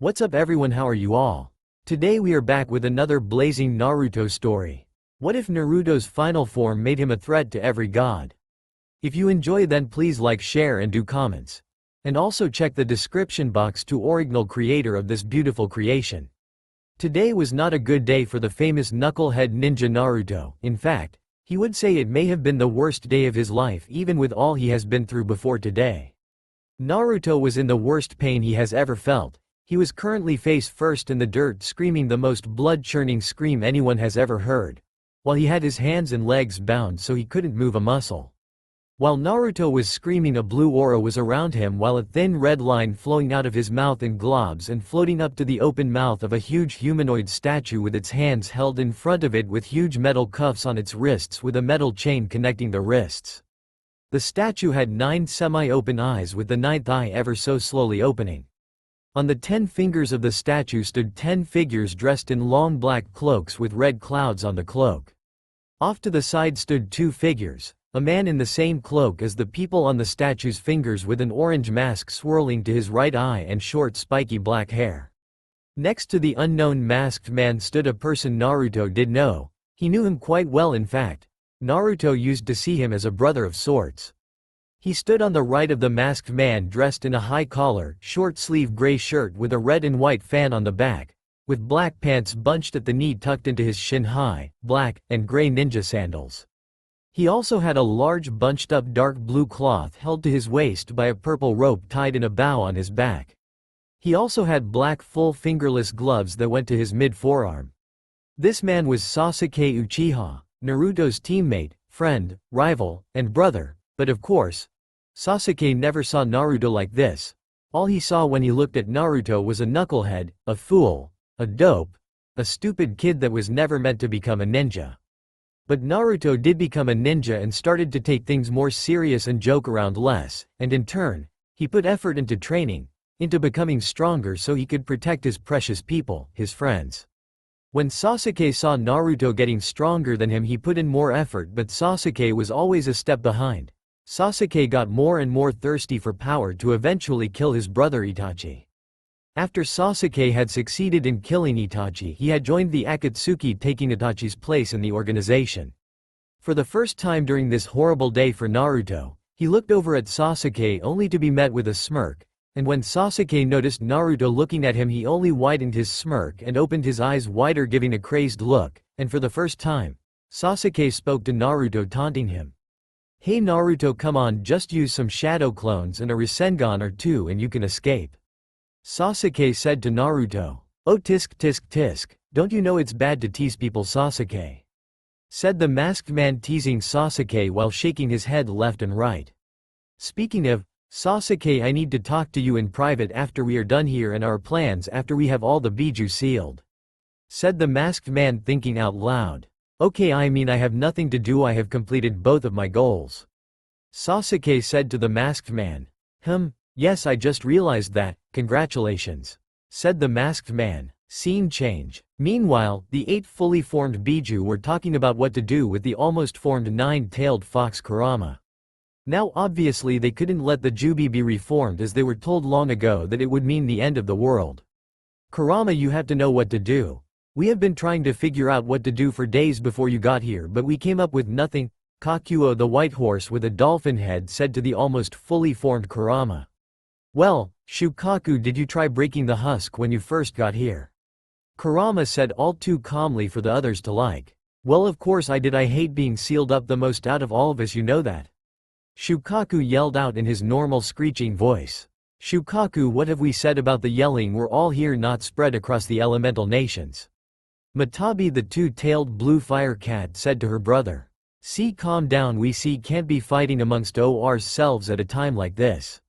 What's up everyone, how are you all? Today we are back with another blazing Naruto story. What if Naruto's final form made him a threat to every god? If you enjoy then please like, share and do comments. And also check the description box to original creator of this beautiful creation. Today was not a good day for the famous knucklehead ninja Naruto. In fact, he would say it may have been the worst day of his life even with all he has been through before today. Naruto was in the worst pain he has ever felt. He was currently face first in the dirt screaming the most blood-churning scream anyone has ever heard, while he had his hands and legs bound so he couldn't move a muscle. While Naruto was screaming, a blue aura was around him while a thin red line flowing out of his mouth in globs and floating up to the open mouth of a huge humanoid statue with its hands held in front of it with huge metal cuffs on its wrists with a metal chain connecting the wrists. The statue had 9 semi-open eyes with the 9th eye ever so slowly opening. On the 10 fingers of the statue stood 10 figures dressed in long black cloaks with red clouds on the cloak. Off to the side stood 2 figures, a man in the same cloak as the people on the statue's fingers with an orange mask swirling to his right eye and short spiky black hair. Next to the unknown masked man stood a person Naruto did know. He knew him quite well, in fact. Naruto used to see him as a brother of sorts. He stood on the right of the masked man dressed in a high-collar, short-sleeve gray shirt with a red and white fan on the back, with black pants bunched at the knee tucked into his shin-high, black, and gray ninja sandals. He also had a large bunched-up dark blue cloth held to his waist by a purple rope tied in a bow on his back. He also had black full fingerless gloves that went to his mid-forearm. This man was Sasuke Uchiha, Naruto's teammate, friend, rival, and brother. But of course, Sasuke never saw Naruto like this. All he saw when he looked at Naruto was a knucklehead, a fool, a dope, a stupid kid that was never meant to become a ninja. But Naruto did become a ninja and started to take things more serious and joke around less, and in turn, he put effort into training, into becoming stronger so he could protect his precious people, his friends. When Sasuke saw Naruto getting stronger than him, he put in more effort, but Sasuke was always a step behind. Sasuke got more and more thirsty for power to eventually kill his brother Itachi. After Sasuke had succeeded in killing Itachi, he had joined the Akatsuki, taking Itachi's place in the organization. For the first time during this horrible day for Naruto, he looked over at Sasuke only to be met with a smirk, and when Sasuke noticed Naruto looking at him, he only widened his smirk and opened his eyes wider, giving a crazed look, and for the first time, Sasuke spoke to Naruto, taunting him. "Hey Naruto, come on, just use some shadow clones and a Rasengan or 2 and you can escape." Sasuke said to Naruto. "Oh tisk tisk tisk, don't you know it's bad to tease people, Sasuke?" said the masked man, teasing Sasuke while shaking his head left and right. "Speaking of, Sasuke, I need to talk to you in private after we are done here and our plans after we have all the Biju sealed," said the masked man, thinking out loud. "Okay, I mean I have nothing to do, I have completed both of my goals," Sasuke said to the masked man. Yes, I just realized that, congratulations," said the masked man. Scene change. Meanwhile, the 8 fully formed Biju were talking about what to do with the almost formed 9-tailed fox Kurama. Now obviously they couldn't let the Jubi be reformed, as they were told long ago that it would mean the end of the world. "Kurama, you have to know what to do. We have been trying to figure out what to do for days before you got here, but we came up with nothing," Kakuo, the white horse with a dolphin head, said to the almost fully formed Kurama. "Well, Shukaku, did you try breaking the husk when you first got here?" Kurama said, all too calmly for the others to like. "Well, of course I did, I hate being sealed up the most out of all of us, you know that," Shukaku yelled out in his normal screeching voice. "Shukaku, what have we said about the yelling? We're all here, not spread across the elemental nations." Matabi, the 2-tailed blue fire cat, said to her brother. "See, calm down, we can't be fighting amongst ourselves at a time like this,"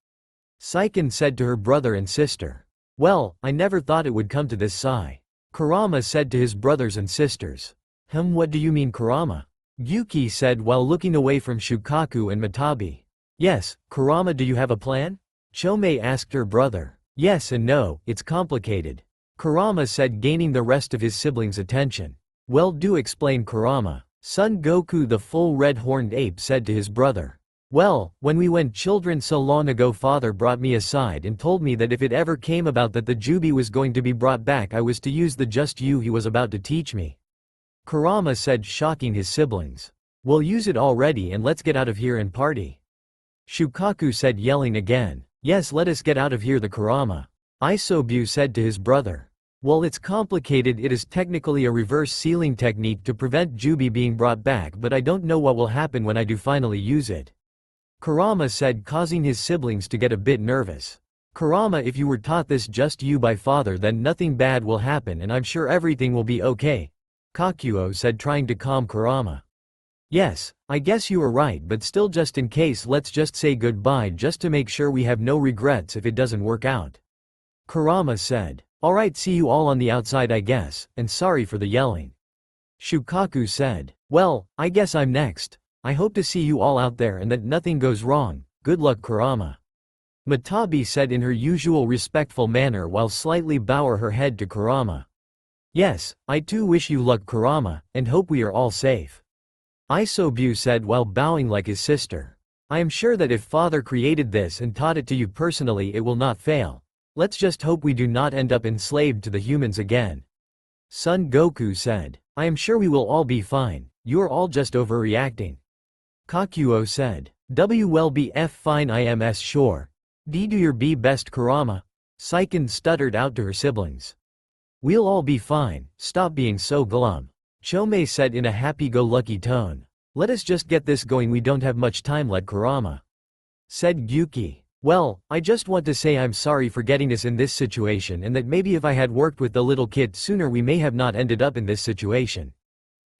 Saiken said to her brother and sister. "Well, I never thought it would come to this, Sai," Kurama said to his brothers and sisters. What do you mean, Kurama?" Gyuki said while looking away from Shukaku and Matabi. "Yes, Kurama, do you have a plan?" Chome asked her brother. "Yes and no, it's complicated," Kurama said, gaining the rest of his siblings' attention. "Well, do explain, Kurama," Son Goku, the full red-horned ape, said to his brother. Well, when we went children so long ago, father brought me aside and told me that if it ever came about that the Jubi was going to be brought back, I was to use the just you he was about to teach me. Kurama said, shocking his siblings. We'll use it already and let's get out of here and party. Shukaku said, yelling again. Yes, let us get out of here. The Kurama. Isobu said to his brother. Well, it's complicated. It is technically a reverse sealing technique to prevent Jubi being brought back, but I don't know what will happen when I do finally use it. Kurama said, causing his siblings to get a bit nervous. Kurama, if you were taught this just you by father, then nothing bad will happen and I'm sure everything will be okay. Kakuo said, trying to calm Kurama. Yes, I guess you are right, but still, just in case, let's just say goodbye just to make sure we have no regrets if it doesn't work out. Kurama said. Alright, see you all on the outside I guess, and sorry for the yelling. Shukaku said. Well, I guess I'm next. I hope to see you all out there and that nothing goes wrong. Good luck, Kurama. Matabi said in her usual respectful manner while slightly bowing her head to Kurama. Yes, I too wish you luck, Kurama, and hope we are all safe. Isobu said while bowing like his sister. I am sure that if father created this and taught it to you personally, it will not fail. Let's just hope we do not end up enslaved to the humans again. Son Goku said. I am sure we will all be fine. You are all just overreacting. Kakuo said. Well be fine, I am sure. Do your best, Kurama. Saiken stuttered out to her siblings. We'll all be fine, stop being so glum. Chome said in a happy-go-lucky tone. Let us just get this going, we don't have much time left, Kurama. Said Gyuki. Well, I just want to say I'm sorry for getting us in this situation and that maybe if I had worked with the little kid sooner we may have not ended up in this situation.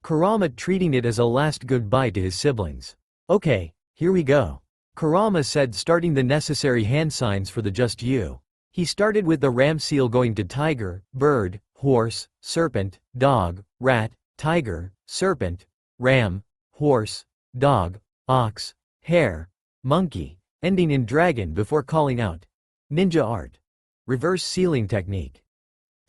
Kurama treating it as a last goodbye to his siblings. Okay, here we go. Kurama said, starting the necessary hand signs for the just you. He started with the ram seal going to tiger, bird, horse, serpent, dog, rat, tiger, serpent, ram, horse, dog, ox, hare, monkey, ending in dragon before calling out. Ninja art. Reverse sealing technique.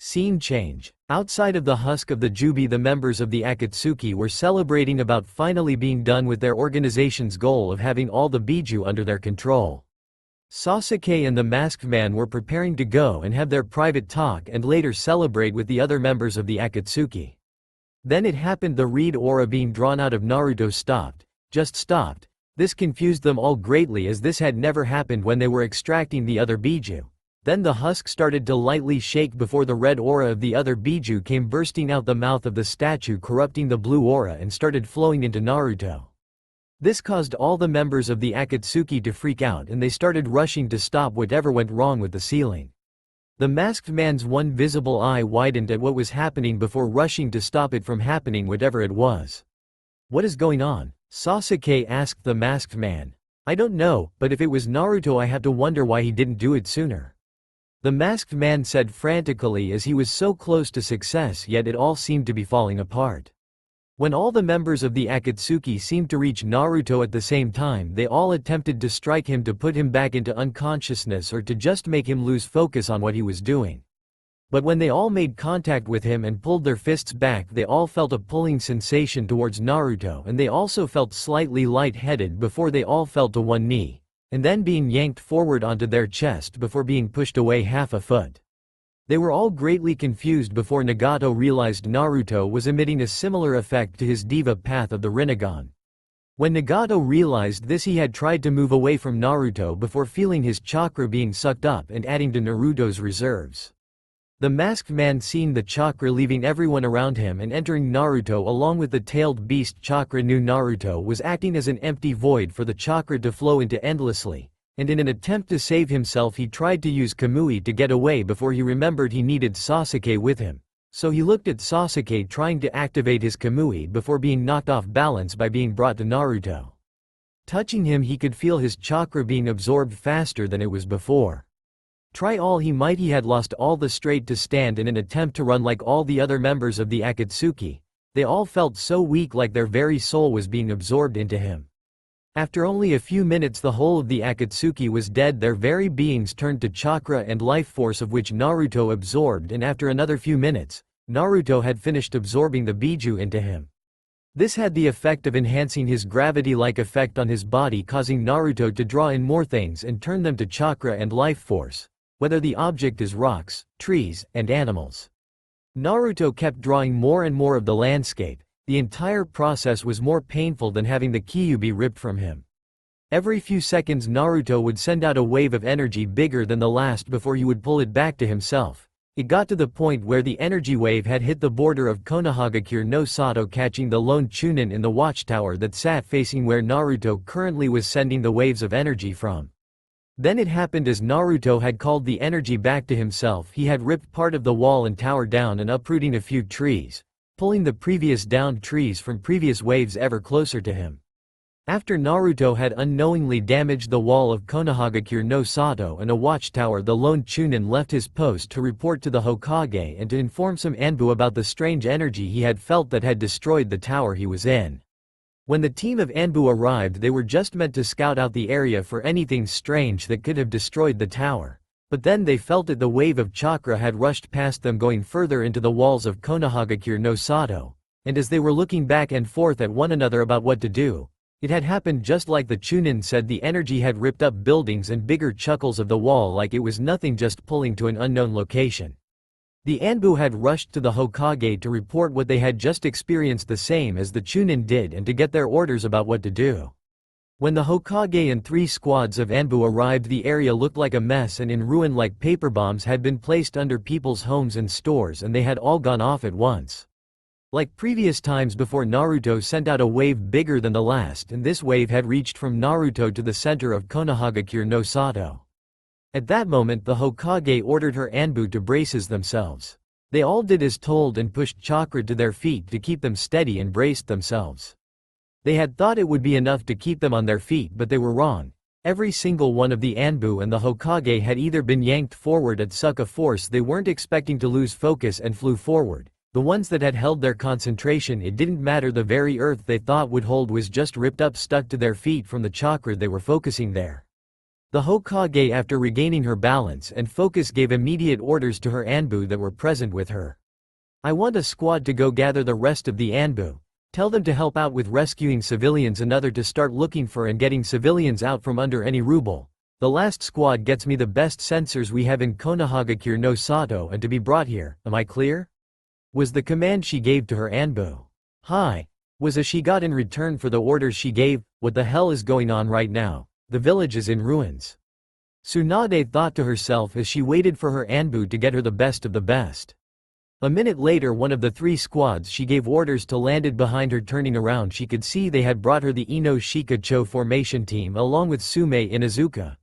Scene change. Outside of the husk of the Jubi, the members of the Akatsuki were celebrating about finally being done with their organization's goal of having all the Biju under their control. Sasuke and the masked man were preparing to go and have their private talk and later celebrate with the other members of the Akatsuki. Then it happened, the red aura being drawn out of Naruto stopped. Just stopped. This confused them all greatly as this had never happened when they were extracting the other Biju. Then the husk started to lightly shake before the red aura of the other Biju came bursting out the mouth of the statue, corrupting the blue aura and started flowing into Naruto. This caused all the members of the Akatsuki to freak out and they started rushing to stop whatever went wrong with the sealing. The masked man's one visible eye widened at what was happening before rushing to stop it from happening, whatever it was. What is going on? Sasuke asked the masked man. I don't know, but if it was Naruto I have to wonder why he didn't do it sooner. The masked man said frantically as he was so close to success, yet it all seemed to be falling apart. When all the members of the Akatsuki seemed to reach Naruto at the same time, they all attempted to strike him to put him back into unconsciousness or to just make him lose focus on what he was doing. But when they all made contact with him and pulled their fists back, they all felt a pulling sensation towards Naruto, and they also felt slightly light-headed before they all fell to one knee, and then being yanked forward onto their chest before being pushed away half a foot. They were all greatly confused before Nagato realized Naruto was emitting a similar effect to his diva path of the Rinnegan. When Nagato realized this, he had tried to move away from Naruto before feeling his chakra being sucked up and adding to Naruto's reserves. The masked man seeing the chakra leaving everyone around him and entering Naruto along with the tailed beast chakra, knew Naruto was acting as an empty void for the chakra to flow into endlessly, and in an attempt to save himself he tried to use Kamui to get away before he remembered he needed Sasuke with him. So he looked at Sasuke trying to activate his Kamui before being knocked off balance by being brought to Naruto. Touching him, he could feel his chakra being absorbed faster than it was before. Try all he might, he had lost all the strength to stand in an attempt to run like all the other members of the Akatsuki. They all felt so weak, like their very soul was being absorbed into him. After only a few minutes the whole of the Akatsuki was dead, their very beings turned to chakra and life force of which Naruto absorbed, and after another few minutes, Naruto had finished absorbing the Biju into him. This had the effect of enhancing his gravity-like effect on his body, causing Naruto to draw in more things and turn them to chakra and life force, whether the object is rocks, trees, and animals. Naruto kept drawing more and more of the landscape. The entire process was more painful than having the Kyuubi ripped from him. Every few seconds Naruto would send out a wave of energy bigger than the last before he would pull it back to himself. It got to the point where the energy wave had hit the border of Konohagakure no Sato, catching the lone Chunin in the watchtower that sat facing where Naruto currently was sending the waves of energy from. Then it happened as Naruto had called the energy back to himself. He had ripped part of the wall and tower down and uprooting a few trees, pulling the previous downed trees from previous waves ever closer to him. After Naruto had unknowingly damaged the wall of Konohagakure no Sato and a watchtower, the lone Chunin left his post to report to the Hokage and to inform some Anbu about the strange energy he had felt that had destroyed the tower he was in. When the team of Anbu arrived, they were just meant to scout out the area for anything strange that could have destroyed the tower. But then they felt that the wave of chakra had rushed past them, going further into the walls of Konohagakure no Sato, and as they were looking back and forth at one another about what to do, it had happened just like the Chunin said. The energy had ripped up buildings and bigger chuckles of the wall like it was nothing, just pulling to an unknown location. The Anbu had rushed to the Hokage to report what they had just experienced, the same as the Chunin did, and to get their orders about what to do. When the Hokage and 3 squads of Anbu arrived, the area looked like a mess and in ruin, like paper bombs had been placed under people's homes and stores, and they had all gone off at once. Like previous times before, Naruto sent out a wave bigger than the last, and this wave had reached from Naruto to the center of Konohagakure no Sato. At that moment the Hokage ordered her Anbu to brace themselves. They all did as told and pushed chakra to their feet to keep them steady and braced themselves. They had thought it would be enough to keep them on their feet, but they were wrong. Every single one of the Anbu and the Hokage had either been yanked forward at such a force they weren't expecting to lose focus and flew forward. The ones that had held their concentration, it didn't matter, the very earth they thought would hold was just ripped up, stuck to their feet from the chakra they were focusing there. The Hokage, after regaining her balance and focus, gave immediate orders to her Anbu that were present with her. I want a squad to go gather the rest of the Anbu. Tell them to help out with rescuing civilians, another to start looking for and getting civilians out from under any rubble. The last squad gets me the best sensors we have in Konohagakure no Sato and to be brought here. Am I clear? Was the command she gave to her Anbu. Hi. Was as she got in return for the orders she gave. What the hell is going on right now? The village is in ruins. Tsunade thought to herself as she waited for her Anbu to get her the best of the best. A minute later, one of the 3 squads she gave orders to landed behind her. Turning around, she could see they had brought her the Ino Shikacho formation team along with Sume Inuzuka,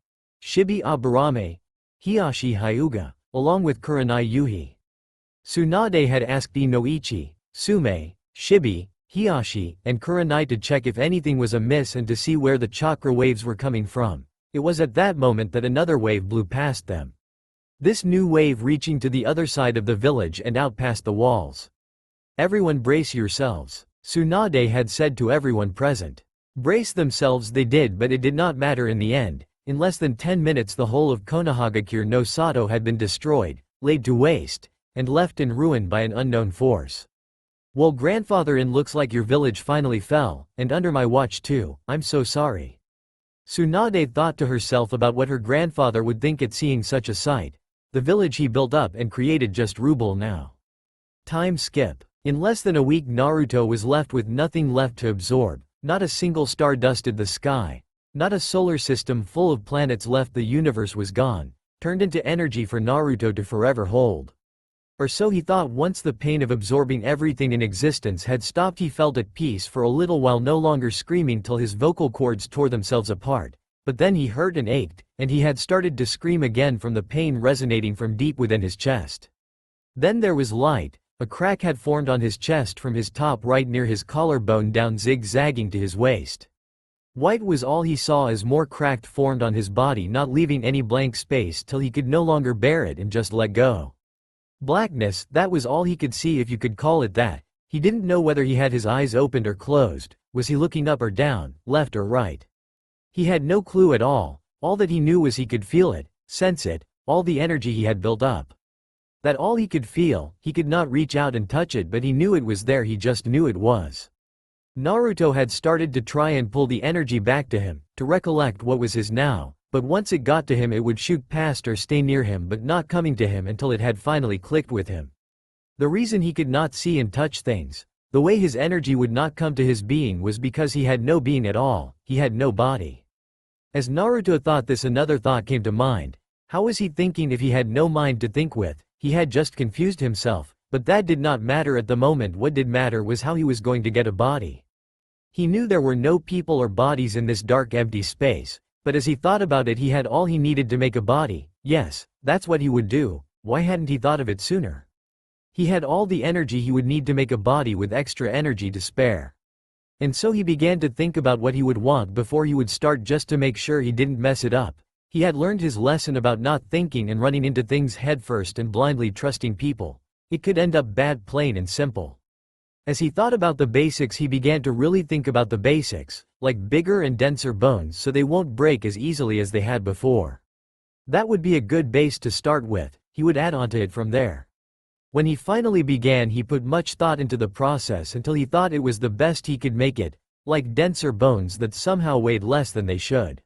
Shibi Aburame, Hiyashi Hyuga, along with Kurenai Yuhi. Tsunade had asked Inoichi, Sume, Shibi, Hiyashi, and Kurenai to check if anything was amiss and to see where the chakra waves were coming from. It was at that moment that another wave blew past them. This new wave reaching to the other side of the village and out past the walls. Everyone brace yourselves, Tsunade had said to everyone present. Brace themselves they did, but it did not matter in the end. In less than 10 minutes the whole of Konohagakure no Sato had been destroyed, laid to waste, and left in ruin by an unknown force. Well, grandfather-in, looks like your village finally fell, and under my watch too. I'm so sorry. Tsunade thought to herself about what her grandfather would think at seeing such a sight. The village he built up and created just rubble now. Time skip. In less than a week Naruto was left with nothing left to absorb. Not a single star dusted the sky. Not a solar system full of planets left. The universe was gone, turned into energy for Naruto to forever hold. Or so he thought. Once the pain of absorbing everything in existence had stopped, he felt at peace for a little while, no longer screaming till his vocal cords tore themselves apart. But then he hurt and ached, and he had started to scream again from the pain resonating from deep within his chest. Then there was light. A crack had formed on his chest from his top right near his collarbone down, zigzagging to his waist. White was all he saw as more cracked formed on his body, not leaving any blank space till he could no longer bear it and just let go. Blackness, that was all he could see, if you could call it that. He didn't know whether he had his eyes opened or closed. Was he looking up or down, left or right? He had no clue at all. All that he knew was he could feel it, sense it, all the energy he had built up. That all he could feel. He could not reach out and touch it, but he knew it was there, he just knew it was. Naruto had started to try and pull the energy back to him, to recollect what was his now, but once it got to him it would shoot past or stay near him but not coming to him until it had finally clicked with him. The reason he could not see and touch things, the way his energy would not come to his being, was because he had no being at all, he had no body. As Naruto thought this, another thought came to mind. How was he thinking if he had no mind to think with? He had just confused himself, but that did not matter at the moment. What did matter was how he was going to get a body. He knew there were no people or bodies in this dark empty space, but as he thought about it he had all he needed to make a body. Yes, that's what he would do. Why hadn't he thought of it sooner? He had all the energy he would need to make a body with extra energy to spare. And so he began to think about what he would want before he would start, just to make sure he didn't mess it up. He had learned his lesson about not thinking and running into things headfirst and blindly trusting people. It could end up bad, plain and simple. As he thought about the basics, he began to really think about the basics, like bigger and denser bones so they won't break as easily as they had before. That would be a good base to start with. He would add onto it from there. When he finally began, he put much thought into the process until he thought it was the best he could make it, like denser bones that somehow weighed less than they should.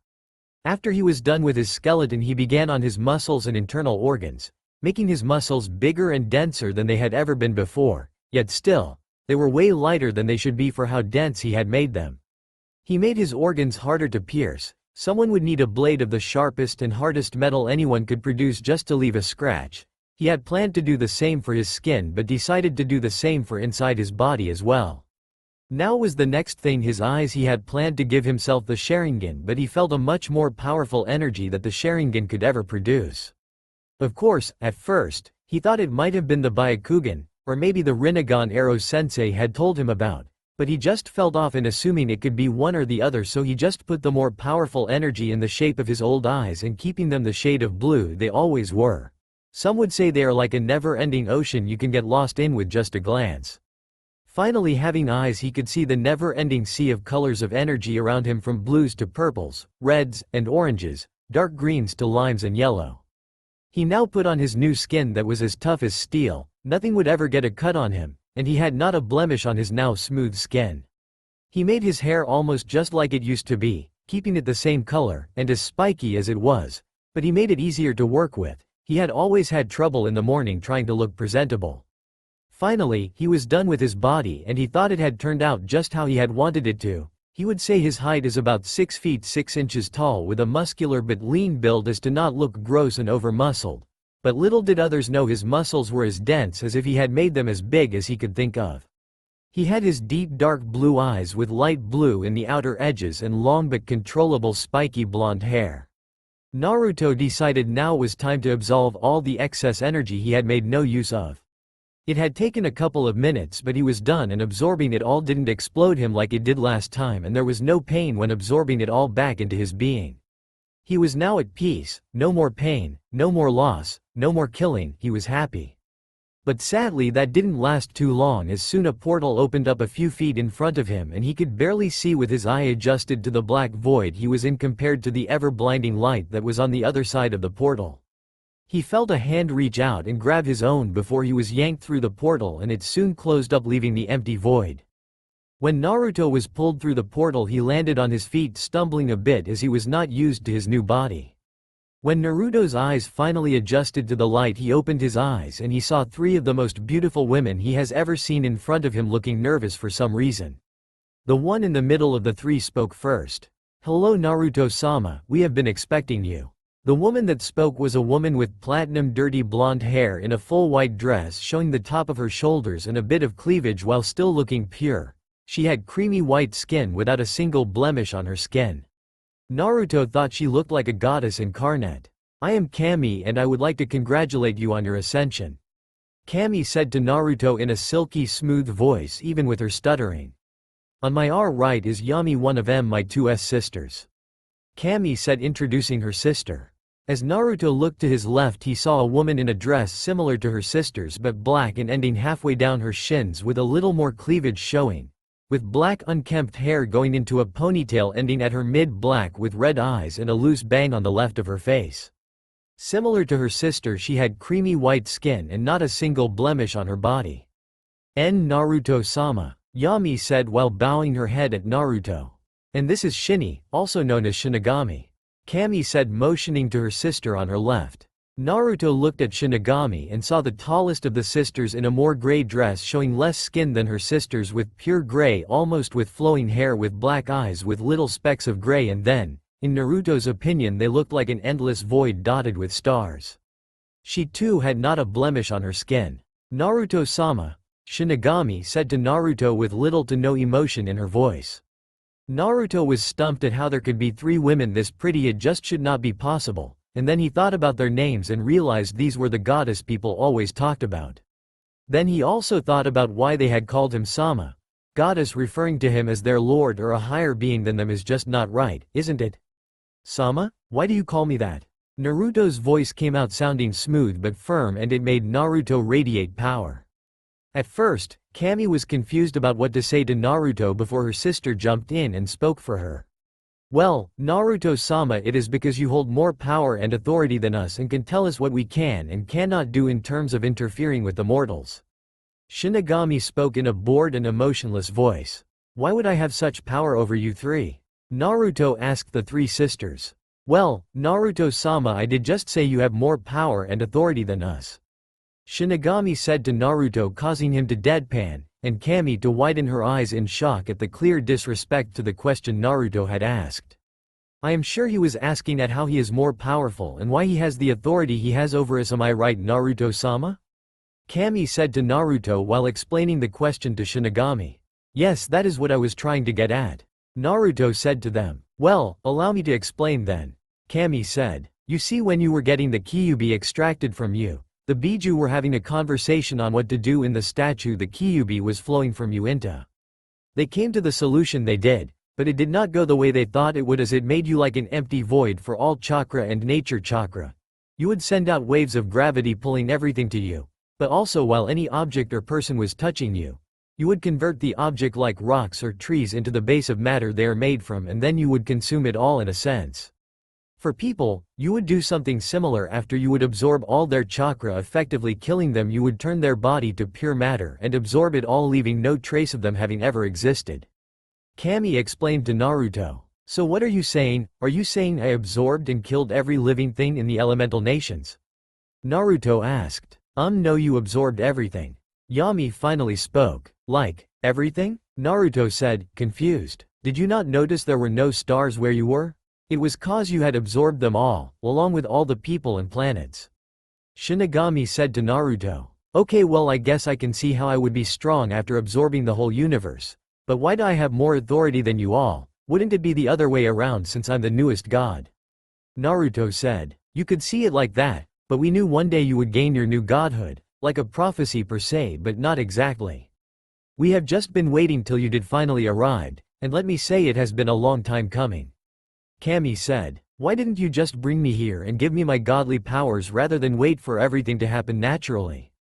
After he was done with his skeleton, he began on his muscles and internal organs, making his muscles bigger and denser than they had ever been before, yet still, they were way lighter than they should be for how dense he had made them. He made his organs harder to pierce. Someone would need a blade of the sharpest and hardest metal anyone could produce just to leave a scratch. He had planned to do the same for his skin but decided to do the same for inside his body as well. Now was the next thing, his eyes. He had planned to give himself the Sharingan, but he felt a much more powerful energy that the Sharingan could ever produce. Of course, at first, he thought it might have been the Byakugan, or maybe the Rinnegan arrow Sensei had told him about, but he just felt off in assuming it could be one or the other, so he just put the more powerful energy in the shape of his old eyes and keeping them the shade of blue they always were. Some would say they are like a never-ending ocean you can get lost in with just a glance. Finally, having eyes, he could see the never-ending sea of colors of energy around him, from blues to purples, reds and oranges, dark greens to limes and yellow. He now put on his new skin that was as tough as steel. Nothing would ever get a cut on him, and he had not a blemish on his now smooth skin. He made his hair almost just like it used to be, keeping it the same color and as spiky as it was, but he made it easier to work with. He had always had trouble in the morning trying to look presentable. Finally, he was done with his body and he thought it had turned out just how he had wanted it to. He would say his height is about 6 feet 6 inches tall, with a muscular but lean build as to not look gross and over-muscled. But little did others know his muscles were as dense as if he had made them as big as he could think of. He had his deep dark blue eyes with light blue in the outer edges and long but controllable spiky blonde hair. Naruto decided now was time to absolve all the excess energy he had made no use of. It had taken a couple of minutes, but he was done, and absorbing it all didn't explode him like it did last time, and there was no pain when absorbing it all back into his being. He was now at peace, no more pain, no more loss, no more killing. He was happy. But sadly that didn't last too long, as soon a portal opened up a few feet in front of him and he could barely see with his eye adjusted to the black void he was in compared to the ever-blinding light that was on the other side of the portal. He felt a hand reach out and grab his own before he was yanked through the portal, and it soon closed up, leaving the empty void. When Naruto was pulled through the portal, he landed on his feet, stumbling a bit as he was not used to his new body. When Naruto's eyes finally adjusted to the light, he opened his eyes and he saw 3 of the most beautiful women he has ever seen in front of him, looking nervous for some reason. The one in the middle of the 3 spoke first. "Hello Naruto-sama, we have been expecting you." The woman that spoke was a woman with platinum dirty blonde hair in a full white dress showing the top of her shoulders and a bit of cleavage while still looking pure. She had creamy white skin without a single blemish on her skin. Naruto thought she looked like a goddess incarnate. "I am Kami and I would like to congratulate you on your ascension," Kami said to Naruto in a silky smooth voice, even with her stuttering. "On my right is Yami, one of my 2 sisters," Kami said, introducing her sister. As Naruto looked to his left, he saw a woman in a dress similar to her sister's but black and ending halfway down her shins with a little more cleavage showing, with black unkempt hair going into a ponytail ending at her mid-black, with red eyes and a loose bang on the left of her face. Similar to her sister, she had creamy white skin and not a single blemish on her body. "Naruto-sama," Yami said while bowing her head at Naruto. And this is Shinny, also known as Shinigami. Kami said, motioning to her sister on her left. Naruto looked at Shinigami and saw the tallest of the sisters in a more gray dress showing less skin than her sisters, with pure gray, almost with flowing hair, with black eyes with little specks of gray, and then, in Naruto's opinion, they looked like an endless void dotted with stars. She too had not a blemish on her skin. Naruto-sama, Shinigami said to Naruto with little to no emotion in her voice. Naruto was stumped at how there could be 3 women this pretty. It just should not be possible. And then he thought about their names and realized these were the goddess people always talked about. Then he also thought about why they had called him Sama. Goddess referring to him as their lord or a higher being than them is just not right, isn't it? Sama? Why do you call me that? Naruto's voice came out sounding smooth but firm, and it made Naruto radiate power. At first, Kami was confused about what to say to Naruto before her sister jumped in and spoke for her. Well, Naruto-sama, it is because you hold more power and authority than us and can tell us what we can and cannot do in terms of interfering with the mortals. Shinigami spoke in a bored and emotionless voice. Why would I have such power over you 3? Naruto asked the 3 sisters. Well, Naruto-sama, I did just say you have more power and authority than us. Shinigami said to Naruto, causing him to deadpan, and Kami to widen her eyes in shock at the clear disrespect to the question Naruto had asked. I am sure he was asking at how he is more powerful and why he has the authority he has over us. Am I right, Naruto-sama? Kami said to Naruto while explaining the question to Shinigami. Yes, that is what I was trying to get at. Naruto said to them. Well, allow me to explain then. Kami said. You see, when you were getting the Kyuubi extracted from you, the Biju were having a conversation on what to do in the statue. The Kyuubi was flowing from you into. They came to the solution they did, but it did not go the way they thought it would, as it made you like an empty void for all chakra and nature chakra. You would send out waves of gravity pulling everything to you, but also while any object or person was touching you, you would convert the object like rocks or trees into the base of matter they are made from, and then you would consume it all in a sense. For people, you would do something similar. After you would absorb all their chakra, effectively killing them. You would turn their body to pure matter and absorb it all, leaving no trace of them having ever existed. Kami explained to Naruto. So what are you saying? Are you saying I absorbed and killed every living thing in the elemental nations? Naruto asked. No, you absorbed everything. Yami finally spoke. Like, everything? Naruto said, confused. Did you not notice there were no stars where you were? It was cause you had absorbed them all, along with all the people and planets. Shinigami said to Naruto. Okay, well, I guess I can see how I would be strong after absorbing the whole universe. But why do I have more authority than you all? Wouldn't it be the other way around since I'm the newest god? Naruto said. You could see it like that, but we knew one day you would gain your new godhood, like a prophecy per se, but not exactly. We have just been waiting till you did finally arrived, and let me say it has been a long time coming. Kami said. Why didn't you just bring me here and give me my godly powers rather than wait for everything to happen naturally?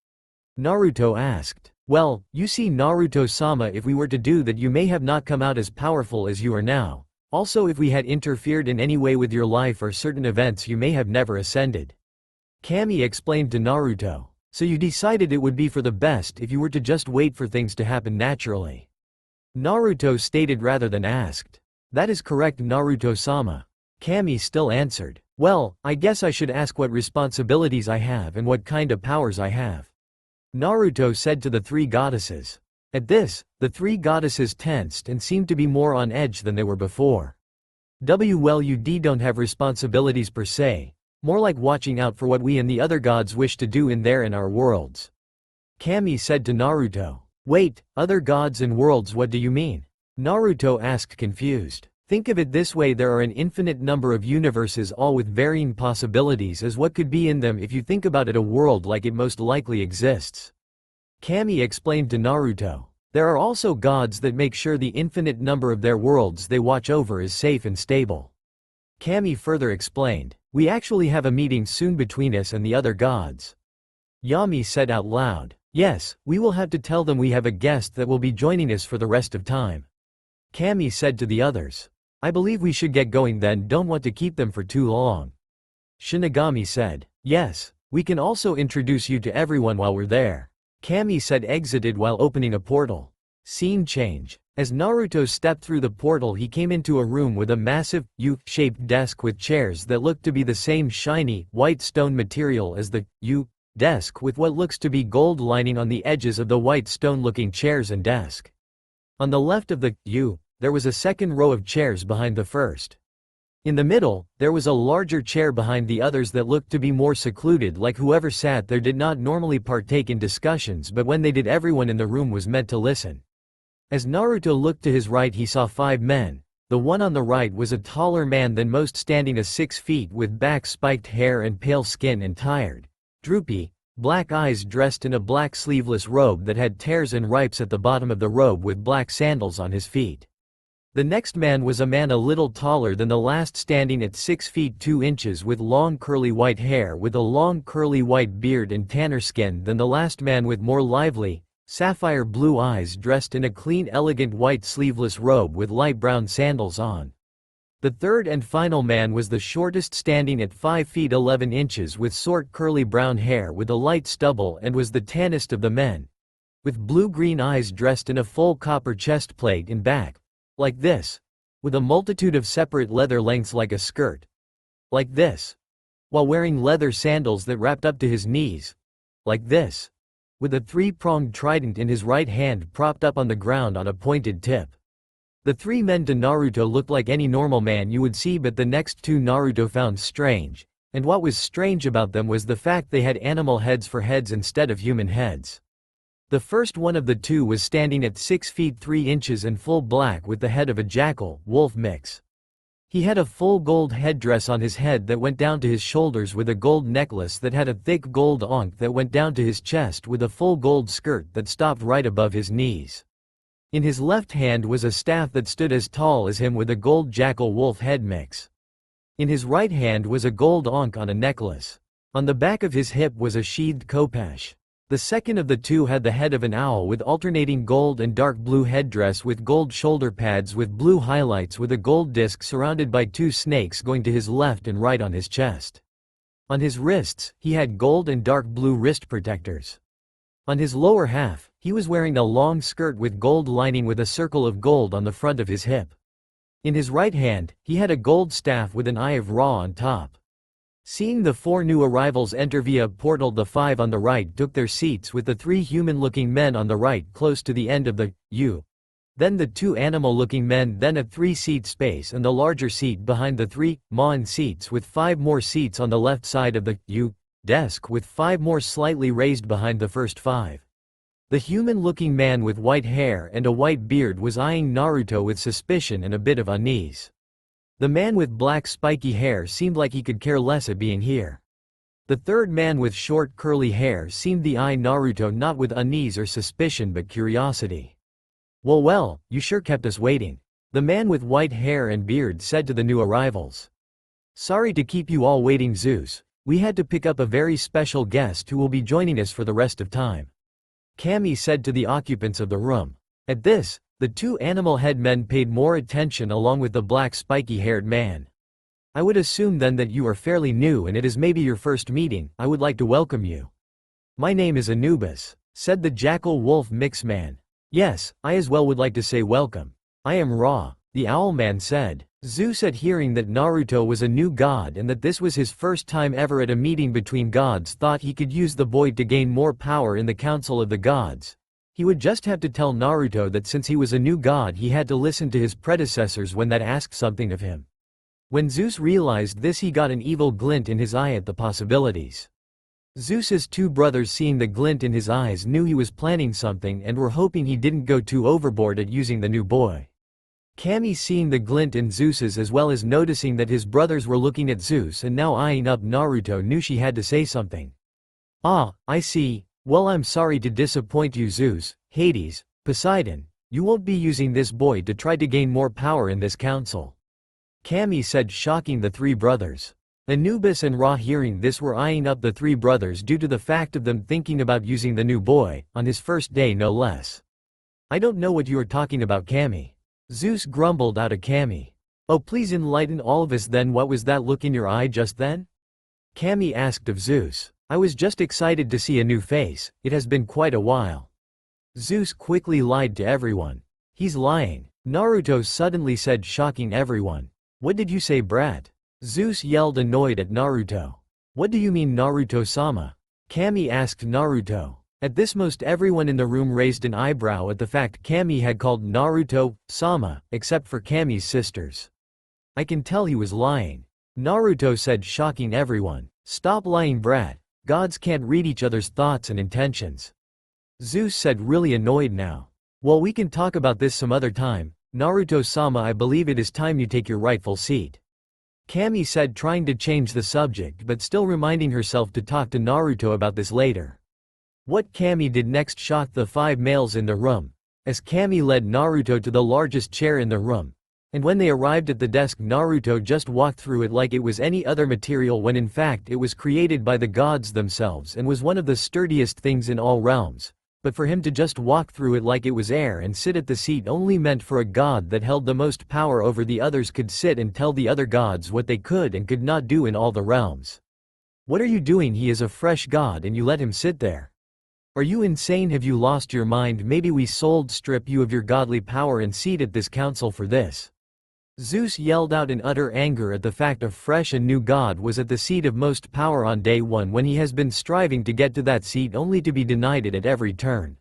Naruto asked. Well, you see, Naruto-sama, if we were to do that, you may have not come out as powerful as you are now. Also, if we had interfered in any way with your life or certain events, you may have never ascended. Kami explained to Naruto. So you decided it would be for the best if you were to just wait for things to happen naturally. Naruto stated rather than asked. That is correct, Naruto-sama. Kami still answered. Well, I guess I should ask what responsibilities I have and what kind of powers I have. Naruto said to the 3 goddesses. At this, the 3 goddesses tensed and seemed to be more on edge than they were before. Well, you don't have responsibilities per se, more like watching out for what we and the other gods wish to do in our worlds. Kami said to Naruto. Wait, other gods and worlds, what do you mean? Naruto asked, confused. Think of it this way, there are an infinite number of universes, all with varying possibilities as what could be in them. If you think about it, a world like it most likely exists. Kami explained to Naruto. There are also gods that make sure the infinite number of their worlds they watch over is safe and stable. Kami further explained. We actually have a meeting soon between us and the other gods. Yami said out loud. Yes, we will have to tell them we have a guest that will be joining us for the rest of time. Kami said to the others. I believe we should get going then, don't want to keep them for too long. Shinigami said. Yes, we can also introduce you to everyone while we're there. Kami said, exited while opening a portal. Scene change. As Naruto stepped through the portal, he came into a room with a massive, U-shaped desk with chairs that looked to be the same shiny, white stone material as the U-desk, with what looks to be gold lining on the edges of the white stone-looking chairs and desk. On the left of the U, there was a second row of chairs behind the first. In the middle, there was a larger chair behind the others that looked to be more secluded, like whoever sat there did not normally partake in discussions, but when they did, everyone in the room was meant to listen. As Naruto looked to his right, he saw 5 men. The one on the right was a taller man than most, standing a 6 feet, with back-spiked hair and pale skin and tired, droopy, black eyes, dressed in a black sleeveless robe that had tears and ripes at the bottom of the robe, with black sandals on his feet. The next man was a man a little taller than the last, standing at 6 feet 2 inches, with long curly white hair, with a long curly white beard and tanner skin than the last man, with more lively, sapphire blue eyes, dressed in a clean, elegant white sleeveless robe with light brown sandals on. The third and final man was the shortest, standing at 5 feet 11 inches, with short curly brown hair with a light stubble, and was the tannest of the men, with blue-green eyes, dressed in a full copper chest plate and back, like this, with a multitude of separate leather lengths like a skirt, like this, while wearing leather sandals that wrapped up to his knees, like this, with a 3-pronged trident in his right hand propped up on the ground on a pointed tip. The 3 men to Naruto looked like any normal man you would see, but the next 2 Naruto found strange, and what was strange about them was the fact they had animal heads for heads instead of human heads. The first one of the 2 was standing at 6 feet 3 inches in full black, with the head of a jackal-wolf mix. He had a full gold headdress on his head that went down to his shoulders, with a gold necklace that had a thick gold ankh that went down to his chest, with a full gold skirt that stopped right above his knees. In his left hand was a staff that stood as tall as him, with a gold jackal-wolf head mix. In his right hand was a gold ankh on a necklace. On the back of his hip was a sheathed khopesh. The second of the 2 had the head of an owl, with alternating gold and dark blue headdress, with gold shoulder pads with blue highlights, with a gold disc surrounded by 2 snakes going to his left and right on his chest. On his wrists, he had gold and dark blue wrist protectors. On his lower half, he was wearing a long skirt with gold lining, with a circle of gold on the front of his hip. In his right hand, he had a gold staff with an eye of Ra on top. Seeing the 4 new arrivals enter via portal, the 5 on the right took their seats, with the 3 human-looking men on the right close to the end of the U. Then the 2 animal-looking men, then a 3-seat space and the larger seat behind the 3 Mon seats, with 5 more seats on the left side of the U desk, with 5 more slightly raised behind the first 5. The human-looking man with white hair and a white beard was eyeing Naruto with suspicion and a bit of unease. The man with black spiky hair seemed like he could care less at being here. The third man with short curly hair seemed to eye Naruto not with unease or suspicion but curiosity. Well, you sure kept us waiting," the man with white hair and beard said to the new arrivals. "Sorry to keep you all waiting, Zeus. We had to pick up a very special guest who will be joining us for the rest of time," Kami said to the occupants of the room. At this, the 2 animal head men paid more attention, along with the black spiky-haired man. "I would assume then that you are fairly new and it is maybe your first meeting. I would like to welcome you." "My name is Anubis," said the jackal-wolf mix man. "Yes, I as well would like to say welcome. I am Ra," the owl man said. Zeus, at hearing that Naruto was a new god and that this was his first time ever at a meeting between gods, thought he could use the boy to gain more power in the council of the gods. He would just have to tell Naruto that since he was a new god, he had to listen to his predecessors when that asked something of him. When Zeus realized this, he got an evil glint in his eye at the possibilities. Zeus's 2 brothers, seeing the glint in his eyes, knew he was planning something and were hoping he didn't go too overboard at using the new boy. Kami, seeing the glint in Zeus's as well as noticing that his brothers were looking at Zeus and now eyeing up Naruto, knew she had to say something. "Ah, I see. Well, I'm sorry to disappoint you, Zeus, Hades, Poseidon. You won't be using this boy to try to gain more power in this council," Kami said, shocking the 3 brothers. Anubis and Ra, hearing this, were eyeing up the 3 brothers due to the fact of them thinking about using the new boy, on his first day no less. "I don't know what you are talking about, Kami," Zeus grumbled out of Kami. "Oh, please enlighten all of us then. What was that look in your eye just then?" Kami asked of Zeus. "I was just excited to see a new face. It has been quite a while." Zeus quickly lied to everyone. He's lying. Naruto suddenly said, shocking everyone. What did you say, brat? Zeus yelled, annoyed at Naruto. What do you mean, Naruto-sama? Kami asked Naruto. At this, most everyone in the room raised an eyebrow at the fact Kami had called Naruto-sama, except for Kami's sisters. I can tell he was lying. Naruto said, shocking everyone. Stop lying, brat. Gods can't read each other's thoughts and intentions. Zeus said, really annoyed now. Well, we can talk about this some other time. Naruto-sama, I believe it is time you take your rightful seat. Kami said, trying to change the subject but still reminding herself to talk to Naruto about this later. What Kami did next shocked the 5 males in the room, as Kami led Naruto to the largest chair in the room. And when they arrived at the desk, Naruto just walked through it like it was any other material, when in fact it was created by the gods themselves and was one of the sturdiest things in all realms. But for him to just walk through it like it was air and sit at the seat only meant for a god that held the most power over the others could sit and tell the other gods what they could and could not do in all the realms. What are you doing? He is a fresh god and you let him sit there. Are you insane? Have you lost your mind? Maybe we sold strip you of your godly power and seat at this council for this. Zeus yelled out in utter anger at the fact a fresh and new god was at the seat of most power on day one, when he has been striving to get to that seat only to be denied it at every turn.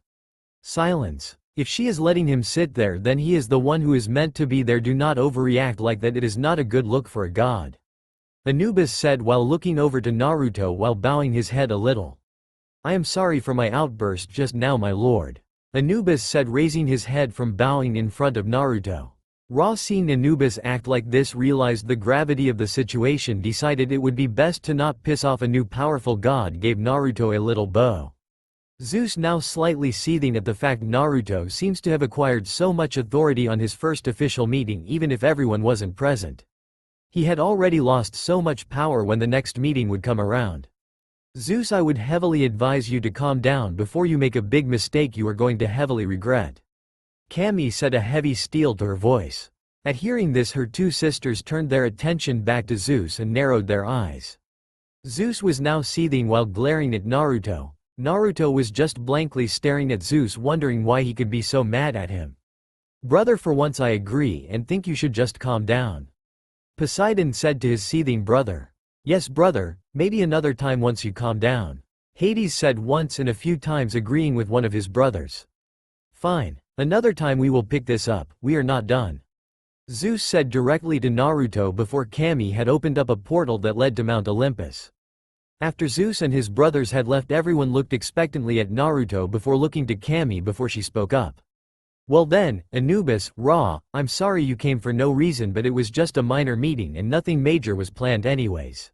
Silence. If she is letting him sit there, then he is the one who is meant to be there. Do not overreact like that, it is not a good look for a god. Anubis said while looking over to Naruto while bowing his head a little. I am sorry for my outburst just now, my lord. Anubis said, raising his head from bowing in front of Naruto. Ra, seeing Anubis act like this, realized the gravity of the situation, decided it would be best to not piss off a new powerful god, gave Naruto a little bow. Zeus, now slightly seething at the fact Naruto seems to have acquired so much authority on his first official meeting even if everyone wasn't present. He had already lost so much power when the next meeting would come around. Zeus, I would heavily advise you to calm down before you make a big mistake you are going to heavily regret. Kami said, a heavy steel to her voice. At hearing this, her 2 sisters turned their attention back to Zeus and narrowed their eyes. Zeus was now seething while glaring at Naruto. Naruto was just blankly staring at Zeus, wondering why he could be so mad at him. Brother, for once I agree and think you should just calm down. Poseidon said to his seething brother. Yes, brother, maybe another time once you calm down. Hades said once and a few times, agreeing with one of his brothers. Fine. Another time we will pick this up, we are not done. Zeus said directly to Naruto before Kami had opened up a portal that led to Mount Olympus. After Zeus and his brothers had left, everyone looked expectantly at Naruto before looking to Kami before she spoke up. Well then, Anubis, Ra, I'm sorry you came for no reason, but it was just a minor meeting and nothing major was planned anyways.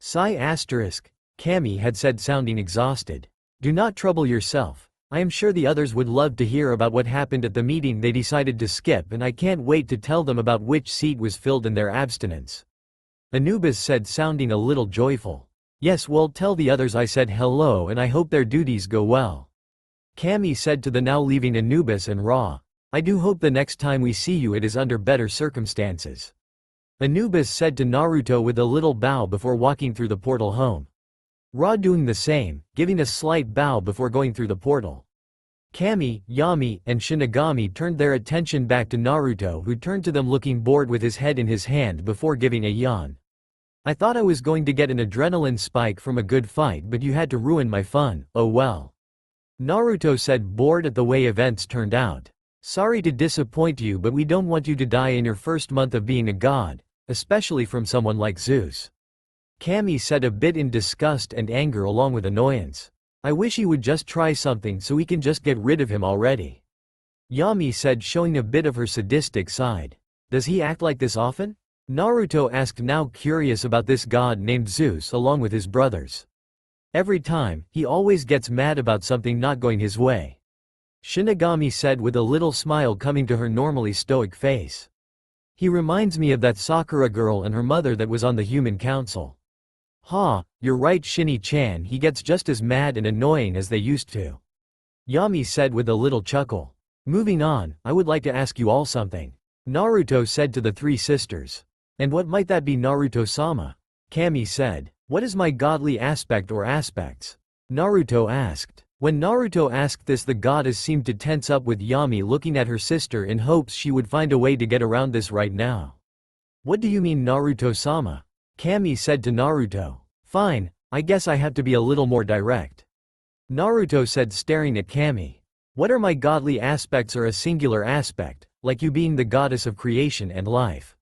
Sigh asterisk. Kami had said, sounding exhausted. Do not trouble yourself. I am sure the others would love to hear about what happened at the meeting they decided to skip, and I can't wait to tell them about which seat was filled in their abstinence. Anubis said, sounding a little joyful. Yes, well, tell the others I said hello and I hope their duties go well. Kami said to the now leaving Anubis and Ra. I do hope the next time we see you it is under better circumstances. Anubis said to Naruto with a little bow before walking through the portal home. Ra doing the same, giving a slight bow before going through the portal. Kami, Yami, and Shinigami turned their attention back to Naruto, who turned to them looking bored with his head in his hand before giving a yawn. I thought I was going to get an adrenaline spike from a good fight, but you had to ruin my fun, oh well. Naruto said, bored at the way events turned out. Sorry to disappoint you, but we don't want you to die in your first month of being a god, especially from someone like Zeus. Kami said, a bit in disgust and anger along with annoyance. I wish he would just try something so we can just get rid of him already. Yami said, showing a bit of her sadistic side. Does he act like this often? Naruto asked, now curious about this god named Zeus along with his brothers. Every time, he always gets mad about something not going his way. Shinigami said with a little smile coming to her normally stoic face. He reminds me of that Sakura girl and her mother that was on the human council. Ha, you're right, Shinny-chan, he gets just as mad and annoying as they used to. Yami said with a little chuckle. Moving on, I would like to ask you all something. Naruto said to the 3 sisters. And what might that be, Naruto-sama? Kami said. What is my godly aspect or aspects? Naruto asked. When Naruto asked this, the goddess seemed to tense up, with Yami looking at her sister in hopes she would find a way to get around this right now. What do you mean, Naruto-sama? Kami said to Naruto. Fine, I guess I have to be a little more direct. Naruto said, staring at Kami. What are my godly aspects, or a singular aspect, like you being the goddess of creation and life?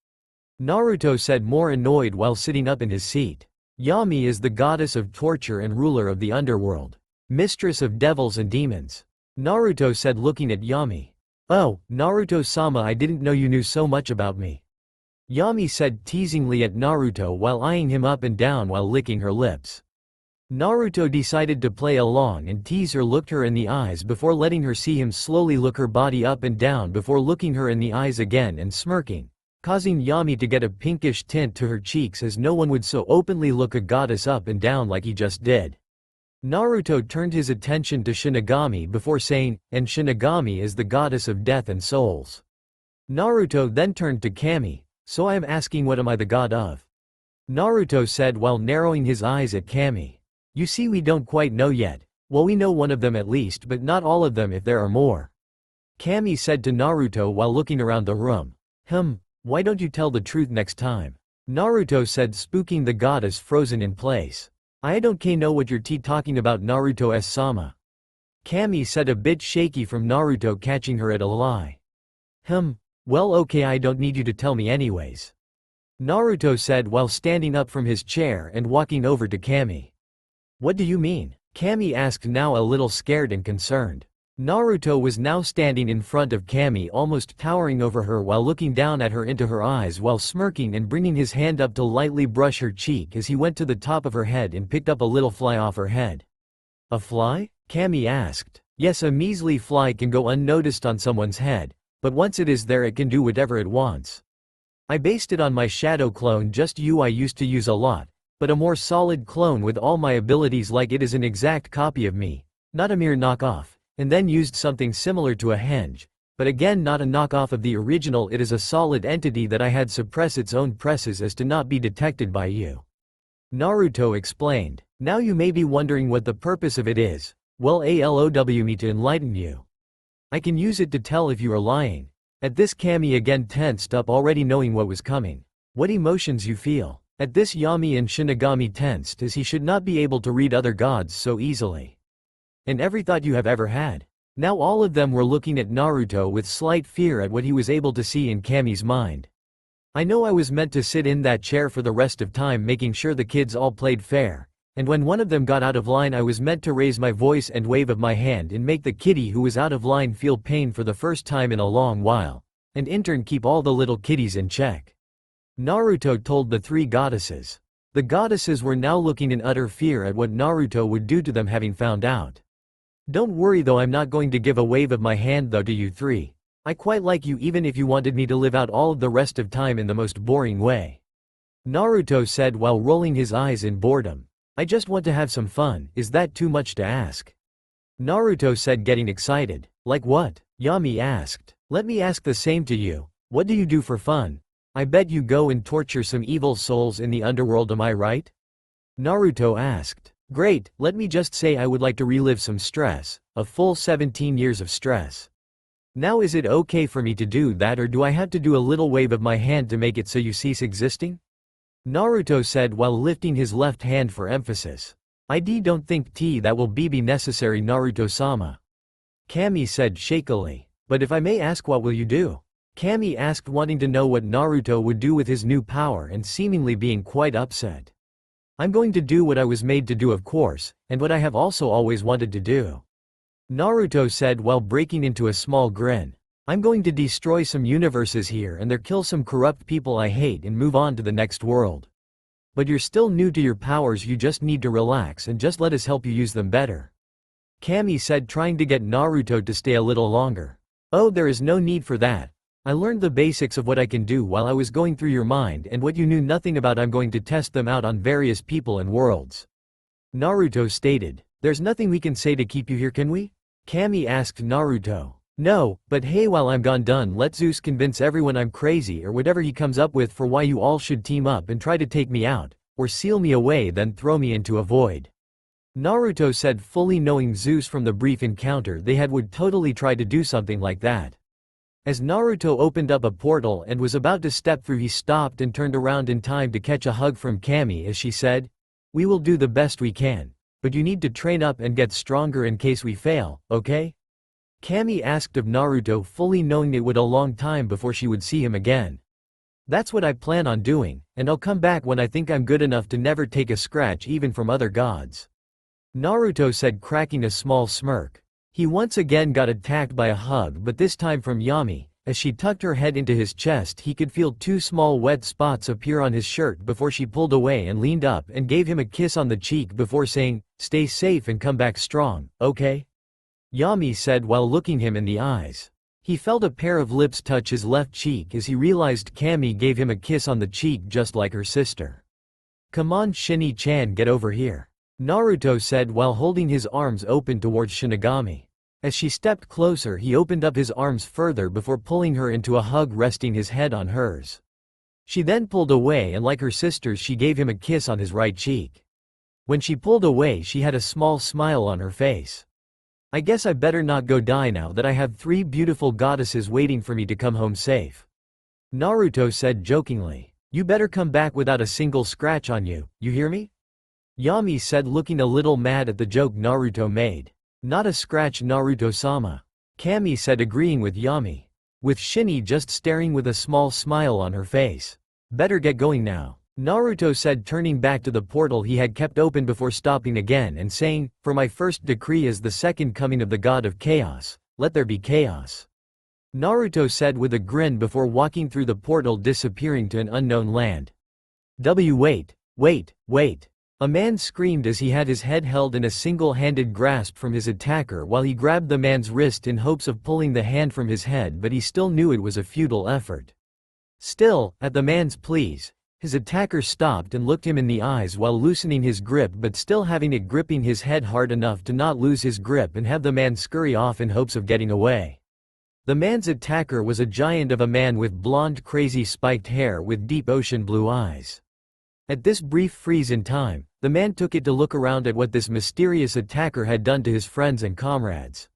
Naruto said, more annoyed while sitting up in his seat. Yami is the goddess of torture and ruler of the underworld. Mistress of devils and demons. Naruto said, looking at Yami. Oh, Naruto-sama, I didn't know you knew so much about me. Yami said teasingly at Naruto while eyeing him up and down while licking her lips. Naruto decided to play along and tease her, looked her in the eyes before letting her see him slowly look her body up and down before looking her in the eyes again and smirking, causing Yami to get a pinkish tint to her cheeks, as no one would so openly look a goddess up and down like he just did. Naruto turned his attention to Shinigami before saying, and Shinigami is the goddess of death and souls. Naruto then turned to Kami, so I am asking, what am I the god of? Naruto said while narrowing his eyes at Kami. You see, we don't quite know yet. Well, we know one of them at least, but not all of them if there are more. Kami said to Naruto while looking around the room. Why don't you tell the truth next time? Naruto said, spooking the goddess frozen in place. I don't know what you're talking about, Naruto-sama. Kami said, a bit shaky from Naruto catching her at a lie. Well, okay, I don't need you to tell me anyways. Naruto said while standing up from his chair and walking over to Kami. What do you mean? Kami asked, now a little scared and concerned. Naruto was now standing in front of Kami, almost towering over her while looking down at her into her eyes while smirking and bringing his hand up to lightly brush her cheek as he went to the top of her head and picked up a little fly off her head. A fly? Kami asked. Yes, a measly fly can go unnoticed on someone's head, but once it is there it can do whatever it wants. I based it on my shadow clone, just you I used to use a lot, but a more solid clone with all my abilities, like it is an exact copy of me, not a mere knockoff, and then used something similar to a henge, but again not a knockoff of the original. It is a solid entity that I had suppress its own presses as to not be detected by you. Naruto explained. Now you may be wondering what the purpose of it is. Well, allow me to enlighten you. I can use it to tell if you are lying. At this, Kami again tensed up, already knowing what was coming. What emotions you feel. At this, Yami and Shinigami tensed, as he should not be able to read other gods so easily. And every thought you have ever had. Now all of them were looking at Naruto with slight fear at what he was able to see in Kami's mind. I know I was meant to sit in that chair for the rest of time, making sure the kids all played fair, and when one of them got out of line I was meant to raise my voice and wave of my hand and make the kitty who was out of line feel pain for the first time in a long while, and in turn keep all the little kitties in check. Naruto told the three goddesses. The goddesses were now looking in utter fear at what Naruto would do to them, having found out. Don't worry though, I'm not going to give a wave of my hand though to you three. I quite like you, even if you wanted me to live out all of the rest of time in the most boring way. Naruto said while rolling his eyes in boredom. I just want to have some fun. Is that too much to ask? Naruto said, getting excited. Like what? Yami asked. Let me ask the same to you. What do you do for fun? I bet you go and torture some evil souls in the underworld, am I right? Naruto asked. Great, let me just say I would like to relive some stress, a full 17 years of stress. Now is it okay for me to do that, or do I have to do a little wave of my hand to make it so you cease existing? Naruto said while lifting his left hand for emphasis. I don't think that will be necessary, Naruto-sama. Kami said shakily. But if I may ask, what will you do? Kami asked, wanting to know what Naruto would do with his new power and seemingly being quite upset. I'm going to do what I was made to do, of course, and what I have also always wanted to do. Naruto said while breaking into a small grin. I'm going to destroy some universes here and there, kill some corrupt people I hate, and move on to the next world. But you're still new to your powers, you just need to relax and just let us help you use them better. Kami said, trying to get Naruto to stay a little longer. Oh, there is no need for that. I learned the basics of what I can do while I was going through your mind, and what you knew nothing about I'm going to test them out on various people and worlds. Naruto stated. There's nothing we can say to keep you here, can we? Kami asked Naruto. No, but hey, while I'm done, let Zeus convince everyone I'm crazy or whatever he comes up with for why you all should team up and try to take me out, or seal me away, then throw me into a void. Naruto said, fully knowing Zeus from the brief encounter they had would totally try to do something like that. As Naruto opened up a portal and was about to step through, he stopped and turned around in time to catch a hug from Kami as she said, "We will do the best we can. But you need to train up and get stronger in case we fail, okay?" Kami asked of Naruto, fully knowing it would a long time before she would see him again. "That's what I plan on doing, and I'll come back when I think I'm good enough to never take a scratch even from other gods," Naruto said, cracking a small smirk. He once again got attacked by a hug, but this time from Yami. As she tucked her head into his chest, he could feel two small wet spots appear on his shirt before she pulled away and leaned up and gave him a kiss on the cheek before saying, "Stay safe and come back strong, okay?" Yami said while looking him in the eyes. He felt a pair of lips touch his left cheek as he realized Kami gave him a kiss on the cheek just like her sister. "Come on Shinji-chan, get over here," Naruto said while holding his arms open towards Shinigami. As she stepped closer, he opened up his arms further before pulling her into a hug, resting his head on hers. She then pulled away and like her sisters she gave him a kiss on his right cheek. When she pulled away she had a small smile on her face. "I guess I better not go die now that I have 3 beautiful goddesses waiting for me to come home safe," Naruto said jokingly. "You better come back without a single scratch on you, you hear me?" Yami said, looking a little mad at the joke Naruto made. "Not a scratch, Naruto-sama," Kami said, agreeing with Yami. With Shinji just staring with a small smile on her face. "Better get going now," Naruto said, turning back to the portal he had kept open before stopping again and saying, "For my first decree is the second coming of the god of chaos, let there be chaos," Naruto said with a grin before walking through the portal, disappearing to an unknown land. Wait. A man screamed as he had his head held in a single-handed grasp from his attacker while he grabbed the man's wrist in hopes of pulling the hand from his head, but he still knew it was a futile effort. Still, at the man's pleas, his attacker stopped and looked him in the eyes while loosening his grip but still having it gripping his head hard enough to not lose his grip and have the man scurry off in hopes of getting away. The man's attacker was a giant of a man with blonde, crazy spiked hair with deep ocean blue eyes. At this brief freeze in time, the man took it to look around at what this mysterious attacker had done to his friends and comrades.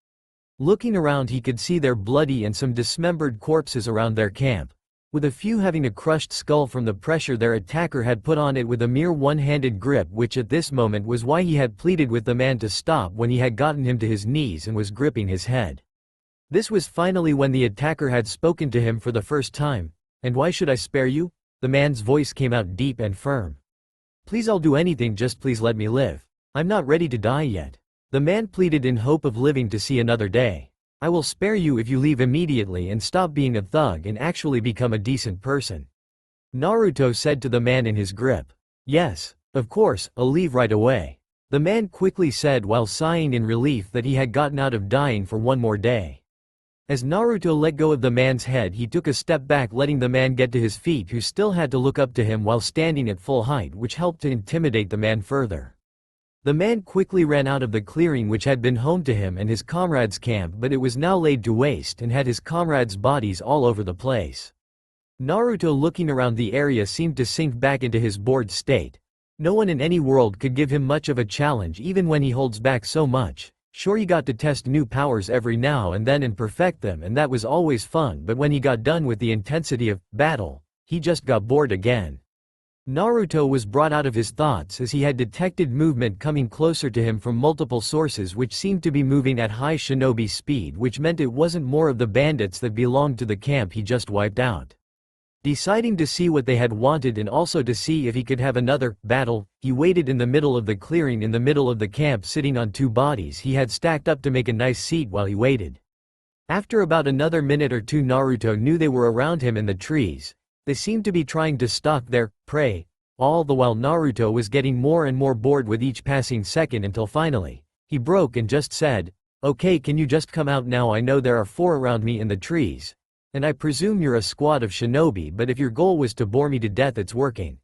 Looking around, he could see their bloody and some dismembered corpses around their camp, with a few having a crushed skull from the pressure their attacker had put on it with a mere one-handed grip, which at this moment was why he had pleaded with the man to stop when he had gotten him to his knees and was gripping his head. This was finally when the attacker had spoken to him for the first time. "And why should I spare you?" The man's voice came out deep and firm. "Please, I'll do anything, just please let me live. I'm not ready to die yet," the man pleaded in hope of living to see another day. "I will spare you if you leave immediately and stop being a thug and actually become a decent person," Naruto said to the man in his grip. "Yes, of course, I'll leave right away," the man quickly said while sighing in relief that he had gotten out of dying for one more day. As Naruto let go of the man's head, he took a step back, letting the man get to his feet, who still had to look up to him while standing at full height, which helped to intimidate the man further. The man quickly ran out of the clearing which had been home to him and his comrades' camp, but it was now laid to waste and had his comrades' bodies all over the place. Naruto, looking around the area, seemed to sink back into his bored state. No one in any world could give him much of a challenge even when he holds back so much. Sure, he got to test new powers every now and then and perfect them, and that was always fun, but when he got done with the intensity of battle, he just got bored again. Naruto was brought out of his thoughts as he had detected movement coming closer to him from multiple sources which seemed to be moving at high shinobi speed, which meant it wasn't more of the bandits that belonged to the camp he just wiped out. Deciding to see what they had wanted and also to see if he could have another battle, he waited in the middle of the clearing in the middle of the camp, sitting on 2 bodies he had stacked up to make a nice seat while he waited. After about another minute or two, Naruto knew they were around him in the trees. They seemed to be trying to stalk their prey, all the while Naruto was getting more and more bored with each passing second until finally, he broke and just said, "Okay, can you just come out now? I know there are 4 around me in the trees. And I presume you're a squad of shinobi, but if your goal was to bore me to death, it's working."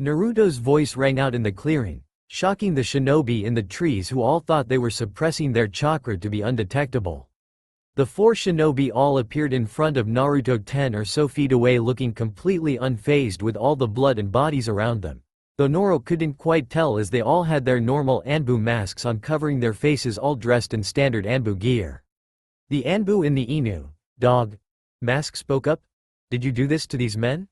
Naruto's voice rang out in the clearing, shocking the shinobi in the trees, who all thought they were suppressing their chakra to be undetectable. The 4 shinobi all appeared in front of Naruto 10 or so feet away, looking completely unfazed with all the blood and bodies around them. though Noro couldn't quite tell as they all had their normal Anbu masks on covering their faces, all dressed in standard Anbu gear. The Anbu in the Inu, dog, mask spoke up. Did you do this to these men?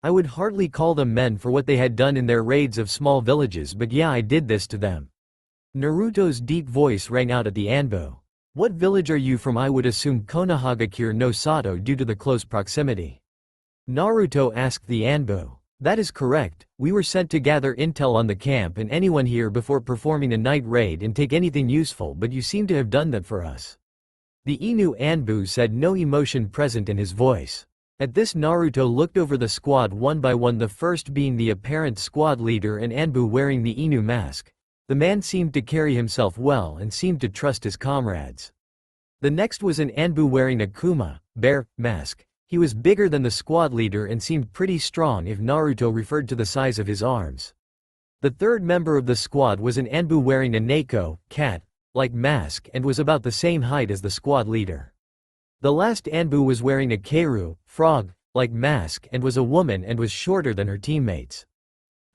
I would hardly call them men for what they had done in their raids of small villages, but yeah, I did this to them. Naruto's deep voice rang out at the Anbu. What village are you from? I would assume Konohagakure no Sato due to the close proximity. Naruto asked the Anbu. That is correct, we were sent to gather intel on the camp and anyone here before performing a night raid and take anything useful, but you seem to have done that for us. The Inu Anbu said, no emotion present in his voice. At this, Naruto looked over the squad one by one, the first being the apparent squad leader and Anbu wearing the Inu mask. The man seemed to carry himself well and seemed to trust his comrades. The next was an Anbu wearing a Kuma, bear, mask. He was bigger than the squad leader and seemed pretty strong if Naruto referred to the size of his arms. The third member of the squad was an Anbu wearing a Neko, cat-like mask and was about the same height as the squad leader. The last Anbu was wearing a Keiru, frog-like mask and was a woman and was shorter than her teammates.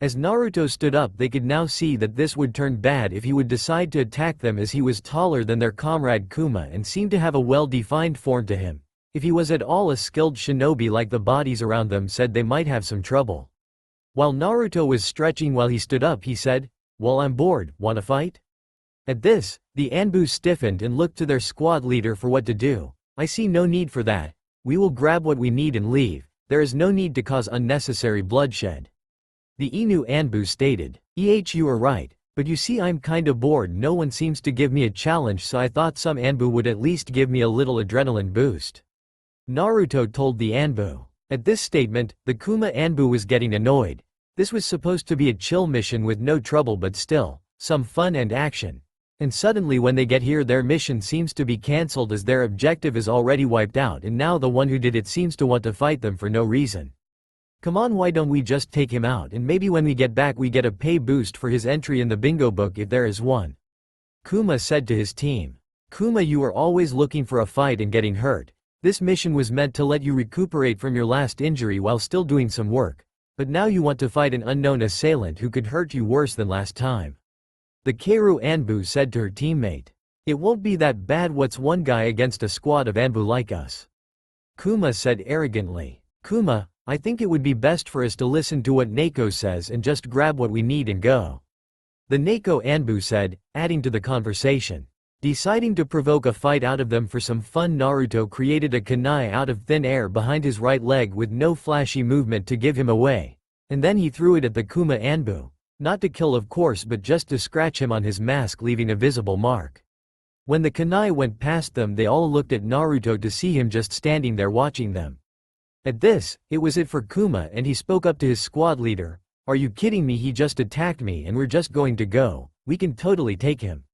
As Naruto stood up, they could now see that this would turn bad if he would decide to attack them, as he was taller than their comrade Kuma and seemed to have a well-defined form to him. If he was at all a skilled shinobi like the bodies around them said, they might have some trouble. While Naruto was stretching while he stood up, he said, well, I'm bored, wanna fight? At this, the Anbu stiffened and looked to their squad leader for what to do. I see no need for that. We will grab what we need and leave. There is no need to cause unnecessary bloodshed. The Inu Anbu stated, you are right, but you see, I'm kinda bored. No one seems to give me a challenge, so I thought some Anbu would at least give me a little adrenaline boost. Naruto told the Anbu. At this statement, the Kuma Anbu was getting annoyed. This was supposed to be a chill mission with no trouble, but still, some fun and action. And suddenly when they get here, their mission seems to be cancelled as their objective is already wiped out, and now the one who did it seems to want to fight them for no reason. Come on, why don't we just take him out and maybe when we get back we get a pay boost for his entry in the bingo book if there is one. Kuma said to his team. Kuma, you are always looking for a fight and getting hurt. This mission was meant to let you recuperate from your last injury while still doing some work. But now you want to fight an unknown assailant who could hurt you worse than last time. The Keiru Anbu said to her teammate. It won't be that bad. What's one guy against a squad of Anbu like us? Kuma said arrogantly. Kuma, I think it would be best for us to listen to what Neko says and just grab what we need and go. The Neko Anbu said, adding to the conversation. Deciding to provoke a fight out of them for some fun, Naruto created a kunai out of thin air behind his right leg with no flashy movement to give him away. And then he threw it at the Kuma Anbu. Not to kill of course, but just to scratch him on his mask, leaving a visible mark. When the kunai went past them, they all looked at Naruto to see him just standing there watching them. At this, it was it for Kuma and he spoke up to his squad leader. Are you kidding me? He just attacked me and we're just going to go. We can totally take him.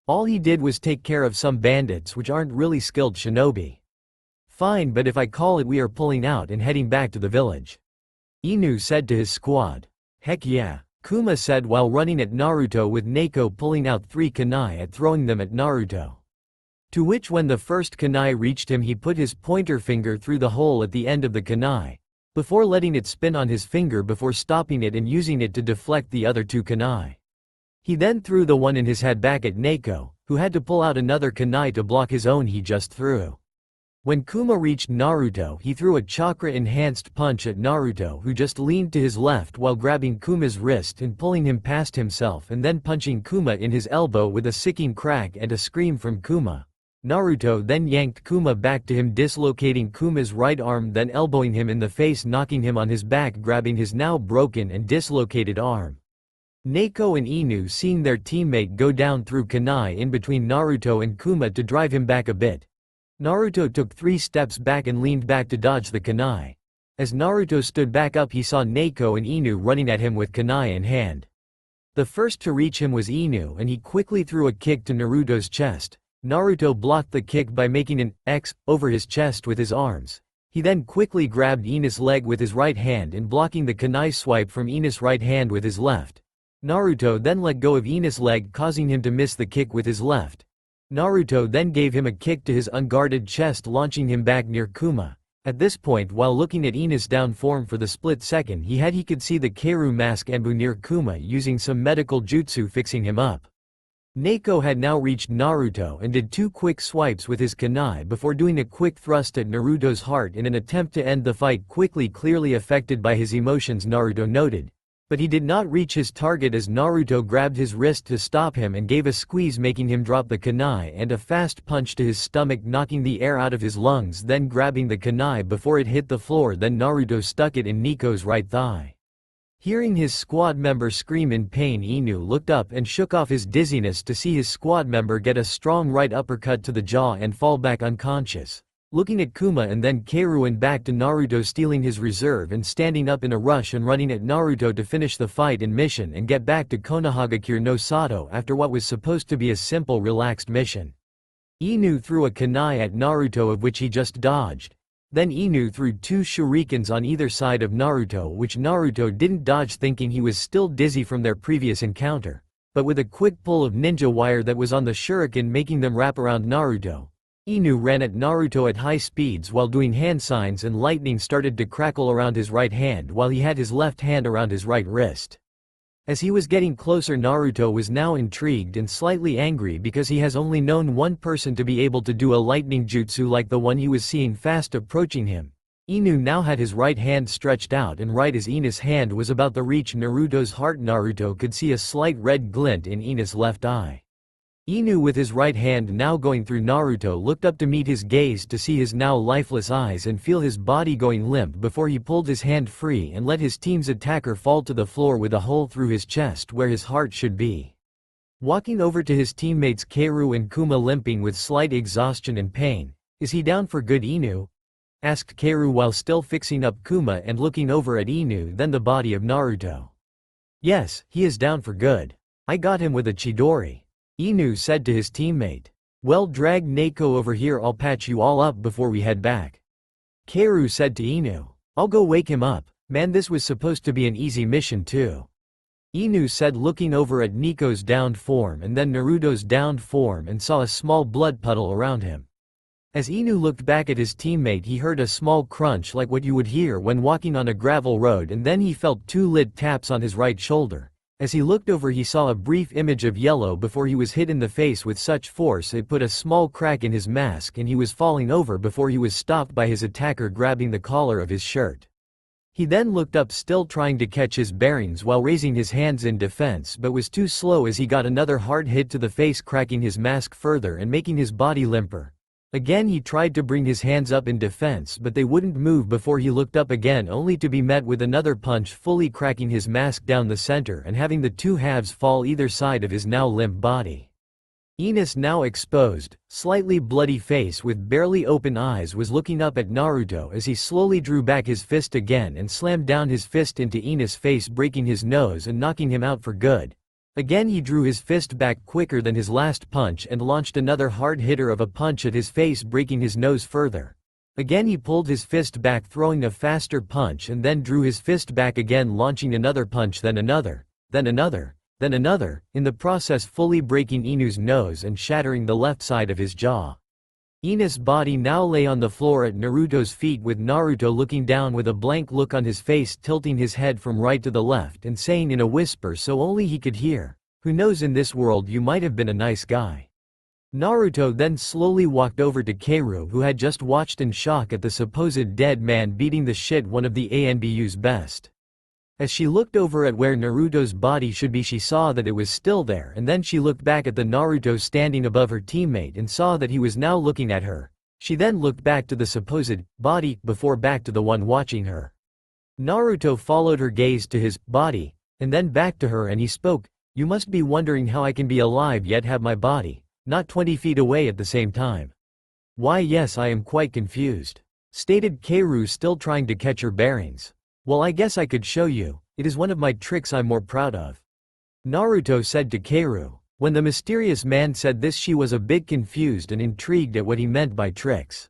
All he did was take care of some bandits which aren't really skilled shinobi. Fine, but if I call it, we are pulling out and heading back to the village. Inu said to his squad. Heck yeah, Kuma said while running at Naruto with Neko pulling out 3 kunai and throwing them at Naruto. To which when the first kunai reached him, he put his pointer finger through the hole at the end of the kunai, before letting it spin on his finger before stopping it and using it to deflect the other 2 kunai. He then threw the one in his head back at Neko, who had to pull out another kunai to block his own he just threw. When Kuma reached Naruto, he threw a chakra-enhanced punch at Naruto, who just leaned to his left while grabbing Kuma's wrist and pulling him past himself and then punching Kuma in his elbow with a sicking crack and a scream from Kuma. Naruto then yanked Kuma back to him, dislocating Kuma's right arm, then elbowing him in the face, knocking him on his back, grabbing his now broken and dislocated arm. Neko and Inu, seeing their teammate go down, threw kunai in between Naruto and Kuma to drive him back a bit. Naruto took 3 steps back and leaned back to dodge the kunai. As Naruto stood back up, he saw Neko and Inu running at him with kunai in hand. The first to reach him was Inu and he quickly threw a kick to Naruto's chest. Naruto blocked the kick by making an X over his chest with his arms. He then quickly grabbed Inu's leg with his right hand and blocking the kunai swipe from Inu's right hand with his left. Naruto then let go of Inu's leg, causing him to miss the kick with his left. Naruto then gave him a kick to his unguarded chest, launching him back near Kuma. At this point, while looking at Ines down form for the split second he could see the Keiru mask Anbu near Kuma using some medical jutsu fixing him up. Neko had now reached Naruto and did 2 quick swipes with his kunai before doing a quick thrust at Naruto's heart in an attempt to end the fight quickly, clearly affected by his emotions, Naruto noted. But he did not reach his target as Naruto grabbed his wrist to stop him and gave a squeeze, making him drop the kunai and a fast punch to his stomach, knocking the air out of his lungs, then grabbing the kunai before it hit the floor. Then Naruto stuck it in Neko's right thigh. Hearing his squad member scream in pain, Inu looked up and shook off his dizziness to see his squad member get a strong right uppercut to the jaw and fall back unconscious. Looking at Kuma and then Keiru and back to Naruto, stealing his reserve and standing up in a rush and running at Naruto to finish the fight and mission and get back to Konohagakure no Sato after what was supposed to be a simple relaxed mission. Inu threw a kunai at Naruto, of which he just dodged. Then Inu threw 2 shurikens on either side of Naruto, which Naruto didn't dodge, thinking he was still dizzy from their previous encounter, but with a quick pull of ninja wire that was on the shuriken making them wrap around Naruto. Inu ran at Naruto at high speeds while doing hand signs, and lightning started to crackle around his right hand while he had his left hand around his right wrist. As he was getting closer, Naruto was now intrigued and slightly angry because he has only known one person to be able to do a lightning jutsu like the one he was seeing fast approaching him. Inu now had his right hand stretched out, and right as Ines' hand was about to reach Naruto's heart, Naruto could see a slight red glint in Ines' left eye. Inu, with his right hand now going through Naruto, looked up to meet his gaze to see his now lifeless eyes and feel his body going limp before he pulled his hand free and let his team's attacker fall to the floor with a hole through his chest where his heart should be. Walking over to his teammates Keiru and Kuma, limping with slight exhaustion and pain. "Is he down for good, Inu?" asked Keiru while still fixing up Kuma and looking over at Inu, then the body of Naruto. "Yes, he is down for good. I got him with a Chidori," Inu said to his teammate. "Well, drag Neko over here, I'll patch you all up before we head back," Keiru said to Inu. "I'll go wake him up. Man, this was supposed to be an easy mission too," Inu said, looking over at Neko's downed form and then Naruto's downed form and saw a small blood puddle around him. As Inu looked back at his teammate, he heard a small crunch like what you would hear when walking on a gravel road, and then he felt 2 lit taps on his right shoulder. As he looked over, he saw a brief image of yellow before he was hit in the face with such force it put a small crack in his mask, and he was falling over before he was stopped by his attacker grabbing the collar of his shirt. He then looked up, still trying to catch his bearings while raising his hands in defense, but was too slow as he got another hard hit to the face, cracking his mask further and making his body limper. Again he tried to bring his hands up in defense, but they wouldn't move before he looked up again, only to be met with another punch, fully cracking his mask down the center and having the 2 halves fall either side of his now limp body. Ines, now exposed, slightly bloody face with barely open eyes, was looking up at Naruto as he slowly drew back his fist again and slammed down his fist into Ines' face, breaking his nose and knocking him out for good. Again he drew his fist back quicker than his last punch and launched another hard hitter of a punch at his face, breaking his nose further. Again he pulled his fist back, throwing a faster punch, and then drew his fist back again, launching another punch, then another, then another, then another, in the process fully breaking Inu's nose and shattering the left side of his jaw. Ines' body now lay on the floor at Naruto's feet, with Naruto looking down with a blank look on his face, tilting his head from right to the left and saying in a whisper so only he could hear, "Who knows, in this world you might have been a nice guy." Naruto then slowly walked over to Keiru, who had just watched in shock at the supposed dead man beating the shit one of the ANBU's best. As she looked over at where Naruto's body should be, she saw that it was still there, and then she looked back at the Naruto standing above her teammate and saw that he was now looking at her. She then looked back to the supposed body, before back to the one watching her. Naruto followed her gaze to his body, and then back to her, and he spoke, "You must be wondering how I can be alive yet have my body not 20 feet away at the same time." "Why, yes, I am quite confused," stated Keiru, still trying to catch her bearings. "Well, I guess I could show you. It is one of my tricks I'm more proud of," Naruto said to Keiru. When the mysterious man said this, she was a bit confused and intrigued at what he meant by tricks.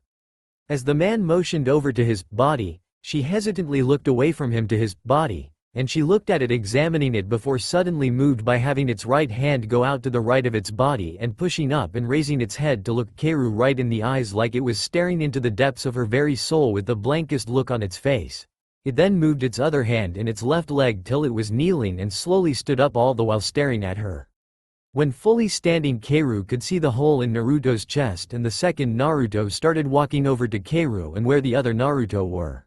As the man motioned over to his body, she hesitantly looked away from him to his body, and she looked at it, examining it before suddenly moved by having its right hand go out to the right of its body and pushing up and raising its head to look Kaoru right in the eyes like it was staring into the depths of her very soul with the blankest look on its face. It then moved its other hand and its left leg till it was kneeling and slowly stood up, all the while staring at her. When fully standing, Kaoru could see the hole in Naruto's chest, and the second Naruto started walking over to Kaoru and where the other Naruto were.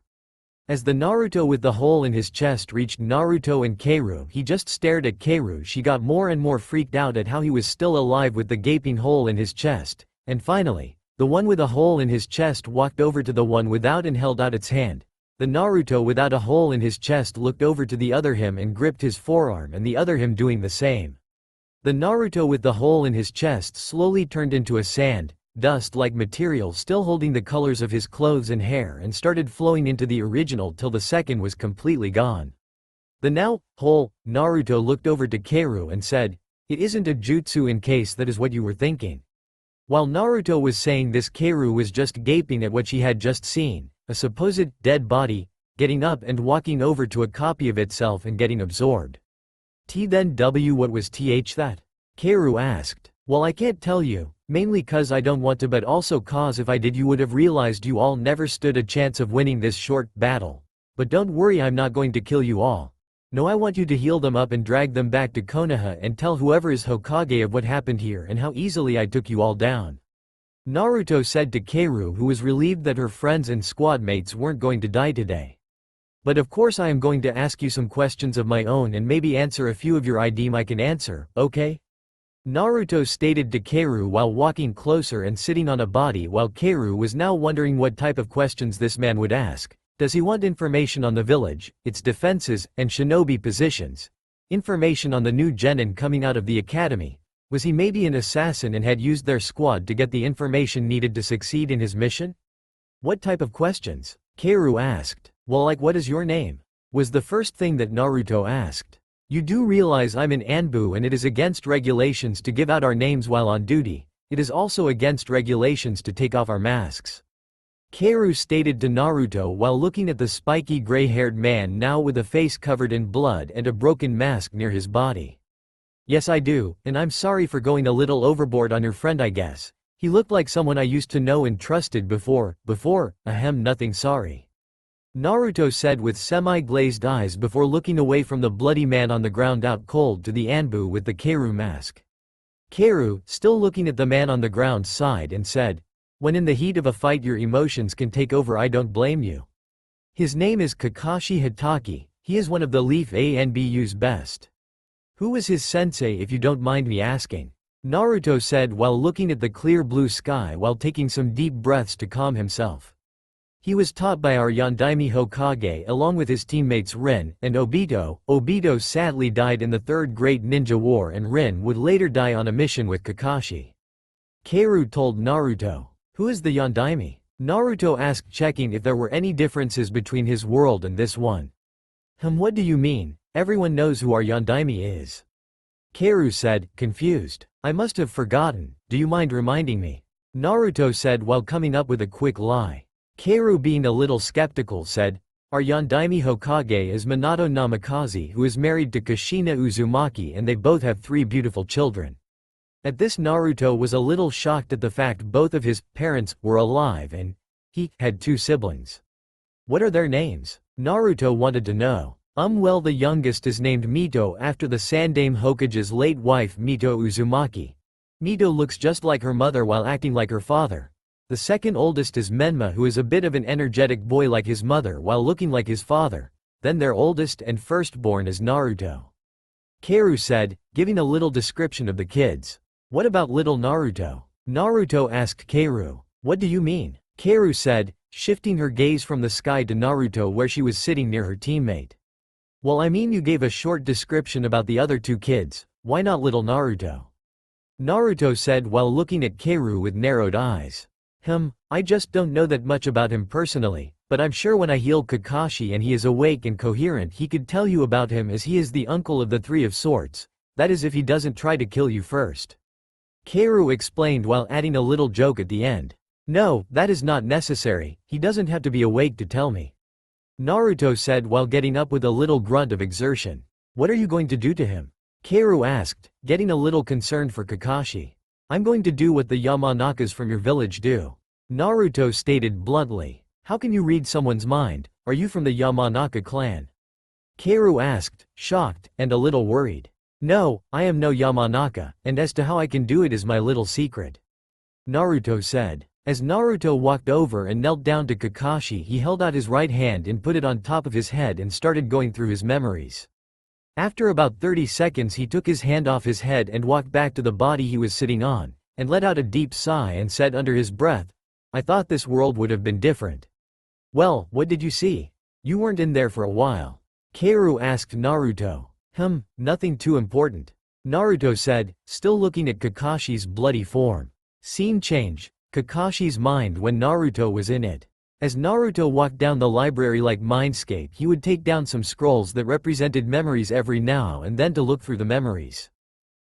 As the Naruto with the hole in his chest reached Naruto and Kaoru, he just stared at Kaoru. She got more and more freaked out at how he was still alive with the gaping hole in his chest, and finally, the one with a hole in his chest walked over to the one without and held out its hand. The Naruto without a hole in his chest looked over to the other him and gripped his forearm, and the other him doing the same. The Naruto with the hole in his chest slowly turned into a sand, dust-like material still holding the colors of his clothes and hair, and started flowing into the original till the second was completely gone. The now whole Naruto looked over to Kaoru and said, "It isn't a jutsu in case that is what you were thinking." While Naruto was saying this, Kaoru was just gaping at what she had just seen, a supposed dead body, getting up and walking over to a copy of itself and getting absorbed. Then what was that? Kaoru asked. "Well, I can't tell you, mainly cause I don't want to, but also cause if I did you would have realized you all never stood a chance of winning this short battle. But don't worry, I'm not going to kill you all. No, I want you to heal them up and drag them back to Konoha and tell whoever is Hokage of what happened here and how easily I took you all down." Naruto said to Kaoru, who was relieved that her friends and squad mates weren't going to die today. "But of course I am going to ask you some questions of my own and maybe answer a few of your I can answer, okay?" Naruto stated to Kaoru while walking closer and sitting on a body, while Kaoru was now wondering what type of questions this man would ask. Does he want information on the village, its defenses, and shinobi positions? Information on the new genin coming out of the academy? Was he maybe an assassin and had used their squad to get the information needed to succeed in his mission? What type of questions? Kaoru asked. "Well, like what is your name?" was the first thing that Naruto asked. "You do realize I'm an Anbu and it is against regulations to give out our names while on duty. It is also against regulations to take off our masks," Kaoru stated to Naruto while looking at the spiky gray-haired man now with a face covered in blood and a broken mask near his body. "Yes, I do, and I'm sorry for going a little overboard on your friend, I guess. He looked like someone I used to know and trusted before, nothing sorry," Naruto said with semi-glazed eyes before looking away from the bloody man on the ground out cold to the Anbu with the Kaoru mask. Kaoru, still looking at the man on the ground, sighed and said, "When in the heat of a fight your emotions can take over, I don't blame you. His name is Kakashi Hatake, he is one of the Leaf Anbu's best." "Who was his sensei, if you don't mind me asking?" Naruto said while looking at the clear blue sky while taking some deep breaths to calm himself. "He was taught by our Yondaime Hokage along with his teammates Rin and Obito. Obito sadly died in the Third Great Ninja War and Rin would later die on a mission with Kakashi," Kaoru told Naruto. "Who is the Yondaime?" Naruto asked, checking if there were any differences between his world and this one. What do you mean? Everyone knows who our Yondaime is," Kaoru said, confused. "I must have forgotten, do you mind reminding me?" Naruto said while coming up with a quick lie. Kaoru, being a little skeptical, said, "Our Yondaime Hokage is Minato Namikaze, who is married to Kushina Uzumaki, and they both have 3 beautiful children." At this, Naruto was a little shocked at the fact both of his parents were alive and he had 2 siblings. "What are their names?" Naruto wanted to know. Well, the youngest is named Mito after the Sandaime Hokage's late wife Mito Uzumaki. Mito looks just like her mother while acting like her father. The second oldest is Menma, who is a bit of an energetic boy like his mother while looking like his father. Then their oldest and firstborn is Naruto," Kaoru said, giving a little description of the kids. "What about little Naruto?" Naruto asked Kaoru. "What do you mean?" Kaoru said, shifting her gaze from the sky to Naruto where she was sitting near her teammate. "Well, I mean, you gave a short description about the other 2 kids, why not little Naruto?" Naruto said while looking at Kaoru with narrowed eyes. I just don't know that much about him personally, but I'm sure when I heal Kakashi and he is awake and coherent he could tell you about him, as he is the uncle of the 3 of Swords, that is if he doesn't try to kill you first," Kaoru explained while adding a little joke at the end. "No, that is not necessary, he doesn't have to be awake to tell me." Naruto said while getting up with a little grunt of exertion. What are you going to do to him? Kaoru asked, getting a little concerned for Kakashi. I'm going to do what the Yamanakas from your village do. Naruto stated bluntly. How can you read someone's mind? Are you from the Yamanaka clan? Kaoru asked, shocked, and a little worried. No, I am no Yamanaka, and as to how I can do it is my little secret. Naruto said. As Naruto walked over and knelt down to Kakashi, he held out his right hand and put it on top of his head and started going through his memories. After about 30 seconds he took his hand off his head and walked back to the body he was sitting on, and let out a deep sigh and said under his breath, I thought this world would have been different. Well, what did you see? You weren't in there for a while. Kaoru asked Naruto. Nothing too important. Naruto said, still looking at Kakashi's bloody form. Scene change. Kakashi's mind when Naruto was in it. As Naruto walked down the library like mindscape, he would take down some scrolls that represented memories every now and then to look through the memories.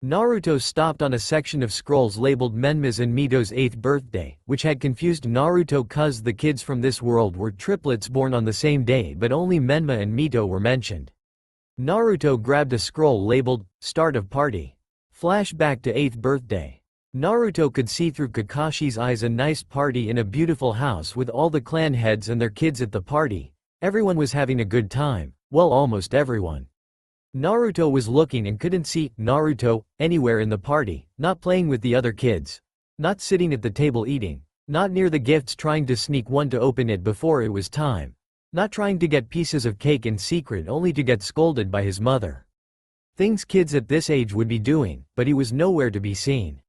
Naruto stopped on a section of scrolls labeled Menma's and Mito's 8th birthday, which had confused Naruto cause the kids from this world were triplets born on the same day, but only Menma and Mito were mentioned. Naruto grabbed a scroll labeled, Start of Party. Flashback to 8th birthday. Naruto could see through Kakashi's eyes a nice party in a beautiful house with all the clan heads and their kids at the party. Everyone was having a good time, well, almost everyone. Naruto was looking and couldn't see Naruto anywhere in the party, not playing with the other kids, not sitting at the table eating, not near the gifts trying to sneak one to open it before it was time. Not trying to get pieces of cake in secret only to get scolded by his mother. Things kids at this age would be doing, but he was nowhere to be seen.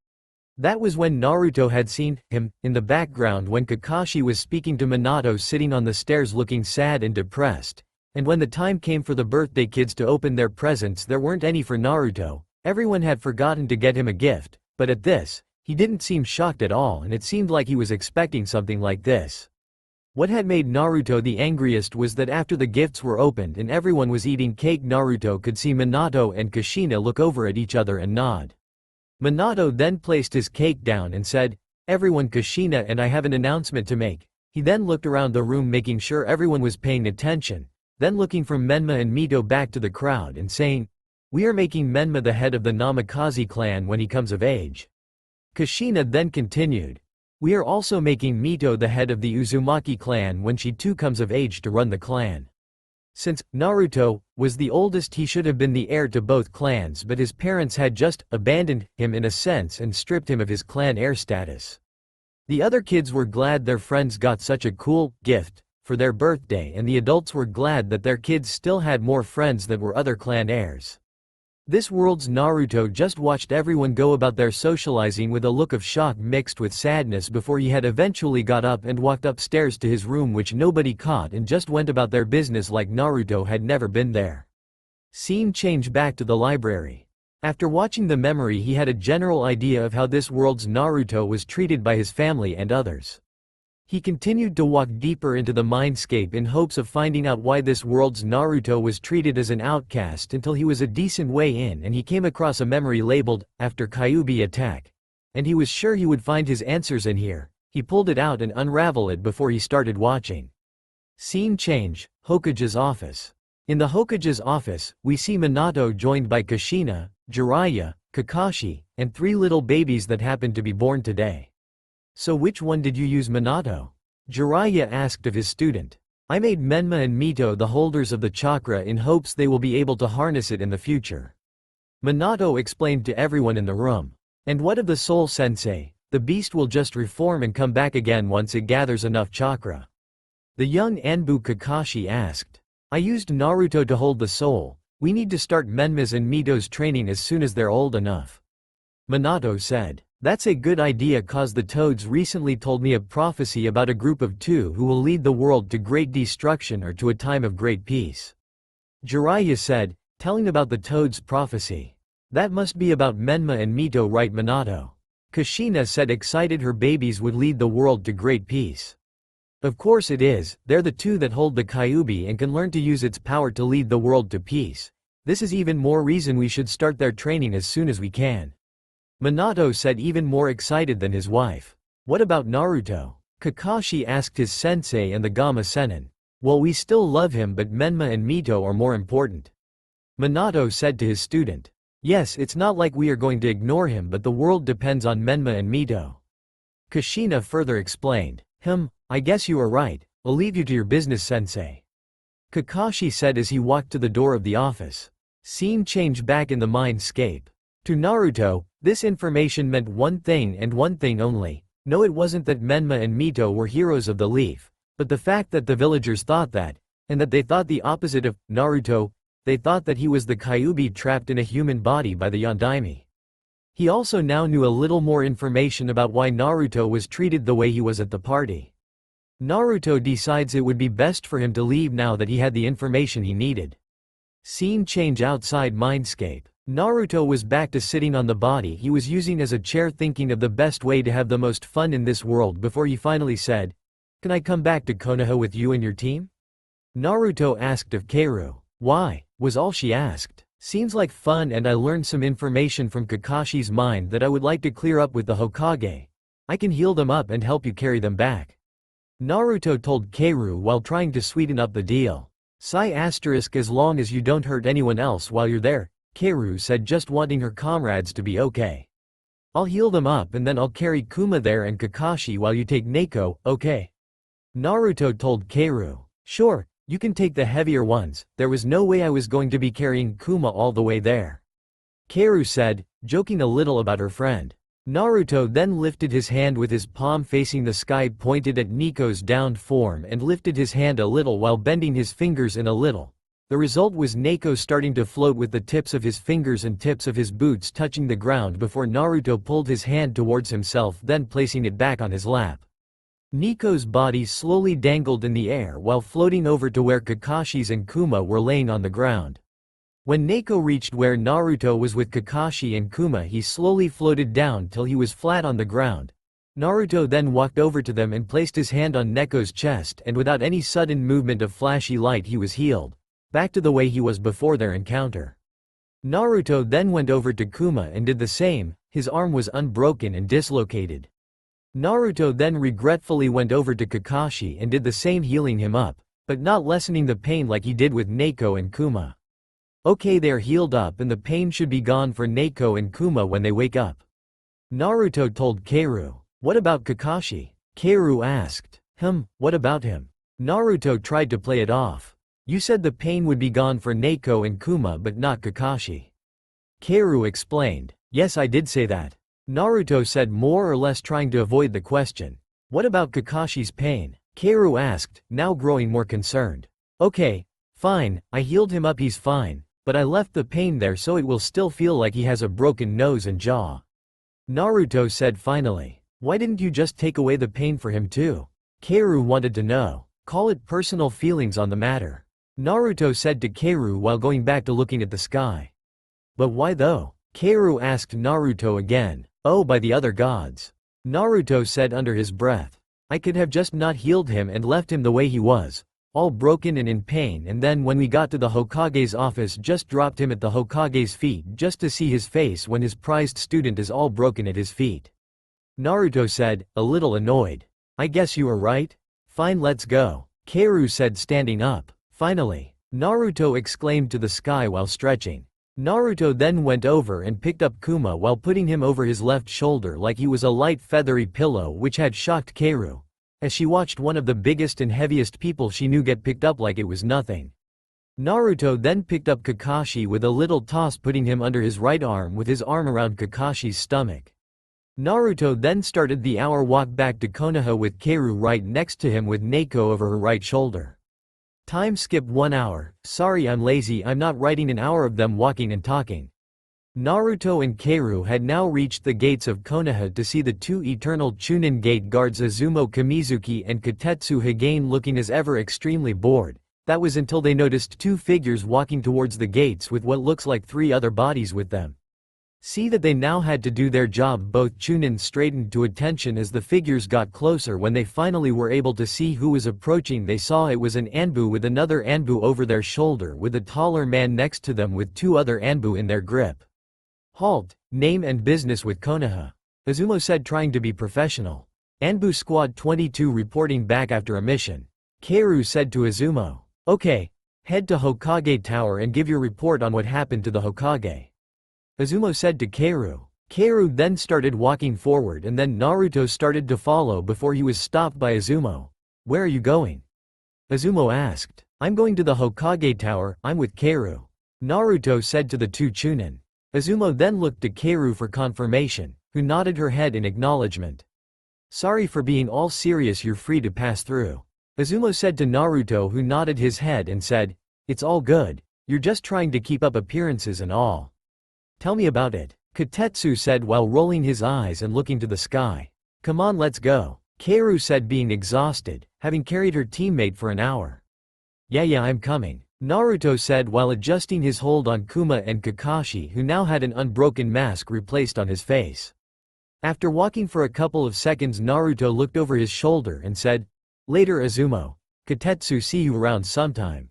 That was when Naruto had seen him in the background when Kakashi was speaking to Minato sitting on the stairs looking sad and depressed, and when the time came for the birthday kids to open their presents there weren't any for Naruto. Everyone had forgotten to get him a gift, but at this, he didn't seem shocked at all and it seemed like he was expecting something like this. What had made Naruto the angriest was that after the gifts were opened and everyone was eating cake, Naruto could see Minato and Kushina look over at each other and nod. Minato then placed his cake down and said, Everyone, Kushina and I have an announcement to make. He then looked around the room making sure everyone was paying attention, then looking from Menma and Mito back to the crowd and saying, We are making Menma the head of the Namikaze clan when he comes of age. Kushina then continued, We are also making Mito the head of the Uzumaki clan when she too comes of age to run the clan. Since Naruto was the oldest, he should have been the heir to both clans, but his parents had just abandoned him in a sense and stripped him of his clan heir status. The other kids were glad their friends got such a cool gift for their birthday, and the adults were glad that their kids still had more friends that were other clan heirs. This world's Naruto just watched everyone go about their socializing with a look of shock mixed with sadness before he had eventually got up and walked upstairs to his room, which nobody caught, and just went about their business like Naruto had never been there. Scene change back to the library. After watching the memory he had a general idea of how this world's Naruto was treated by his family and others. He continued to walk deeper into the mindscape in hopes of finding out why this world's Naruto was treated as an outcast until he was a decent way in and he came across a memory labeled, After Kyuubi Attack. And he was sure he would find his answers in here. He pulled it out and unraveled it before he started watching. Scene change, Hokage's office. In the Hokage's office, we see Minato joined by Kushina, Jiraiya, Kakashi, and 3 little babies that happened to be born today. So which one did you use, Minato? Jiraiya asked of his student. I made Menma and Mito the holders of the chakra in hopes they will be able to harness it in the future. Minato explained to everyone in the room. And what of the soul, sensei? The beast will just reform and come back again once it gathers enough chakra. The young Anbu Kakashi asked. I used Naruto to hold the soul. We need to start Menma's and Mito's training as soon as they're old enough. Minato said. That's a good idea, cause the Toads recently told me a prophecy about a group of 2 who will lead the world to great destruction or to a time of great peace. Jiraiya said, telling about the Toads' prophecy. That must be about Menma and Mito, right, Minato? Kushina said, excited her babies would lead the world to great peace. Of course it is, they're the 2 that hold the Kyuubi and can learn to use its power to lead the world to peace. This is even more reason we should start their training as soon as we can. Minato said, even more excited than his wife. What about Naruto? Kakashi asked his sensei and the Gamma Sennin. Well, we still love him, but Menma and Mito are more important. Minato said to his student. Yes, it's not like we are going to ignore him, but the world depends on Menma and Mito. Kushina further explained. I guess you are right, I'll leave you to your business, sensei. Kakashi said as he walked to the door of the office. Scene change back in the mindscape. To Naruto, this information meant one thing and one thing only. No, it wasn't that Menma and Mito were heroes of the leaf, but the fact that the villagers thought that, and that they thought the opposite of Naruto. They thought that he was the Kyuubi trapped in a human body by the Yondaime. He also now knew a little more information about why Naruto was treated the way he was at the party. Naruto decides it would be best for him to leave now that he had the information he needed. Scene change outside mindscape. Naruto was back to sitting on the body he was using as a chair, thinking of the best way to have the most fun in this world before he finally said, "Can I come back to Konoha with you and your team?" Naruto asked of Kaoru. "Why?" was all she asked. "Seems like fun, and I learned some information from Kakashi's mind that I would like to clear up with the Hokage. I can heal them up and help you carry them back," Naruto told Kaoru while trying to sweeten up the deal. "Sigh asterisk as long as you don't hurt anyone else while you're there," Kaoru said, just wanting her comrades to be okay. "I'll heal them up and then I'll carry Kuma there and Kakashi while you take Neko, okay?" Naruto told Kaoru. "Sure, you can take the heavier ones, there was no way I was going to be carrying Kuma all the way there," Kaoru said, joking a little about her friend. Naruto then lifted his hand with his palm facing the sky, pointed at Neko's downed form and lifted his hand a little while bending his fingers in a little. The result was Neko starting to float with the tips of his fingers and tips of his boots touching the ground before Naruto pulled his hand towards himself, then placing it back on his lap. Neko's body slowly dangled in the air while floating over to where Kakashi's and Kuma were laying on the ground. When Neko reached where Naruto was with Kakashi and Kuma, he slowly floated down till he was flat on the ground. Naruto then walked over to them and placed his hand on Neko's chest, and without any sudden movement of flashy light he was healed, back to the way he was before their encounter. Naruto then went over to Kuma and did the same, his arm was unbroken and dislocated. Naruto then regretfully went over to Kakashi and did the same, healing him up, but not lessening the pain like he did with Neko and Kuma. Okay, they're healed up and the pain should be gone for Neko and Kuma when they wake up, Naruto told Kaoru. What about Kakashi? Kaoru asked. What about him? Naruto tried to play it off. You said the pain would be gone for Neko and Kuma but not Kakashi. Kaoru explained. Yes, I did say that, Naruto said, more or less trying to avoid the question. What about Kakashi's pain? Kaoru asked, now growing more concerned. Okay, fine, I healed him up, he's fine, but I left the pain there so it will still feel like he has a broken nose and jaw, Naruto said finally. Why didn't you just take away the pain for him too? Kaoru wanted to know. Call it personal feelings on the matter, Naruto said to Kaoru while going back to looking at the sky. But why though? Kaoru asked Naruto again. Oh, by the other gods, Naruto said under his breath. I could have just not healed him and left him the way he was, all broken and in pain, and then when we got to the Hokage's office just dropped him at the Hokage's feet just to see his face when his prized student is all broken at his feet, Naruto said, a little annoyed. I guess you are right. Fine, let's go, Kaoru said, standing up. Finally, Naruto exclaimed to the sky while stretching. Naruto then went over and picked up Kuma while putting him over his left shoulder like he was a light feathery pillow, which had shocked Kaoru, as she watched one of the biggest and heaviest people she knew get picked up like it was nothing. Naruto then picked up Kakashi with a little toss, putting him under his right arm with his arm around Kakashi's stomach. Naruto then started the hour walk back to Konoha with Kaoru right next to him with Neko over her right shoulder. Time skip 1 hour, sorry I'm lazy, I'm not writing an hour of them walking and talking. Naruto and Kaoru had now reached the gates of Konoha to see the two eternal Chunin gate guards Azumo Kamizuki and Katetsu Higane looking as ever extremely bored. That was until they noticed two figures walking towards the gates with what looks like 3 other bodies with them. See that they now had to do their job. Both Chunin straightened to attention as the figures got closer. When they finally were able to see who was approaching, they saw it was an Anbu with another Anbu over their shoulder with a taller man next to them with 2 other Anbu in their grip. Halt, name and business with Konoha, Azumo said, trying to be professional. Anbu Squad 22 reporting back after a mission. Keiru said to Izumo. Okay. Head to Hokage Tower and give your report on what happened to the Hokage. Izumo said to Keiru. Keiru then started walking forward and then Naruto started to follow before he was stopped by Izumo. Where are you going? Izumo asked. I'm going to the Hokage Tower, I'm with Keiru. Naruto said to the two Chunin. Izumo then looked to Keiru for confirmation, who nodded her head in acknowledgement. Sorry for being all serious, you're free to pass through. Izumo said to Naruto, who nodded his head and said, it's all good, you're just trying to keep up appearances and all. Tell me about it, Kotetsu said while rolling his eyes and looking to the sky. Come on, let's go, Keiru said, being exhausted, having carried her teammate for an hour. Yeah, I'm coming, Naruto said while adjusting his hold on Kuma and Kakashi, who now had an unbroken mask replaced on his face. After walking for a couple of seconds, Naruto looked over his shoulder and said, later Izumo. Kotetsu, see you around sometime.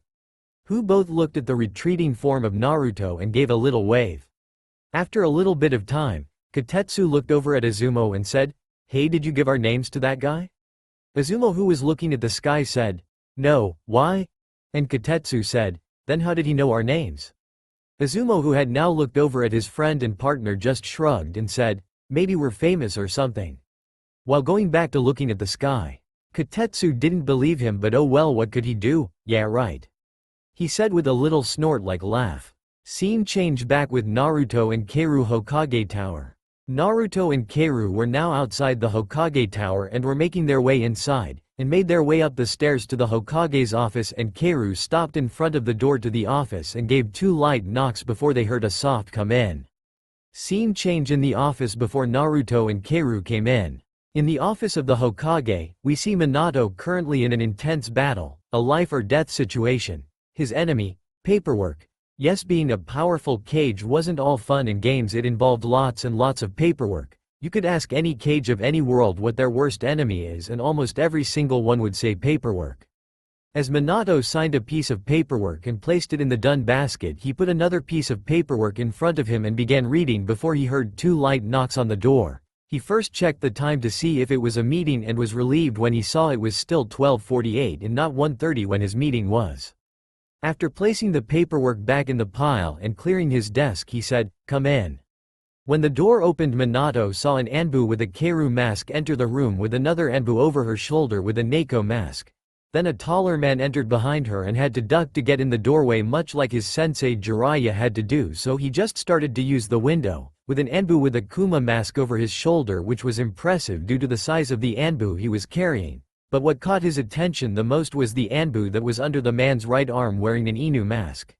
Who both looked at the retreating form of Naruto and gave a little wave. After a little bit of time, Kotetsu looked over at Izumo and said, hey, did you give our names to that guy? Izumo, who was looking at the sky, said, no, why? And Kotetsu said, then how did he know our names? Izumo, who had now looked over at his friend and partner, just shrugged and said, maybe we're famous or something. While going back to looking at the sky. Kotetsu didn't believe him, but oh well, what could he do? Yeah, right. He said with a little snort-like laugh. Scene changed back with Naruto and Keiru Hokage Tower. Naruto and Keiru were now outside the Hokage Tower and were making their way inside, and made their way up the stairs to the Hokage's office, and Keiru stopped in front of the door to the office and gave 2 light knocks before they heard a soft come in. Scene change in the office before Naruto and Keiru came in. In the office of the Hokage, we see Minato currently in an intense battle, a life or death situation. His enemy, paperwork. Yes, being a powerful Kage wasn't all fun and games, it involved lots and lots of paperwork. You could ask any Kage of any world what their worst enemy is and almost every single one would say paperwork. As Minato signed a piece of paperwork and placed it in the done basket, he put another piece of paperwork in front of him and began reading before he heard 2 light knocks on the door. He first checked the time to see if it was a meeting and was relieved when he saw it was still 12:48 and not 1:30 when his meeting was. After placing the paperwork back in the pile and clearing his desk, he said, come in. When the door opened, Minato saw an Anbu with a Keiru mask enter the room with another Anbu over her shoulder with a Neko mask. Then a taller man entered behind her and had to duck to get in the doorway, much like his sensei Jiraiya had to do, so he just started to use the window, with an Anbu with a Kuma mask over his shoulder, which was impressive due to the size of the Anbu he was carrying. But what caught his attention the most was the Anbu that was under the man's right arm wearing an Inu mask.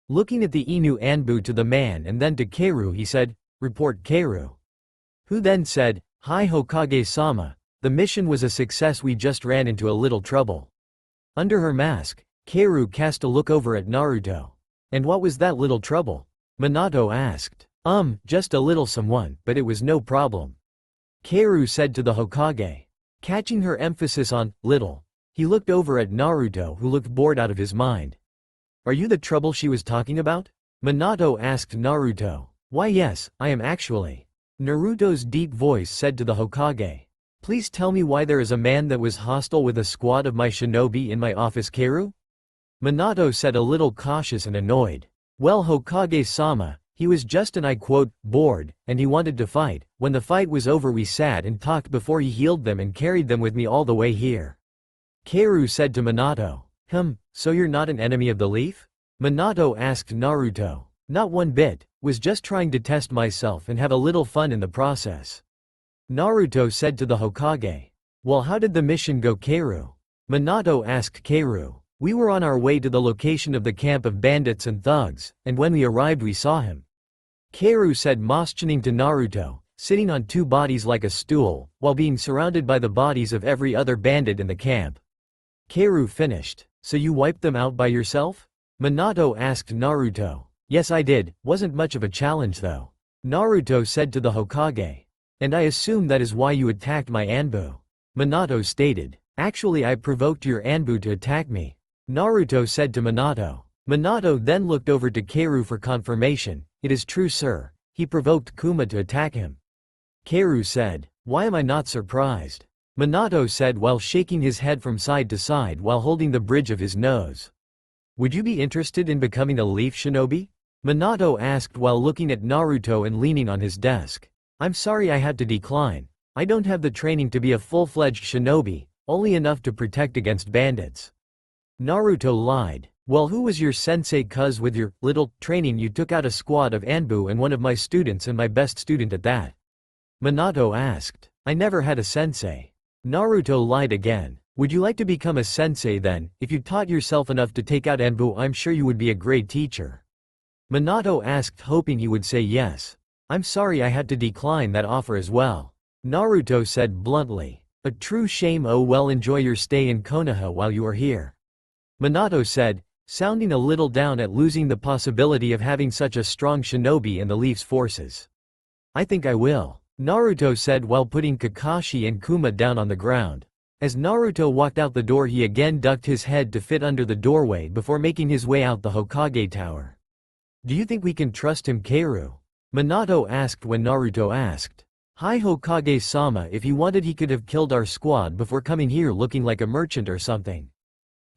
Looking at the Inu Anbu to the man and then to Keiru, he said, report Keiru. Who then said, hi Hokage-sama, the mission was a success, we just ran into a little trouble. Under her mask, Keiru cast a look over at Naruto. And what was that little trouble? Minato asked. Just a little someone, but it was no problem. Keiru said to the Hokage. Catching her emphasis on little, he looked over at Naruto, who looked bored out of his mind. Are you the trouble she was talking about? Minato asked Naruto. Why yes, I am actually. Naruto's deep voice said to the Hokage. Please tell me why there is a man that was hostile with a squad of my shinobi in my office, Keiru? Minato said, a little cautious and annoyed. Well, Hokage-sama, he was just, and I quote, bored, and he wanted to fight. When the fight was over, we sat and talked before he healed them and carried them with me all the way here. Keiru said to Minato. So you're not an enemy of the leaf? Minato asked Naruto. Not one bit, was just trying to test myself and have a little fun in the process. Naruto said to the Hokage. Well, how did the mission go, Keiru? Minato asked Keiru. We were on our way to the location of the camp of bandits and thugs, and when we arrived we saw him. Keiru said, motioning to Naruto, sitting on 2 bodies like a stool, while being surrounded by the bodies of every other bandit in the camp. Keiru finished. So you wiped them out by yourself? Minato asked Naruto. Yes, I did, wasn't much of a challenge though. Naruto said to the Hokage. And I assume that is why you attacked my Anbu. Minato stated. Actually, I provoked your Anbu to attack me. Naruto said to Minato. Minato then looked over to Keiru for confirmation. It is true, sir. He provoked Kuma to attack him. Keiru said. Why am I not surprised? Minato said while shaking his head from side to side while holding the bridge of his nose. Would you be interested in becoming a leaf shinobi? Minato asked while looking at Naruto and leaning on his desk. I'm sorry I had to decline. I don't have the training to be a full-fledged shinobi, only enough to protect against bandits. Naruto lied. Well, who was your sensei? Cuz with your little training you took out a squad of Anbu and one of my students and my best student at that. Minato asked. I never had a sensei. Naruto lied again. Would you like to become a sensei then? If you taught yourself enough to take out Anbu, I'm sure you would be a great teacher. Minato asked, hoping he would say yes. I'm sorry I had to decline that offer as well. Naruto said bluntly. A true shame. Oh well, enjoy your stay in Konoha while you are here. Minato said, sounding a little down at losing the possibility of having such a strong shinobi in the Leaf's forces. I think I will, Naruto said while putting Kakashi and Kuma down on the ground. As Naruto walked out the door, he again ducked his head to fit under the doorway before making his way out the Hokage tower. Do you think we can trust him, Kaoru? Minato asked when Naruto asked. Hi Hokage-sama, if he wanted he could have killed our squad before coming here looking like a merchant or something.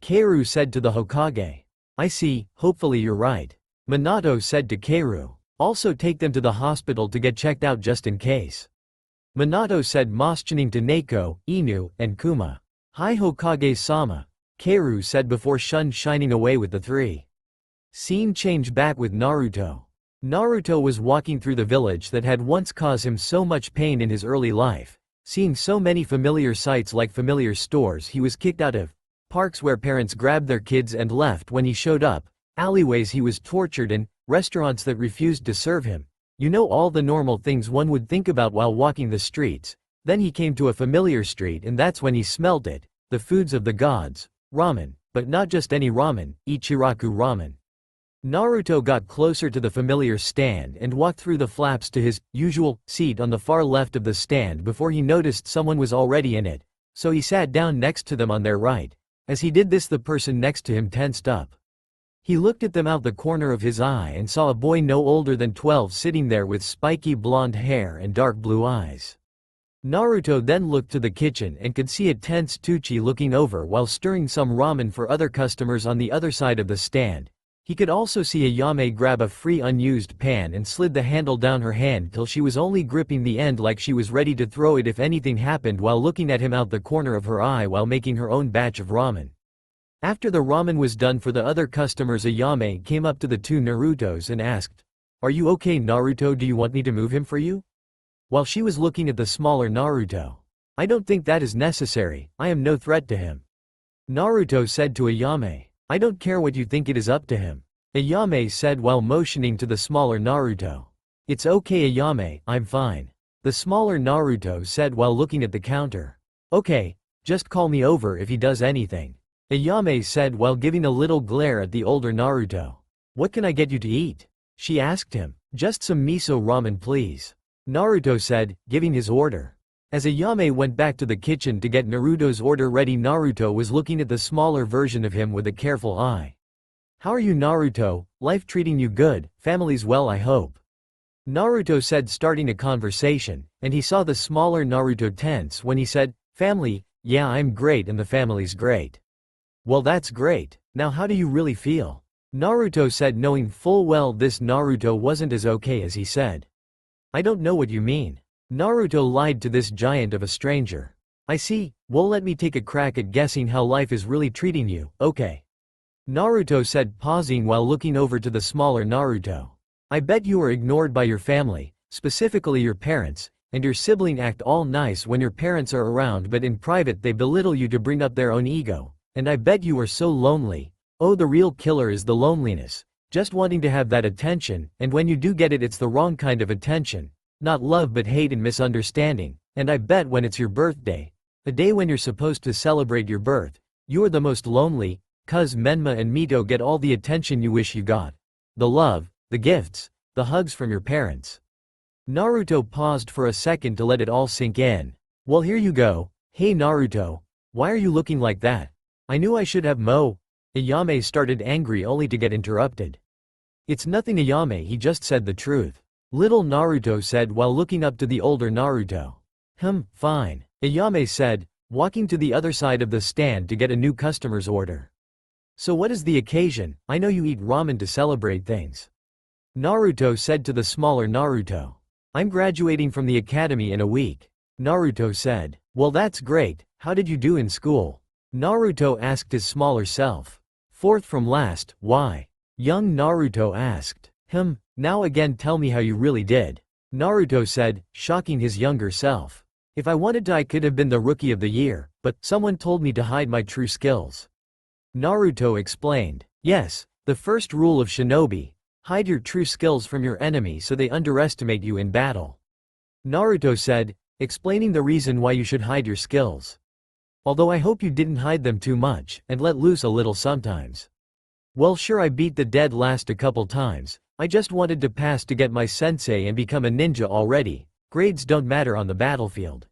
Kaoru said to the Hokage. I see, hopefully you're right. Minato said to Kaoru. Also take them to the hospital to get checked out just in case. Minato said, motioning to Neko, Inu, and Kuma. Hi Hokage-sama, Kaoru said before shining away with the three. Scene change back with Naruto. Naruto was walking through the village that had once caused him so much pain in his early life. Seeing so many familiar sights like familiar stores he was kicked out of, parks where parents grabbed their kids and left when he showed up, alleyways he was tortured in, restaurants that refused to serve him. You know, all the normal things one would think about while walking the streets. Then he came to a familiar street and that's when he smelled it, the foods of the gods, ramen, but not just any ramen, Ichiraku ramen. Naruto got closer to the familiar stand and walked through the flaps to his usual seat on the far left of the stand before he noticed someone was already in it, so he sat down next to them on their right. As he did this, the person next to him tensed up. He looked at them out the corner of his eye and saw a boy no older than 12 sitting there with spiky blonde hair and dark blue eyes. Naruto then looked to the kitchen and could see a tense Tsuchi looking over while stirring some ramen for other customers on the other side of the stand. He could also see Ayame grab a free unused pan and slid the handle down her hand till she was only gripping the end like she was ready to throw it if anything happened, while looking at him out the corner of her eye while making her own batch of ramen. After the ramen was done for the other customers, Ayame came up to the two Narutos and asked, "Are you okay, Naruto? Do you want me to move him for you?" While she was looking at the smaller Naruto. "I don't think that is necessary, I am no threat to him," Naruto said to Ayame. "I don't care what you think, it is up to him," Ayame said while motioning to the smaller Naruto. "It's okay Ayame, I'm fine," the smaller Naruto said while looking at the counter. "Okay, just call me over if he does anything," Ayame said while giving a little glare at the older Naruto. "What can I get you to eat?" she asked him. "Just some miso ramen please," Naruto said, giving his order. As Ayame went back to the kitchen to get Naruto's order ready, Naruto was looking at the smaller version of him with a careful eye. "How are you, Naruto? Life treating you good? Family's well, I hope?" Naruto said, starting a conversation, and he saw the smaller Naruto tense when he said, "Family, yeah, I'm great and the family's great." "Well, that's great. Now how do you really feel?" Naruto said, knowing full well this Naruto wasn't as okay as he said. "I don't know what you mean." Naruto lied to this giant of a stranger. "I see, well let me take a crack at guessing how life is really treating you, okay?" Naruto said, pausing while looking over to the smaller Naruto. "I bet you are ignored by your family, specifically your parents, and your sibling act all nice when your parents are around but in private they belittle you to bring up their own ego, and I bet you are so lonely. Oh, the real killer is the loneliness, just wanting to have that attention, and when you do get it it's the wrong kind of attention. Not love but hate and misunderstanding, and I bet when it's your birthday, a day when you're supposed to celebrate your birth, you're the most lonely, cuz Menma and Mito get all the attention you wish you got. The love, the gifts, the hugs from your parents." Naruto paused for a second to let it all sink in. "Well, here you go. Hey Naruto, why are you looking like that? I knew I should have Ayame started, angry only to get interrupted. "It's nothing Ayame, he just said the truth," little Naruto said while looking up to the older Naruto. Fine," Ayame said, walking to the other side of the stand to get a new customer's order. So what is the occasion? I know you eat ramen to celebrate things. Naruto said to the smaller Naruto. I'm graduating from the academy in a week. Naruto said. Well, that's great. How did you do in school? Naruto asked his smaller self. Fourth from last. Why? Young Naruto asked. Now again tell me how you really did. Naruto said, shocking his younger self. If I wanted to I could have been the rookie of the year, but someone told me to hide my true skills. Naruto explained. Yes, the first rule of shinobi. Hide your true skills from your enemy so they underestimate you in battle. Naruto said, explaining the reason why you should hide your skills. Although I hope you didn't hide them too much and let loose a little sometimes. Well, sure, I beat the dead last a couple times. I just wanted to pass to get my sensei and become a ninja already. Grades don't matter on the battlefield.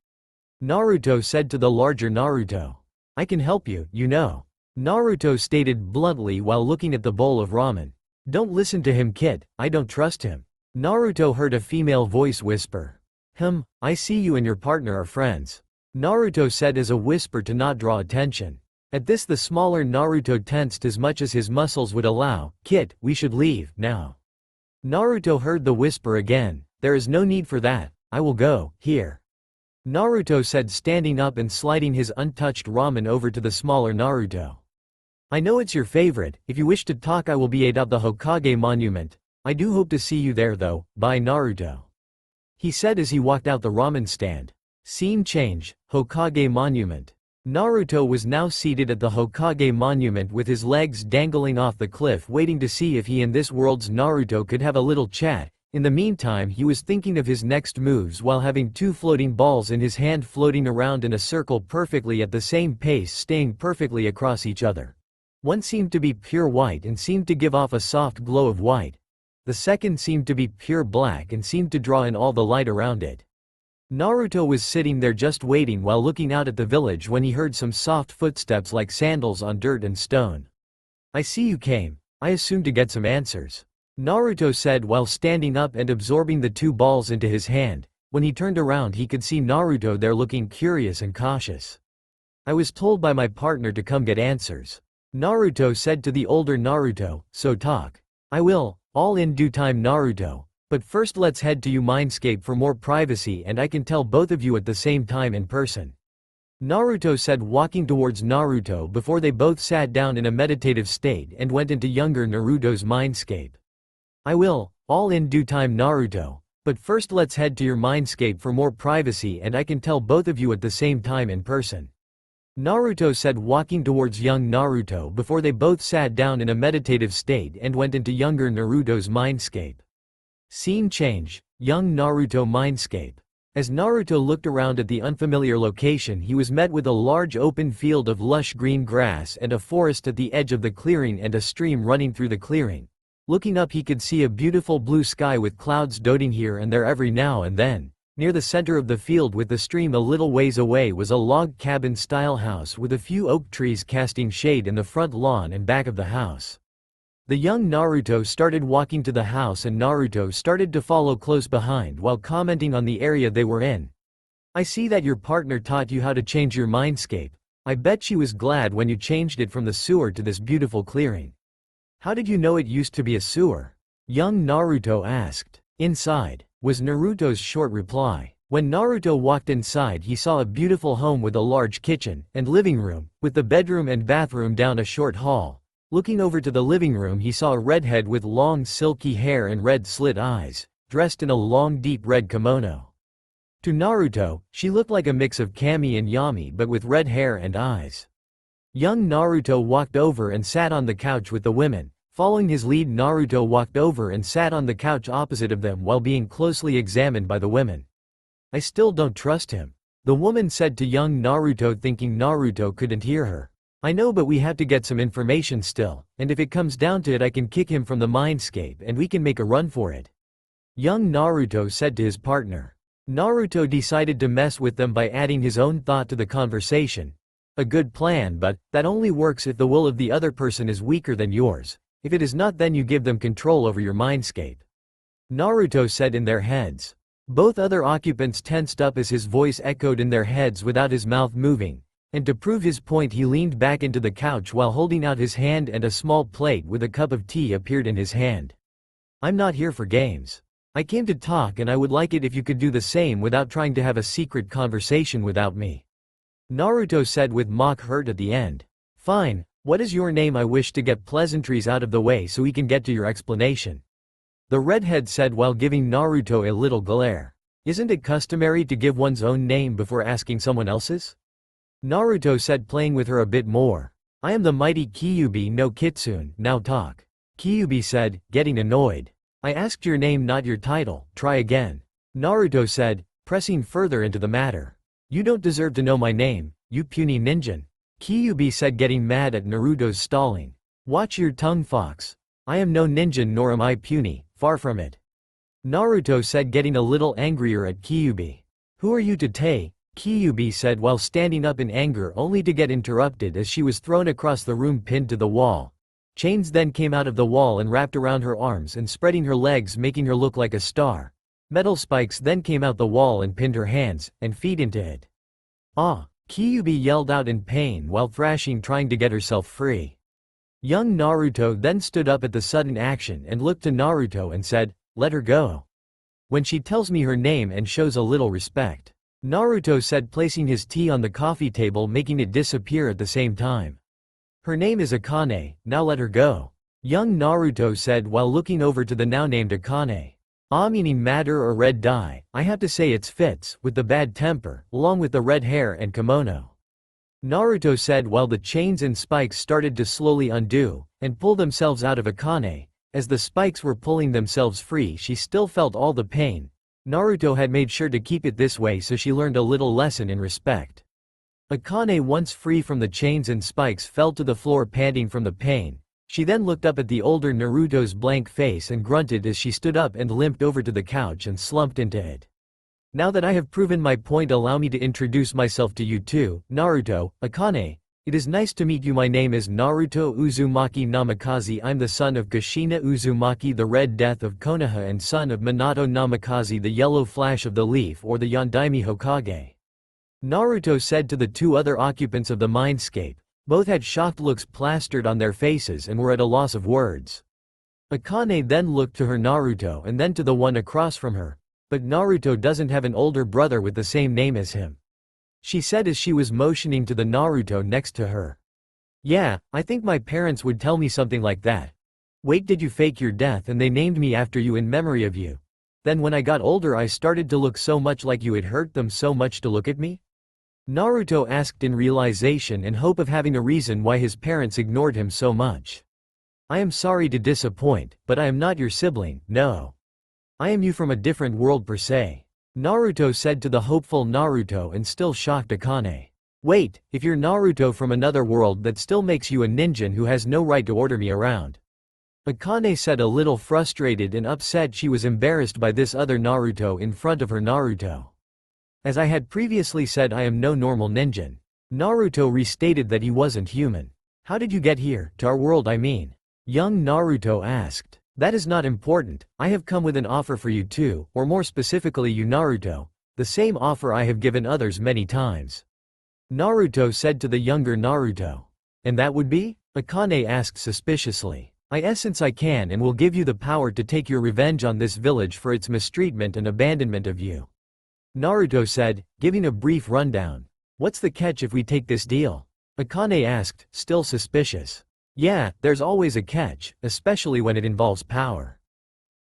Naruto said to the larger Naruto. I can help you, you know. Naruto stated bluntly while looking at the bowl of ramen. Don't listen to him, kid, I don't trust him. Naruto heard a female voice whisper. I see you and your partner are friends. Naruto said as a whisper to not draw attention. At this the smaller Naruto tensed as much as his muscles would allow. Kid, we should leave, now. Naruto heard the whisper again. There is no need for that, I will go, here. Naruto said, standing up and sliding his untouched ramen over to the smaller Naruto. I know it's your favorite. If you wish to talk I will be at the Hokage monument. I do hope to see you there though. Bye, Naruto. He said as he walked out the ramen stand. Scene change, Hokage monument. Naruto was now seated at the Hokage monument with his legs dangling off the cliff waiting to see if he and this world's Naruto could have a little chat. In the meantime he was thinking of his next moves while having two floating balls in his hand floating around in a circle perfectly at the same pace, staying perfectly across each other. One seemed to be pure white and seemed to give off a soft glow of white. The second seemed to be pure black and seemed to draw in all the light around it. Naruto was sitting there just waiting while looking out at the village when he heard some soft footsteps like sandals on dirt and stone. I see you came. I assumed to get some answers. Naruto said while standing up and absorbing the two balls into his hand. When he turned around he could see Naruto there looking curious and cautious. I was told by my partner to come get answers. Naruto said to the older Naruto, so talk. I will, all in due time, Naruto. But first let's head to Mindscape for more privacy and I can tell both of you at the same time in person. Naruto said, walking towards Naruto before they both sat down in a meditative state and went into younger Naruto's mindscape. I will, all in due time, Naruto. But first let's head to your mindscape for more privacy and I can tell both of you at the same time in person. Naruto said, walking towards young Naruto before they both sat down in a meditative state and went into younger Naruto's mindscape. Scene change, young Naruto mindscape. As Naruto looked around at the unfamiliar location he was met with a large open field of lush green grass and a forest at the edge of the clearing and a stream running through the clearing. Looking up he could see a beautiful blue sky with clouds dotting here and there every now and then. Near the center of the field with the stream a little ways away was a log cabin-style house with a few oak trees casting shade in the front lawn and back of the house. The young Naruto started walking to the house and Naruto started to follow close behind while commenting on the area they were in. I see that your partner taught you how to change your mindscape. I bet she was glad when you changed it from the sewer to this beautiful clearing. How did you know it used to be a sewer? Young Naruto asked. Inside, was Naruto's short reply. When Naruto walked inside he saw a beautiful home with a large kitchen and living room, with the bedroom and bathroom down a short hall. Looking over to the living room he saw a redhead with long silky hair and red slit eyes, dressed in a long deep red kimono. To Naruto, she looked like a mix of Kami and Yami but with red hair and eyes. Young Naruto walked over and sat on the couch with the women. Following his lead, Naruto walked over and sat on the couch opposite of them while being closely examined by the women. I still don't trust him. The woman said to young Naruto, thinking Naruto couldn't hear her. I know, but we have to get some information still, and if it comes down to it I can kick him from the mindscape and we can make a run for it. Young Naruto said to his partner. Naruto decided to mess with them by adding his own thought to the conversation. A good plan, but that only works if the will of the other person is weaker than yours. If it is not, then you give them control over your mindscape. Naruto said in their heads. Both other occupants tensed up as his voice echoed in their heads without his mouth moving, and to prove his point he leaned back into the couch while holding out his hand and a small plate with a cup of tea appeared in his hand. "I'm not here for games. I came to talk and I would like it if you could do the same without trying to have a secret conversation without me," Naruto said with mock hurt at the end. "Fine, what is your name? I wish to get pleasantries out of the way so we can get to your explanation," the redhead said while giving Naruto a little glare. "Isn't it customary to give one's own name before asking someone else's?" Naruto said, playing with her a bit more. "I am the mighty Kyuubi no Kitsune, now talk," Kyuubi said, getting annoyed. "I asked your name, not your title, try again," Naruto said, pressing further into the matter. "You don't deserve to know my name, you puny ninja," Kyuubi said, getting mad at Naruto's stalling. "Watch your tongue, fox. I am no ninja nor am I puny, far from it," Naruto said, getting a little angrier at Kyuubi. "Who are you to say?" Kyuubi said while standing up in anger only to get interrupted as she was thrown across the room pinned to the wall. Chains then came out of the wall and wrapped around her arms and spreading her legs making her look like a star. Metal spikes then came out the wall and pinned her hands and feet into it. "Ah!" Kyuubi yelled out in pain while thrashing trying to get herself free. Young Naruto then stood up at the sudden action and looked to Naruto and said, "Let her go. When she tells me her name and shows a little respect," Naruto said, placing his tea on the coffee table making it disappear at the same time. "Her name is Akane, now let her go," young Naruto said while looking over to the now named Akane. "Ah, meaning matter or red dye, I have to say it's fits with the bad temper, along with the red hair and kimono," Naruto said while the chains and spikes started to slowly undo and pull themselves out of Akane. As the spikes were pulling themselves free, she still felt all the pain. Naruto had made sure to keep it this way, so she learned a little lesson in respect. Akane, once free from the chains and spikes, fell to the floor panting from the pain. She then looked up at the older Naruto's blank face and grunted as she stood up and limped over to the couch and slumped into it. "Now that I have proven my point, allow me to introduce myself to you too, Naruto, Akane. It is nice to meet you. My name is Naruto Uzumaki Namikaze. I'm the son of Kushina Uzumaki, the Red Death of Konoha, and son of Minato Namikaze, the Yellow Flash of the Leaf, or the Yondaime Hokage," Naruto said to the two other occupants of the mindscape. Both had shocked looks plastered on their faces and were at a loss of words. Akane then looked to her Naruto and then to the one across from her. "But Naruto doesn't have an older brother with the same name as him," she said as she was motioning to the Naruto next to her. "Yeah, I think my parents would tell me something like that. Wait, did you fake your death and they named me after you in memory of you? Then when I got older I started to look so much like you it hurt them so much to look at me?" Naruto asked in realization and hope of having a reason why his parents ignored him so much. "I am sorry to disappoint, but I am not your sibling, no. I am you from a different world per se," Naruto said to the hopeful Naruto and still shocked Akane. "Wait, if you're Naruto from another world, that still makes you a ninja who has no right to order me around," Akane said, a little frustrated and upset. She was embarrassed by this other Naruto in front of her Naruto. "As I had previously said, I am no normal ninja," Naruto restated that he wasn't human. "How did you get here, to our world I mean?" young Naruto asked. "That is not important. I have come with an offer for you too, or more specifically you Naruto, the same offer I have given others many times," Naruto said to the younger Naruto. "And that would be?" Akane asked suspiciously. "I essence I can and will give you the power to take your revenge on this village for its mistreatment and abandonment of you," Naruto said, giving a brief rundown. "What's the catch if we take this deal?" Akane asked, still suspicious. "Yeah, there's always a catch, especially when it involves power,"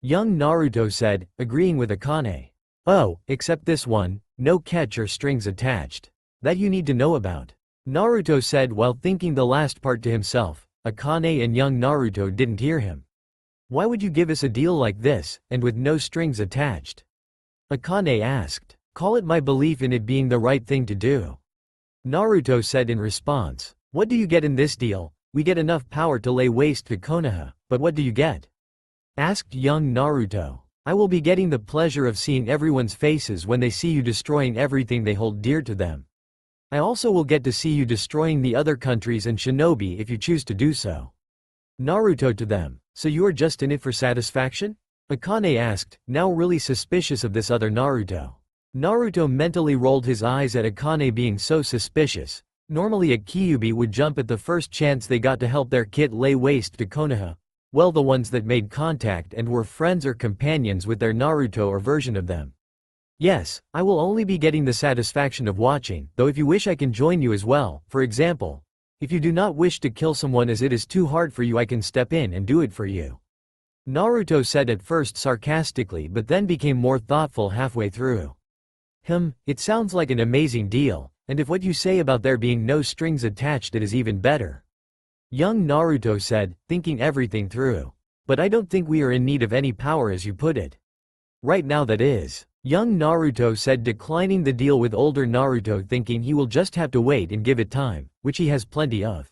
young Naruto said, agreeing with Akane. "Oh, except this one, no catch or strings attached. That you need to know about," Naruto said while thinking the last part to himself. Akane and young Naruto didn't hear him. "Why would you give us a deal like this, and with no strings attached?" Akane asked. "Call it my belief in it being the right thing to do," Naruto said in response. "What do you get in this deal? We get enough power to lay waste to Konoha, but what do you get?" asked young Naruto. "I will be getting the pleasure of seeing everyone's faces when they see you destroying everything they hold dear to them. I also will get to see you destroying the other countries and shinobi if you choose to do so." Naruto to them. "So you are just in it for satisfaction?" Akane asked, now really suspicious of this other Naruto. Naruto mentally rolled his eyes at Akane being so suspicious. Normally a Kyuubi would jump at the first chance they got to help their kid lay waste to Konoha. Well, the ones that made contact and were friends or companions with their Naruto or version of them. Yes, I will only be getting the satisfaction of watching, though if you wish I can join you as well. For example, if you do not wish to kill someone as it is too hard for you, I can step in and do it for you. Naruto said at first sarcastically but then became more thoughtful halfway through. It sounds like an amazing deal, and if what you say about there being no strings attached it is even better. Young Naruto said, thinking everything through. But I don't think we are in need of any power as you put it. Right now that is. Young Naruto said, declining the deal with older Naruto, thinking he will just have to wait and give it time, which he has plenty of.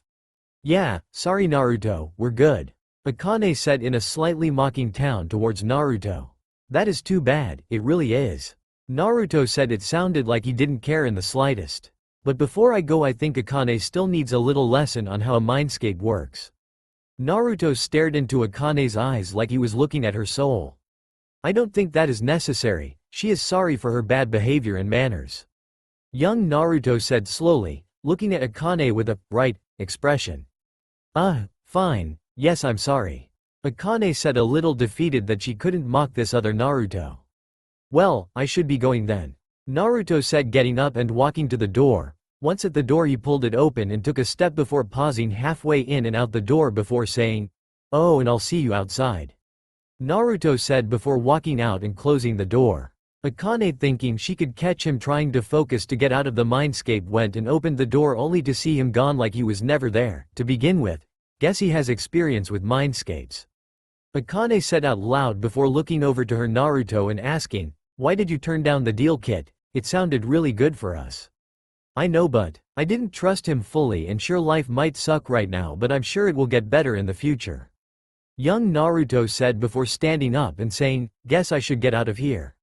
Yeah, sorry Naruto, we're good. Akane said in a slightly mocking tone towards Naruto. That is too bad, it really is. Naruto said it sounded like he didn't care in the slightest. But before I go, I think Akane still needs a little lesson on how a mindscape works. Naruto stared into Akane's eyes like he was looking at her soul. I don't think that is necessary, she is sorry for her bad behavior and manners. Young Naruto said slowly, looking at Akane with a right expression. Fine, yes I'm sorry. Akane said, a little defeated that she couldn't mock this other Naruto. Well, I should be going then. Naruto said, getting up and walking to the door. Once at the door he pulled it open and took a step before pausing halfway in and out the door before saying, "Oh, and I'll see you outside." Naruto said before walking out and closing the door. Akane, thinking she could catch him trying to focus to get out of the mindscape, went and opened the door only to see him gone like he was never there. To begin with, guess he has experience with mindscapes. Akane said out loud before looking over to her Naruto and asking, "Why did you turn down the deal, kid? It sounded really good for us." "I know, but I didn't trust him fully, and sure, life might suck right now, but I'm sure it will get better in the future." Young Naruto said before standing up and saying, "Guess I should get out of here."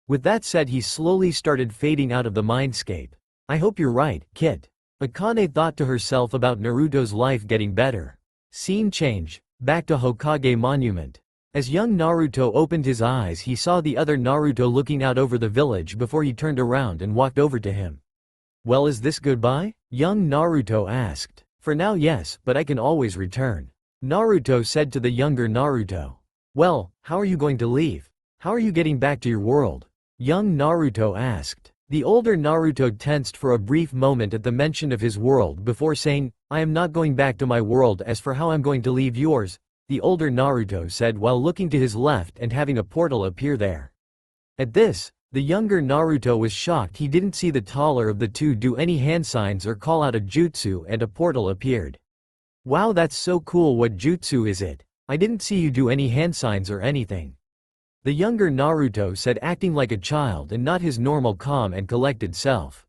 With that said, he slowly started fading out of the mindscape. I hope you're right, kid. Akane thought to herself about Naruto's life getting better. Scene change, back to Hokage Monument. As young Naruto opened his eyes, he saw the other Naruto looking out over the village before he turned around and walked over to him. "Well, is this goodbye?" Young Naruto asked. "For now, yes, but I can always return," Naruto said to the younger Naruto. "Well, how are you going to leave? How are you getting back to your world?" Young Naruto asked. The older Naruto tensed for a brief moment at the mention of his world before saying, "I am not going back to my world. As for how I'm going to leave yours," the older Naruto said while looking to his left and having a portal appear there. At this, the younger Naruto was shocked. He didn't see the taller of the two do any hand signs or call out a jutsu, and a portal appeared. "Wow, that's so cool. What jutsu is it? I didn't see you do any hand signs or anything," the younger Naruto said, acting like a child and not his normal calm and collected self.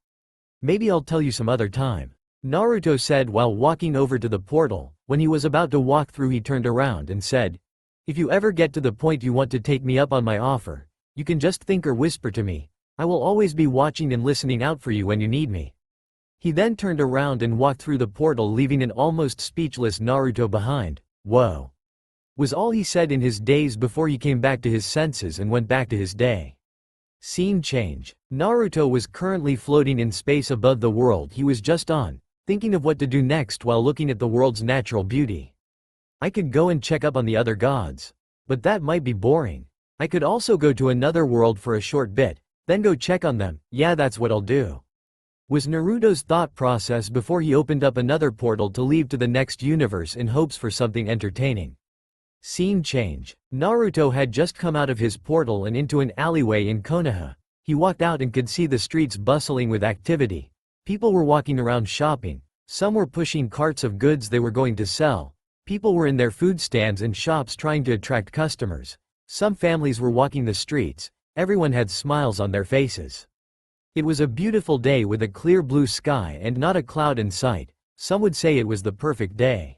"Maybe I'll tell you some other time," Naruto said while walking over to the portal. When he was about to walk through, he turned around and said, "If you ever get to the point you want to take me up on my offer, you can just think or whisper to me. I will always be watching and listening out for you when you need me." He then turned around and walked through the portal, leaving an almost speechless Naruto behind. "Whoa," was all he said in his daze before he came back to his senses and went back to his day. Scene change. Naruto was currently floating in space above the world he was just on, thinking of what to do next while looking at the world's natural beauty. I could go and check up on the other gods. But that might be boring. I could also go to another world for a short bit, then go check on them. Yeah, that's what I'll do, was Naruto's thought process before he opened up another portal to leave to the next universe in hopes for something entertaining. Scene change. Naruto had just come out of his portal and into an alleyway in Konoha. He walked out and could see the streets bustling with activity. People were walking around shopping. Some were pushing carts of goods they were going to sell. People were in their food stands and shops trying to attract customers. Some families were walking the streets. Everyone had smiles on their faces. It was a beautiful day with a clear blue sky and not a cloud in sight. Some would say it was the perfect day.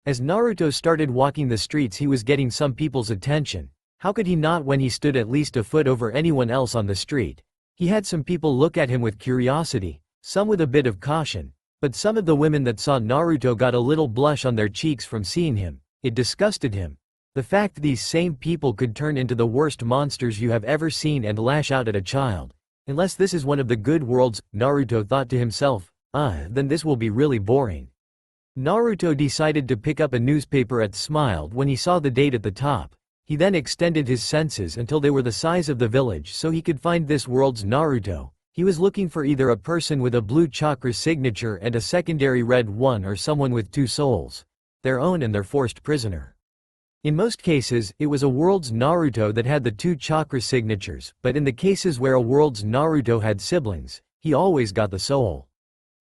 As Naruto started walking the streets, he was getting some people's attention. How could he not when he stood at least a foot over anyone else on the street? He had some people look at him with curiosity, some with a bit of caution. But some of the women that saw Naruto got a little blush on their cheeks from seeing him. It disgusted him. The fact these same people could turn into the worst monsters you have ever seen and lash out at a child. Unless this is one of the good worlds, Naruto thought to himself, then this will be really boring. Naruto decided to pick up a newspaper and smiled when he saw the date at the top. He then extended his senses until they were the size of the village so he could find this world's Naruto. He was looking for either a person with a blue chakra signature and a secondary red one or someone with two souls. Their own and their forced prisoner. In most cases, it was a world's Naruto that had the two chakra signatures, but in the cases where a world's Naruto had siblings, he always got the soul.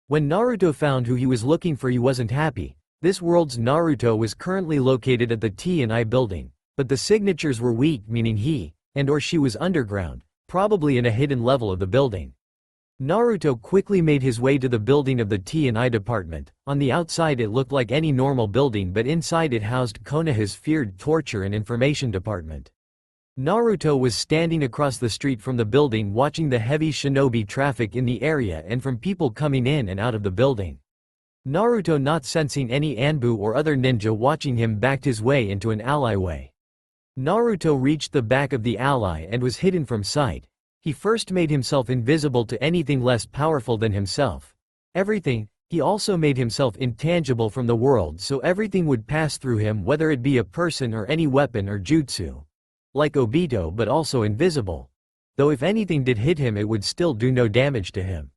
When Naruto found who he was looking for, he wasn't happy. This world's Naruto was currently located at the T&I building, but the signatures were weak, meaning he and or she was underground, probably in a hidden level of the building. Naruto quickly made his way to the building of the T&I department. On the outside it looked like any normal building, but inside it housed Konoha's feared torture and information department. Naruto was standing across the street from the building watching the heavy shinobi traffic in the area and from people coming in and out of the building. Naruto, not sensing any Anbu or other ninja watching him, backed his way into an alleyway. Naruto reached the back of the alley and was hidden from sight. He first made himself invisible to anything less powerful than himself. Everything. He also made himself intangible from the world so everything would pass through him, whether it be a person or any weapon or jutsu. Like Obito, but also invisible. Though if anything did hit him, it would still do no damage to him.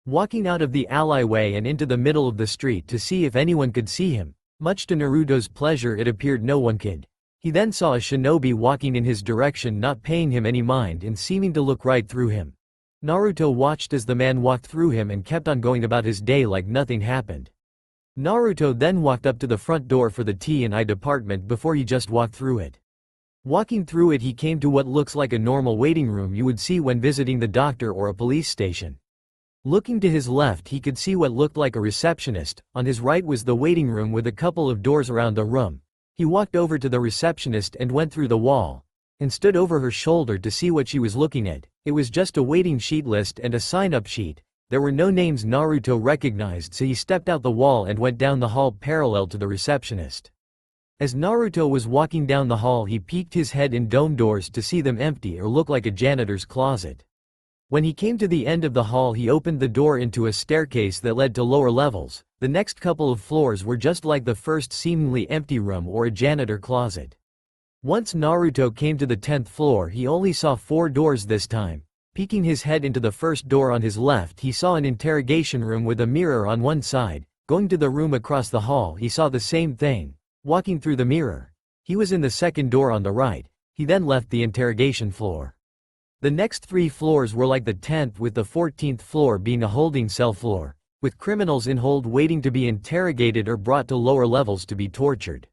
Walking out of the alleyway and into the middle of the street to see if anyone could see him. Much to Naruto's pleasure, it appeared no one could. He then saw a shinobi walking in his direction, not paying him any mind and seeming to look right through him. Naruto watched as the man walked through him and kept on going about his day like nothing happened. Naruto then walked up to the front door for the T&I department before he just walked through it. Walking through it, he came to what looks like a normal waiting room you would see when visiting the doctor or a police station. Looking to his left, he could see what looked like a receptionist. On his right was the waiting room with a couple of doors around the room. He walked over to the receptionist and went through the wall, and stood over her shoulder to see what she was looking at. It was just a waiting sheet list and a sign-up sheet. There were no names Naruto recognized, so he stepped out the wall and went down the hall parallel to the receptionist. As Naruto was walking down the hall, he peeked his head in dome doors to see them empty or look like a janitor's closet. When he came to the end of the hall, he opened the door into a staircase that led to lower levels. The next couple of floors were just like the first, seemingly empty room or a janitor closet. Once Naruto came to the 10th floor, he only saw 4 doors this time. Peeking his head into the first door on his left, he saw an interrogation room with a mirror on one side. Going to the room across the hall, he saw the same thing. Walking through the mirror, he was in the second door on the right. He then left the interrogation floor. The next 3 floors were like the 10th, with the 14th floor being a holding cell floor, with criminals in hold waiting to be interrogated or brought to lower levels to be tortured.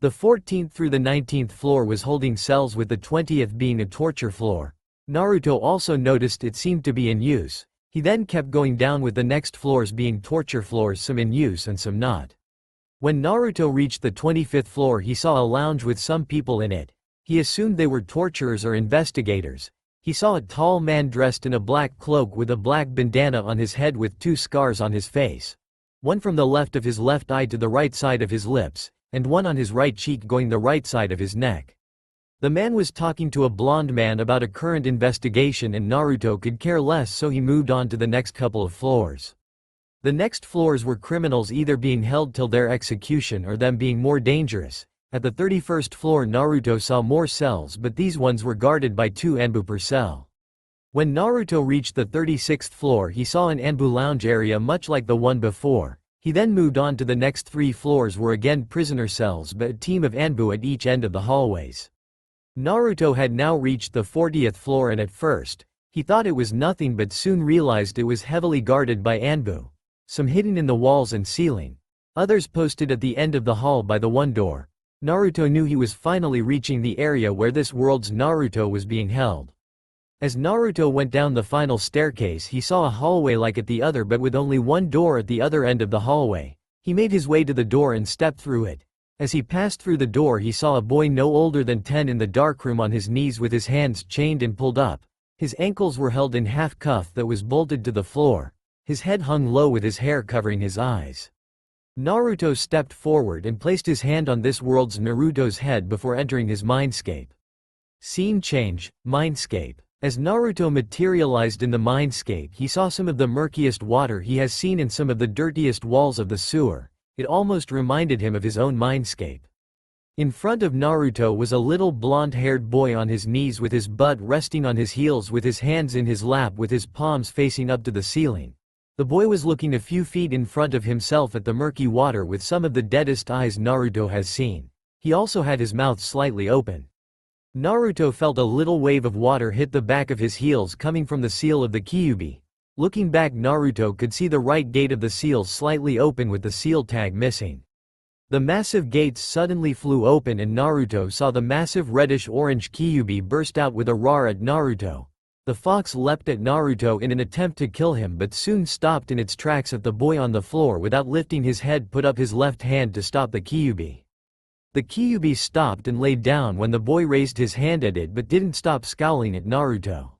The 14th through the 19th floor was holding cells, with the 20th being a torture floor. Naruto also noticed it seemed to be in use. He then kept going down, with the next floors being torture floors, some in use and some not. When Naruto reached the 25th floor, he saw a lounge with some people in it. He assumed they were torturers or investigators. He saw a tall man dressed in a black cloak with a black bandana on his head with 2 scars on his face. One from the left of his left eye to the right side of his lips, and one on his right cheek going the right side of his neck. The man was talking to a blonde man about a current investigation, and Naruto could care less, so he moved on to the next couple of floors. The next floors were criminals either being held till their execution or them being more dangerous. At the 31st floor, Naruto saw more cells, but these ones were guarded by 2 Anbu per cell. When Naruto reached the 36th floor, he saw an Anbu lounge area much like the one before. He then moved on to the next 3 floors, were again prisoner cells, but a team of Anbu at each end of the hallways. Naruto had now reached the 40th floor, and at first, he thought it was nothing, but soon realized it was heavily guarded by Anbu. Some hidden in the walls and ceiling. Others posted at the end of the hall by the one door. Naruto knew he was finally reaching the area where this world's Naruto was being held. As Naruto went down the final staircase, he saw a hallway like at the other, but with only one door at the other end of the hallway. He made his way to the door and stepped through it. As he passed through the door, he saw a boy no older than 10 in the darkroom on his knees with his hands chained and pulled up. His ankles were held in half cuff that was bolted to the floor. His head hung low with his hair covering his eyes. Naruto stepped forward and placed his hand on this world's Naruto's head before entering his mindscape. Scene change, mindscape. As Naruto materialized in the mindscape, he saw some of the murkiest water he has seen in some of the dirtiest walls of the sewer. It almost reminded him of his own mindscape. In front of Naruto was a little blonde-haired boy on his knees with his butt resting on his heels with his hands in his lap with his palms facing up to the ceiling. The boy was looking a few feet in front of himself at the murky water with some of the deadest eyes Naruto has seen. He also had his mouth slightly open. Naruto felt a little wave of water hit the back of his heels coming from the seal of the Kyuubi. Looking back, Naruto could see the right gate of the seal slightly open with the seal tag missing. The massive gates suddenly flew open and Naruto saw the massive reddish-orange Kyuubi burst out with a roar at Naruto. The fox leapt at Naruto in an attempt to kill him but soon stopped in its tracks at the boy on the floor without lifting his head, put up his left hand to stop the Kyuubi. The Kyuubi stopped and laid down when the boy raised his hand at it but didn't stop scowling at Naruto.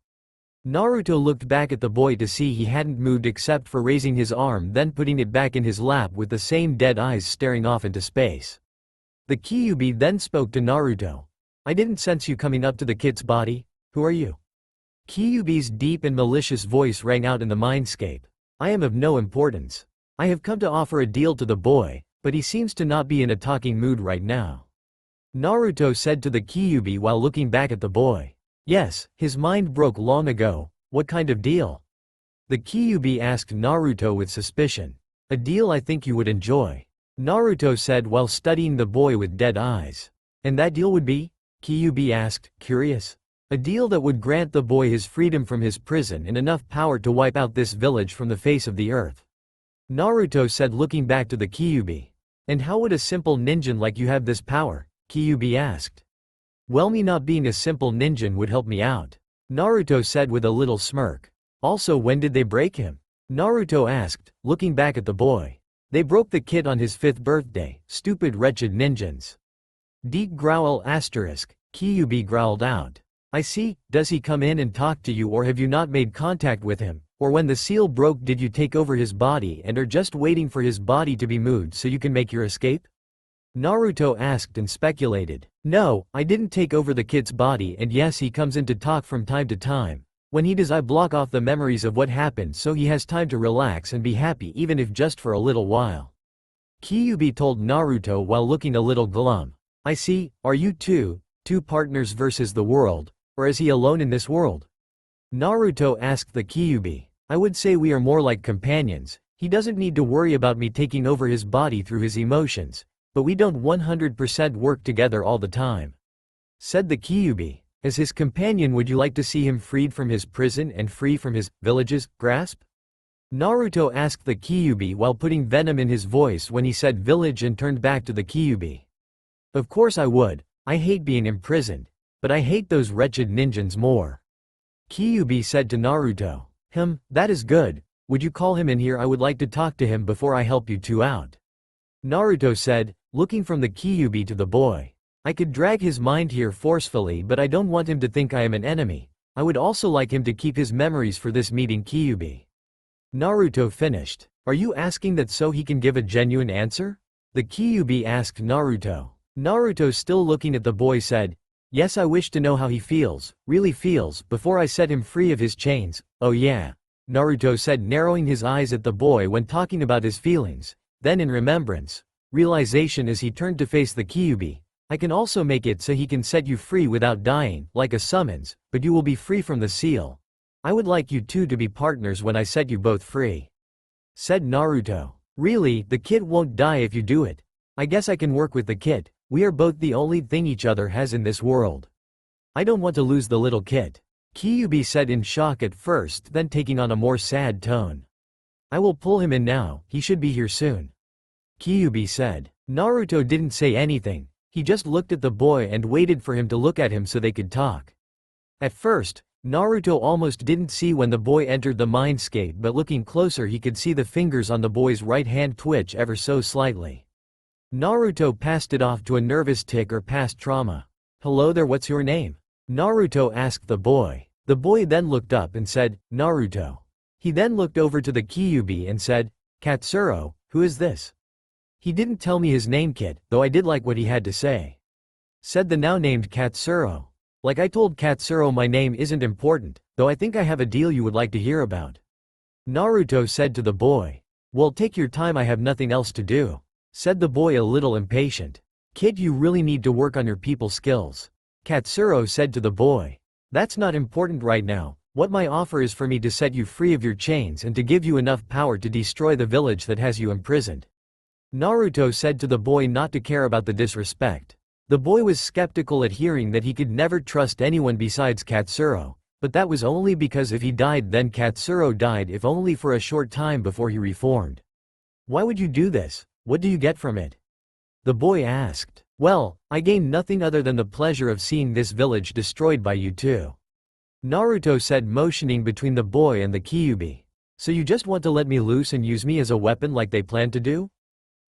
Naruto looked back at the boy to see he hadn't moved except for raising his arm then putting it back in his lap with the same dead eyes staring off into space. The Kyuubi then spoke to Naruto. "I didn't sense you coming up to the kid's body. Who are you?" Kyuubi's deep and malicious voice rang out in the mindscape. "I am of no importance. I have come to offer a deal to the boy, but he seems to not be in a talking mood right now." Naruto said to the Kyuubi while looking back at the boy. Yes, his mind broke long ago. "What kind of deal?" The Kyuubi asked Naruto with suspicion. "A deal I think you would enjoy," Naruto said while studying the boy with dead eyes. "And that deal would be?" Kyuubi asked, curious. "A deal that would grant the boy his freedom from his prison and enough power to wipe out this village from the face of the earth," Naruto said looking back to the Kyuubi. "And how would a simple ninja like you have this power?" Kyuubi asked. "Well, me not being a simple ninja would help me out," Naruto said with a little smirk. "Also, when did they break him?" Naruto asked, looking back at the boy. "They broke the kid on his 5th birthday, stupid wretched ninjas." Deep growl asterisk, Kyuubi growled out. "I see. Does he come in and talk to you or have you not made contact with him? Or when the seal broke did you take over his body and are just waiting for his body to be moved so you can make your escape?" Naruto asked and speculated. "No, I didn't take over the kid's body and yes he comes in to talk from time to time. When he does I block off the memories of what happened so he has time to relax and be happy even if just for a little while," Kyuubi told Naruto while looking a little glum. "I see. Are you two partners versus the world, or is he alone in this world?" Naruto asked the Kyuubi. "I would say we are more like companions. He doesn't need to worry about me taking over his body through his emotions. But we don't 100% work together all the time," said the Kyuubi. "As his companion would you like to see him freed from his prison and free from his village's grasp?" Naruto asked the Kyuubi while putting venom in his voice when he said village and turned back to the Kyuubi. "Of course I would. I hate being imprisoned. But I hate those wretched ninjas more," Kyuubi said to Naruto. That is good. Would you call him in here? I would like to talk to him before I help you two out," Naruto said, looking from the Kyuubi to the boy. "I could drag his mind here forcefully but I don't want him to think I am an enemy. I would also like him to keep his memories for this meeting." Kyuubi. Naruto finished. "Are you asking that so he can give a genuine answer?" the Kyuubi asked Naruto. Naruto still looking at the boy said, "Yes, I wish to know how he feels, really feels, before I set him free of his chains." "Oh yeah," Naruto said narrowing his eyes at the boy when talking about his feelings. Then in realization as he turned to face the Kyuubi, "I can also make it so he can set you free without dying, like a summons, but you will be free from the seal. I would like you two to be partners when I set you both free," said Naruto. "Really, the kid won't die if you do it. I guess I can work with the kid. We are both the only thing each other has in this world. I don't want to lose the little kid," Kyuubi said in shock at first then taking on a more sad tone. "I will pull him in now, he should be here soon," Kyuubi said. Naruto didn't say anything, he just looked at the boy and waited for him to look at him so they could talk. At first, Naruto almost didn't see when the boy entered the mindscape but looking closer he could see the fingers on the boy's right hand twitch ever so slightly. Naruto passed it off to a nervous tic or past trauma. "Hello there, what's your name?" Naruto asked the boy. The boy then looked up and said, "Naruto." He then looked over to the Kyuubi and said, "Katsuro, who is this?" He didn't tell me his name, kid, though I did like what he had to say. Said the now-named Katsuro. Like I told Katsuro, my name isn't important, though I think I have a deal you would like to hear about. Naruto said to the boy. Well, take your time, I have nothing else to do. Said the boy a little impatient. Kid, you really need to work on your people skills. Katsuro said to the boy. That's not important right now. What my offer is for me to set you free of your chains and to give you enough power to destroy the village that has you imprisoned. Naruto said to the boy not to care about the disrespect. The boy was skeptical at hearing that he could never trust anyone besides Katsuro, but that was only because if he died then Katsuro died, if only for a short time before he reformed. Why would you do this? What do you get from it? The boy asked. Well, I gain nothing other than the pleasure of seeing this village destroyed by you two. Naruto said, motioning between the boy and the Kyuubi. So you just want to let me loose and use me as a weapon like they planned to do?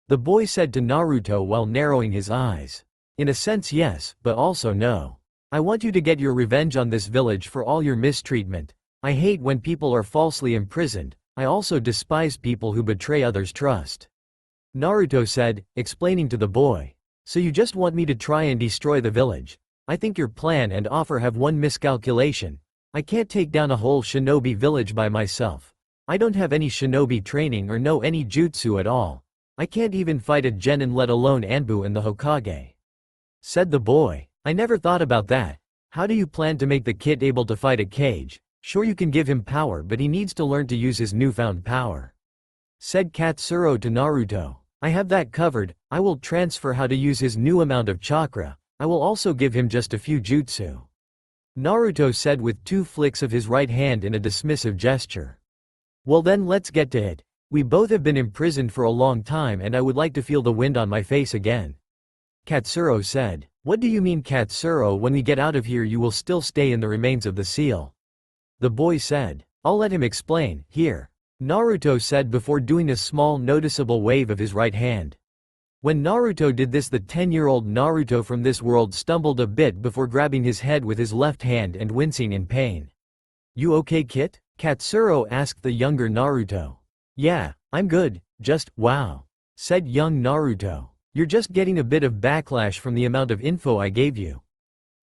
The boy said to Naruto while narrowing his eyes. In a sense yes, but also no. I want you to get your revenge on this village for all your mistreatment. I hate when people are falsely imprisoned. I also despise people who betray others' trust. Naruto said, explaining to the boy. So you just want me to try and destroy the village? I think your plan and offer have one miscalculation. I can't take down a whole shinobi village by myself. I don't have any shinobi training or know any jutsu at all. I can't even fight a genin, let alone Anbu and the Hokage. Said the boy. I never thought about that. How do you plan to make the kid able to fight a cage? Sure, you can give him power, but he needs to learn to use his newfound power. Said Katsuro to Naruto. I have that covered. I will transfer how to use his new amount of chakra. I will also give him just a few jutsu. Naruto said with 2 flicks of his right hand in a dismissive gesture. Well then let's get to it. We both have been imprisoned for a long time and I would like to feel the wind on my face again. Katsuro said. What do you mean, Katsuro? When we get out of here you will still stay in the remains of the seal. The boy said. I'll let him explain, here. Naruto said before doing a small noticeable wave of his right hand. When Naruto did this, the 10-year-old Naruto from this world stumbled a bit before grabbing his head with his left hand and wincing in pain. You okay, Kit? Katsuro asked the younger Naruto. Yeah, I'm good, just, wow. Said young Naruto. You're just getting a bit of backlash from the amount of info I gave you.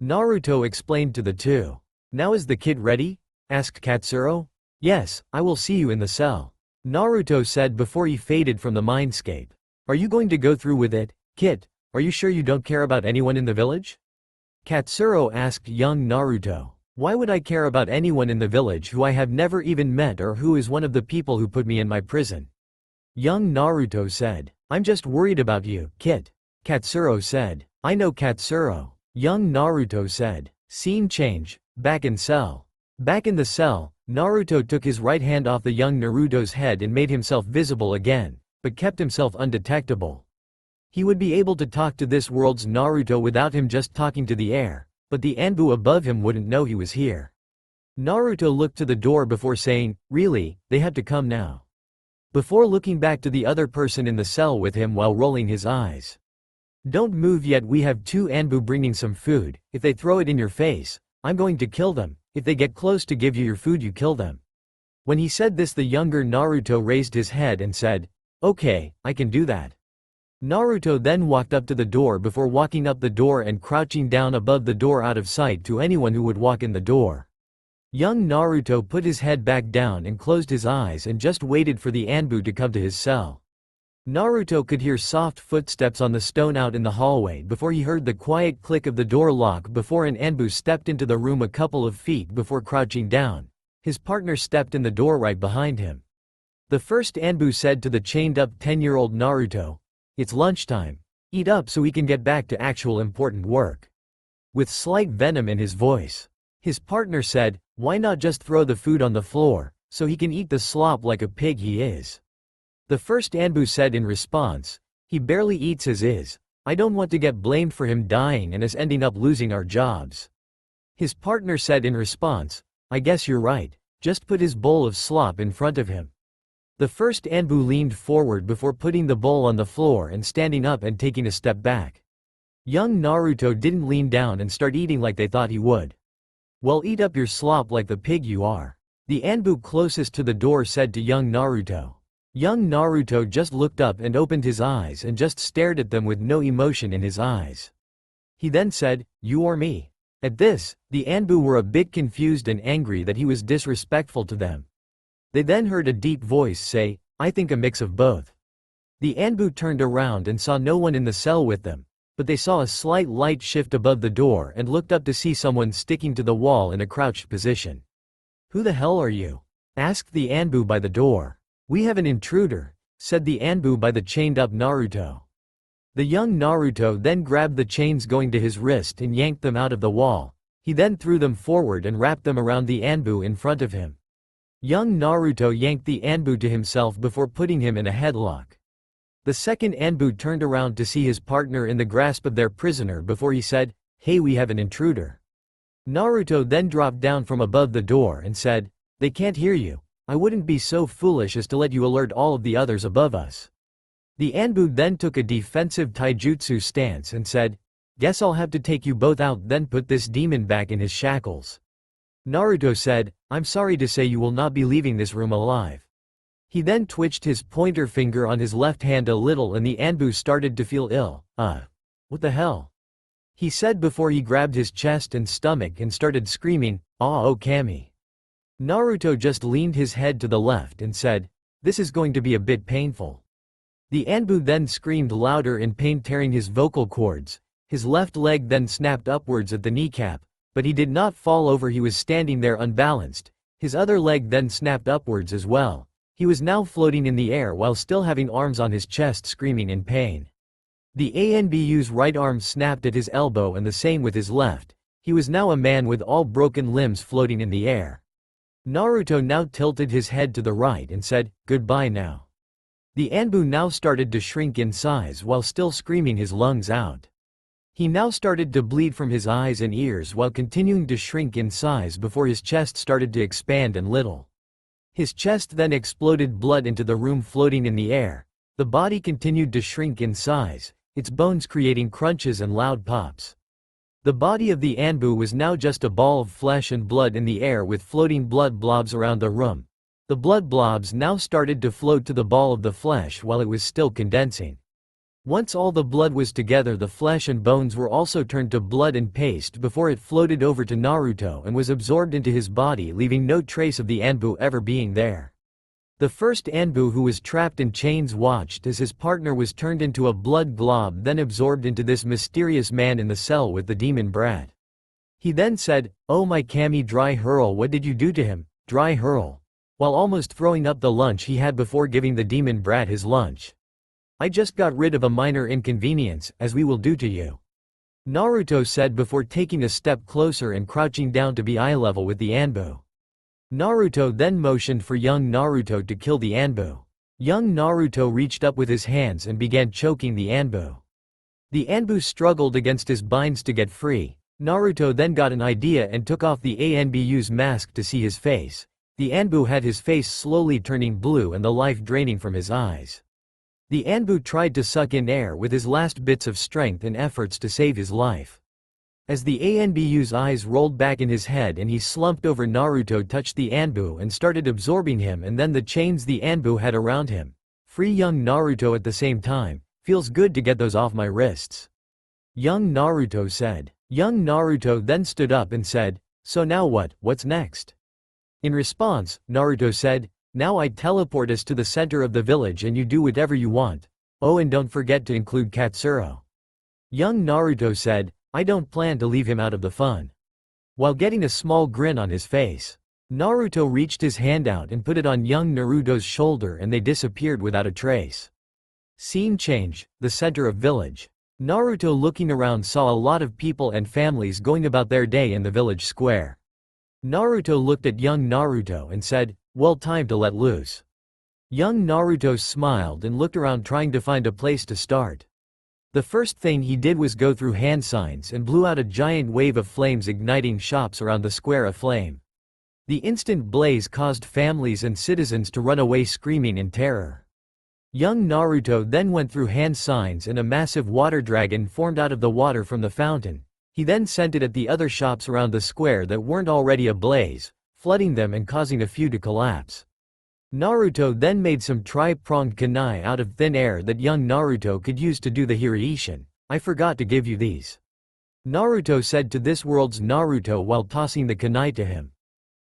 Naruto explained to the two. Now is the kid ready? Asked Katsuro. Yes, I will see you in the cell. Naruto said before he faded from the mindscape. Are you going to go through with it, Kit? Are you sure you don't care about anyone in the village? Katsuro asked young Naruto. Why would I care about anyone in the village who I have never even met or who is one of the people who put me in my prison? Young Naruto said. I'm just worried about you, Kit. Katsuro said. I know, Katsuro. Young Naruto said. Scene change. Back in cell. Back in the cell, Naruto took his right hand off the young Naruto's head and made himself visible again, but kept himself undetectable. He would be able to talk to this world's Naruto without him just talking to the air, but the Anbu above him wouldn't know he was here. Naruto looked to the door before saying, really, they had to come now. Before looking back to the other person in the cell with him while rolling his eyes. Don't move yet, we have 2 Anbu bringing some food. If they throw it in your face, I'm going to kill them. If they get close to give you your food, you kill them. When he said this, the younger Naruto raised his head and said, okay, I can do that. Naruto then walked up to the door before walking up the door and crouching down above the door out of sight to anyone who would walk in the door. Young Naruto put his head back down and closed his eyes and just waited for the Anbu to come to his cell. Naruto could hear soft footsteps on the stone out in the hallway before he heard the quiet click of the door lock before an Anbu stepped into the room a couple of feet before crouching down. His partner stepped in the door right behind him. The first Anbu said to the chained-up 10-year-old Naruto, "It's lunchtime. Eat up so we can get back to actual important work." With slight venom in his voice. His partner said, "Why not just throw the food on the floor, so he can eat the slop like a pig he is?" The first Anbu said in response, "He barely eats as is. I don't want to get blamed for him dying and us ending up losing our jobs." His partner said in response, "I guess you're right. Just put his bowl of slop in front of him." The first Anbu leaned forward before putting the bowl on the floor and standing up and taking a step back. Young Naruto didn't lean down and start eating like they thought he would. "Well, eat up your slop like the pig you are," the Anbu closest to the door said to young Naruto. Young Naruto just looked up and opened his eyes and just stared at them with no emotion in his eyes. He then said, "You or me?" At this, the Anbu were a bit confused and angry that he was disrespectful to them. They then heard a deep voice say, "I think a mix of both." The Anbu turned around and saw no one in the cell with them, but they saw a slight light shift above the door and looked up to see someone sticking to the wall in a crouched position. "Who the hell are you?" asked the Anbu by the door. "We have an intruder," said the Anbu by the chained-up Naruto. The young Naruto then grabbed the chains going to his wrist and yanked them out of the wall. He then threw them forward and wrapped them around the Anbu in front of him. Young Naruto yanked the Anbu to himself before putting him in a headlock. The second Anbu turned around to see his partner in the grasp of their prisoner before he said, "Hey, we have an intruder." Naruto then dropped down from above the door and said, "They can't hear you. I wouldn't be so foolish as to let you alert all of the others above us." The Anbu then took a defensive taijutsu stance and said, "Guess I'll have to take you both out then put this demon back in his shackles." Naruto said, "I'm sorry to say you will not be leaving this room alive." He then twitched his pointer finger on his left hand a little and the Anbu started to feel ill. What the hell?" he said before he grabbed his chest and stomach and started screaming, "Ah, oh Kami." Naruto just leaned his head to the left and said, "This is going to be a bit painful." The Anbu then screamed louder in pain, tearing his vocal cords. His left leg then snapped upwards at the kneecap, but he did not fall over, he was standing there unbalanced. His other leg then snapped upwards as well. He was now floating in the air while still having arms on his chest screaming in pain. The Anbu's right arm snapped at his elbow and the same with his left. He was now a man with all broken limbs floating in the air. Naruto now tilted his head to the right and said, "Goodbye now." The Anbu now started to shrink in size while still screaming his lungs out. He now started to bleed from his eyes and ears while continuing to shrink in size before his chest started to expand and little. His chest then exploded blood into the room floating in the air. The body continued to shrink in size, its bones creating crunches and loud pops. The body of the Anbu was now just a ball of flesh and blood in the air with floating blood blobs around the room. The blood blobs now started to float to the ball of the flesh while it was still condensing. Once all the blood was together, the flesh and bones were also turned to blood and paste before it floated over to Naruto and was absorbed into his body, leaving no trace of the Anbu ever being there. The first Anbu, who was trapped in chains, watched as his partner was turned into a blood glob then absorbed into this mysterious man in the cell with the demon brat. He then said, "Oh my Kami, Dry Hurl, what did you do to him, Dry Hurl?" while almost throwing up the lunch he had before giving the demon brat his lunch. "I just got rid of a minor inconvenience, as we will do to you," Naruto said before taking a step closer and crouching down to be eye level with the Anbu. Naruto then motioned for young Naruto to kill the Anbu. Young Naruto reached up with his hands and began choking the Anbu. The Anbu struggled against his binds to get free. Naruto then got an idea and took off the Anbu's mask to see his face. The Anbu had his face slowly turning blue and the life draining from his eyes. The Anbu tried to suck in air with his last bits of strength in efforts to save his life. As the Anbu's eyes rolled back in his head and he slumped over, Naruto touched the Anbu and started absorbing him and then the chains the Anbu had around him. Free young Naruto at the same time. "Feels good to get those off my wrists," young Naruto said. Young Naruto then stood up and said, "So now what's next?" In response, Naruto said, "Now I teleport us to the center of the village and you do whatever you want. Oh, and don't forget to include Katsuro." Young Naruto said, "I don't plan to leave him out of the fun," while getting a small grin on his face. Naruto reached his hand out and put it on young Naruto's shoulder and they disappeared without a trace. Scene change, the center of village. Naruto, looking around, saw a lot of people and families going about their day in the village square. Naruto looked at young Naruto and said, "Well, time to let loose." Young Naruto smiled and looked around trying to find a place to start. The first thing he did was go through hand signs and blew out a giant wave of flames, igniting shops around the square aflame. The instant blaze caused families and citizens to run away screaming in terror. Young Naruto then went through hand signs and a massive water dragon formed out of the water from the fountain. He then sent it at the other shops around the square that weren't already ablaze, flooding them and causing a few to collapse. Naruto then made some tri-pronged kunai out of thin air that young Naruto could use to do the Hiraishin. I forgot to give you these. Naruto said to this world's Naruto while tossing the kunai to him.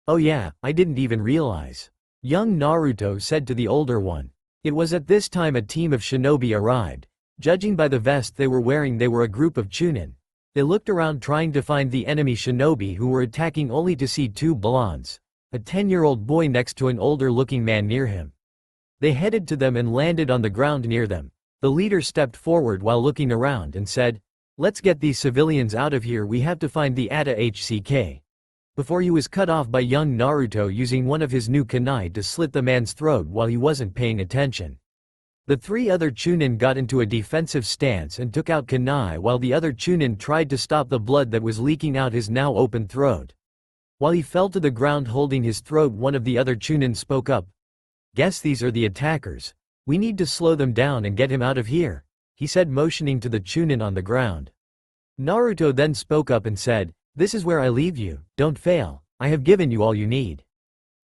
Oh yeah, I didn't even realize. Young Naruto said to the older one. It was at this time a team of shinobi arrived. Judging by the vest they were wearing, they were a group of chunin. They looked around trying to find the enemy shinobi who were attacking, only to see two blondes. A 10-year-old boy next to an older-looking man near him. They headed to them and landed on the ground near them. The leader stepped forward while looking around and said, "Let's get these civilians out of here, we have to find the Atta HCK." Before he was cut off by young Naruto using one of his new kunai to slit the man's throat while he wasn't paying attention. The three other chunin got into a defensive stance and took out kunai while the other chunin tried to stop the blood that was leaking out his now open throat. While he fell to the ground holding his throat, one of the other chunin spoke up. "Guess these are the attackers. We need to slow them down and get him out of here," he said, motioning to the chunin on the ground. Naruto then spoke up and said, "This is where I leave you, don't fail, I have given you all you need."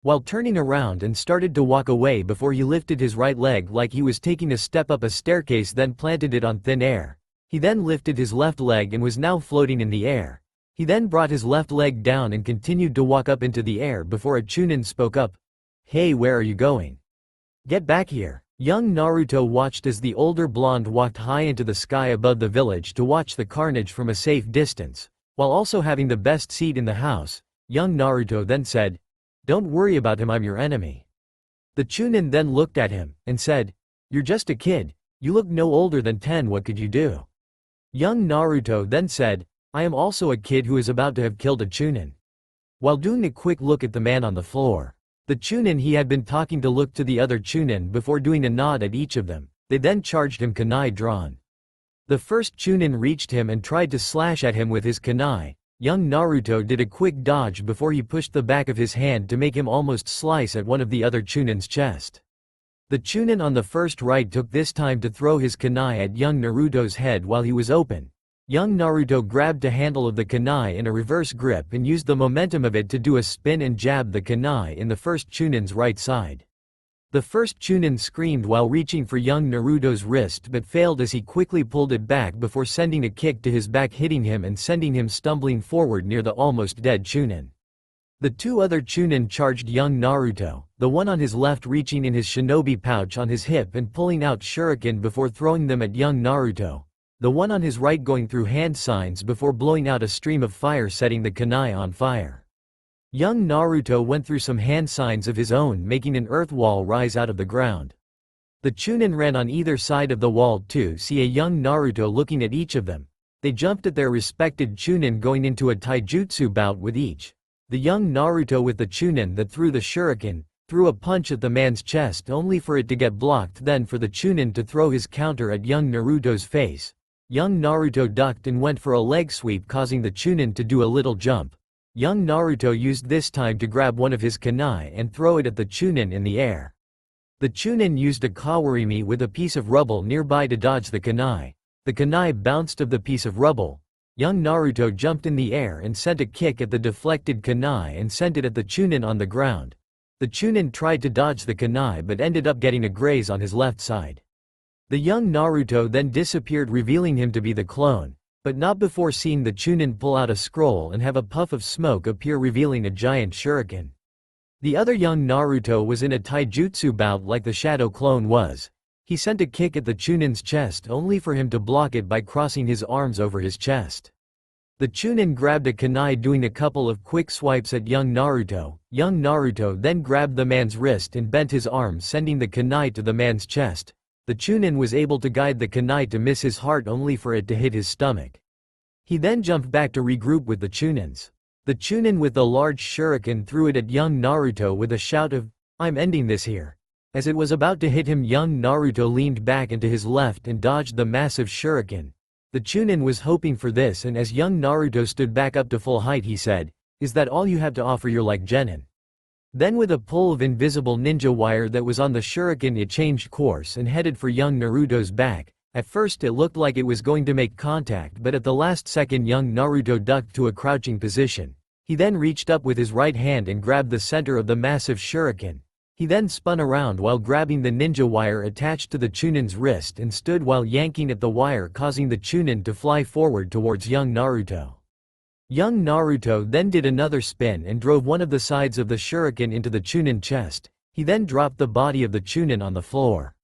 While turning around and started to walk away before he lifted his right leg like he was taking a step up a staircase, then planted it on thin air. He then lifted his left leg and was now floating in the air. He then brought his left leg down and continued to walk up into the air before a chunin spoke up. "Hey, where are you going? Get back here." Young Naruto watched as the older blonde walked high into the sky above the village to watch the carnage from a safe distance. While also having the best seat in the house, young Naruto then said, "Don't worry about him, I'm your enemy." The chunin then looked at him and said, "You're just a kid, you look no older than 10, what could you do?" Young Naruto then said, "I am also a kid who is about to have killed a chunin." While doing a quick look at the man on the floor, the chunin he had been talking to looked to the other chunin before doing a nod at each of them. They then charged him kunai drawn. The first chunin reached him and tried to slash at him with his kunai. Young Naruto did a quick dodge before he pushed the back of his hand to make him almost slice at one of the other chunin's chest. The chunin on the first right took this time to throw his kunai at young Naruto's head while he was open. Young Naruto grabbed a handle of the kunai in a reverse grip and used the momentum of it to do a spin and jab the kunai in the first chunin's right side. The first chunin screamed while reaching for young Naruto's wrist but failed as he quickly pulled it back before sending a kick to his back, hitting him and sending him stumbling forward near the almost dead chunin. The two other chunin charged young Naruto, the one on his left reaching in his shinobi pouch on his hip and pulling out shuriken before throwing them at young Naruto. The one on his right going through hand signs before blowing out a stream of fire, setting the kunai on fire. Young Naruto went through some hand signs of his own, making an earth wall rise out of the ground. The chunin ran on either side of the wall to see a young Naruto looking at each of them. They jumped at their respected chunin, going into a taijutsu bout with each. The young Naruto with the chunin that threw the shuriken, threw a punch at the man's chest only for it to get blocked, then for the chunin to throw his counter at young Naruto's face. Young Naruto ducked and went for a leg sweep, causing the chunin to do a little jump. Young Naruto used this time to grab one of his kunai and throw it at the chunin in the air. The chunin used a kawarimi with a piece of rubble nearby to dodge the kunai. The kunai bounced off the piece of rubble. Young Naruto jumped in the air and sent a kick at the deflected kunai and sent it at the chunin on the ground. The chunin tried to dodge the kunai but ended up getting a graze on his left side. The young Naruto then disappeared, revealing him to be the clone, but not before seeing the chunin pull out a scroll and have a puff of smoke appear, revealing a giant shuriken. The other young Naruto was in a taijutsu bout like the shadow clone was. He sent a kick at the chunin's chest only for him to block it by crossing his arms over his chest. The chunin grabbed a kunai, doing a couple of quick swipes at young Naruto. Young Naruto then grabbed the man's wrist and bent his arm, sending the kunai to the man's chest. The chunin was able to guide the kunai to miss his heart only for it to hit his stomach. He then jumped back to regroup with the chunins. The chunin with the large shuriken threw it at young Naruto with a shout of, "I'm ending this here." As it was about to hit him, young Naruto leaned back into his left and dodged the massive shuriken. The chunin was hoping for this, and as young Naruto stood back up to full height, he said, "Is that all you have to offer? You're like Genin." Then with a pull of invisible ninja wire that was on the shuriken, it changed course and headed for young Naruto's back. At first it looked like it was going to make contact, but at the last second young Naruto ducked to a crouching position. He then reached up with his right hand and grabbed the center of the massive shuriken. He then spun around while grabbing the ninja wire attached to the Chunin's wrist and stood while yanking at the wire, causing the Chunin to fly forward towards young Naruto. Young Naruto then did another spin and drove one of the sides of the shuriken into the Chunin chest. He then dropped the body of the Chunin on the floor.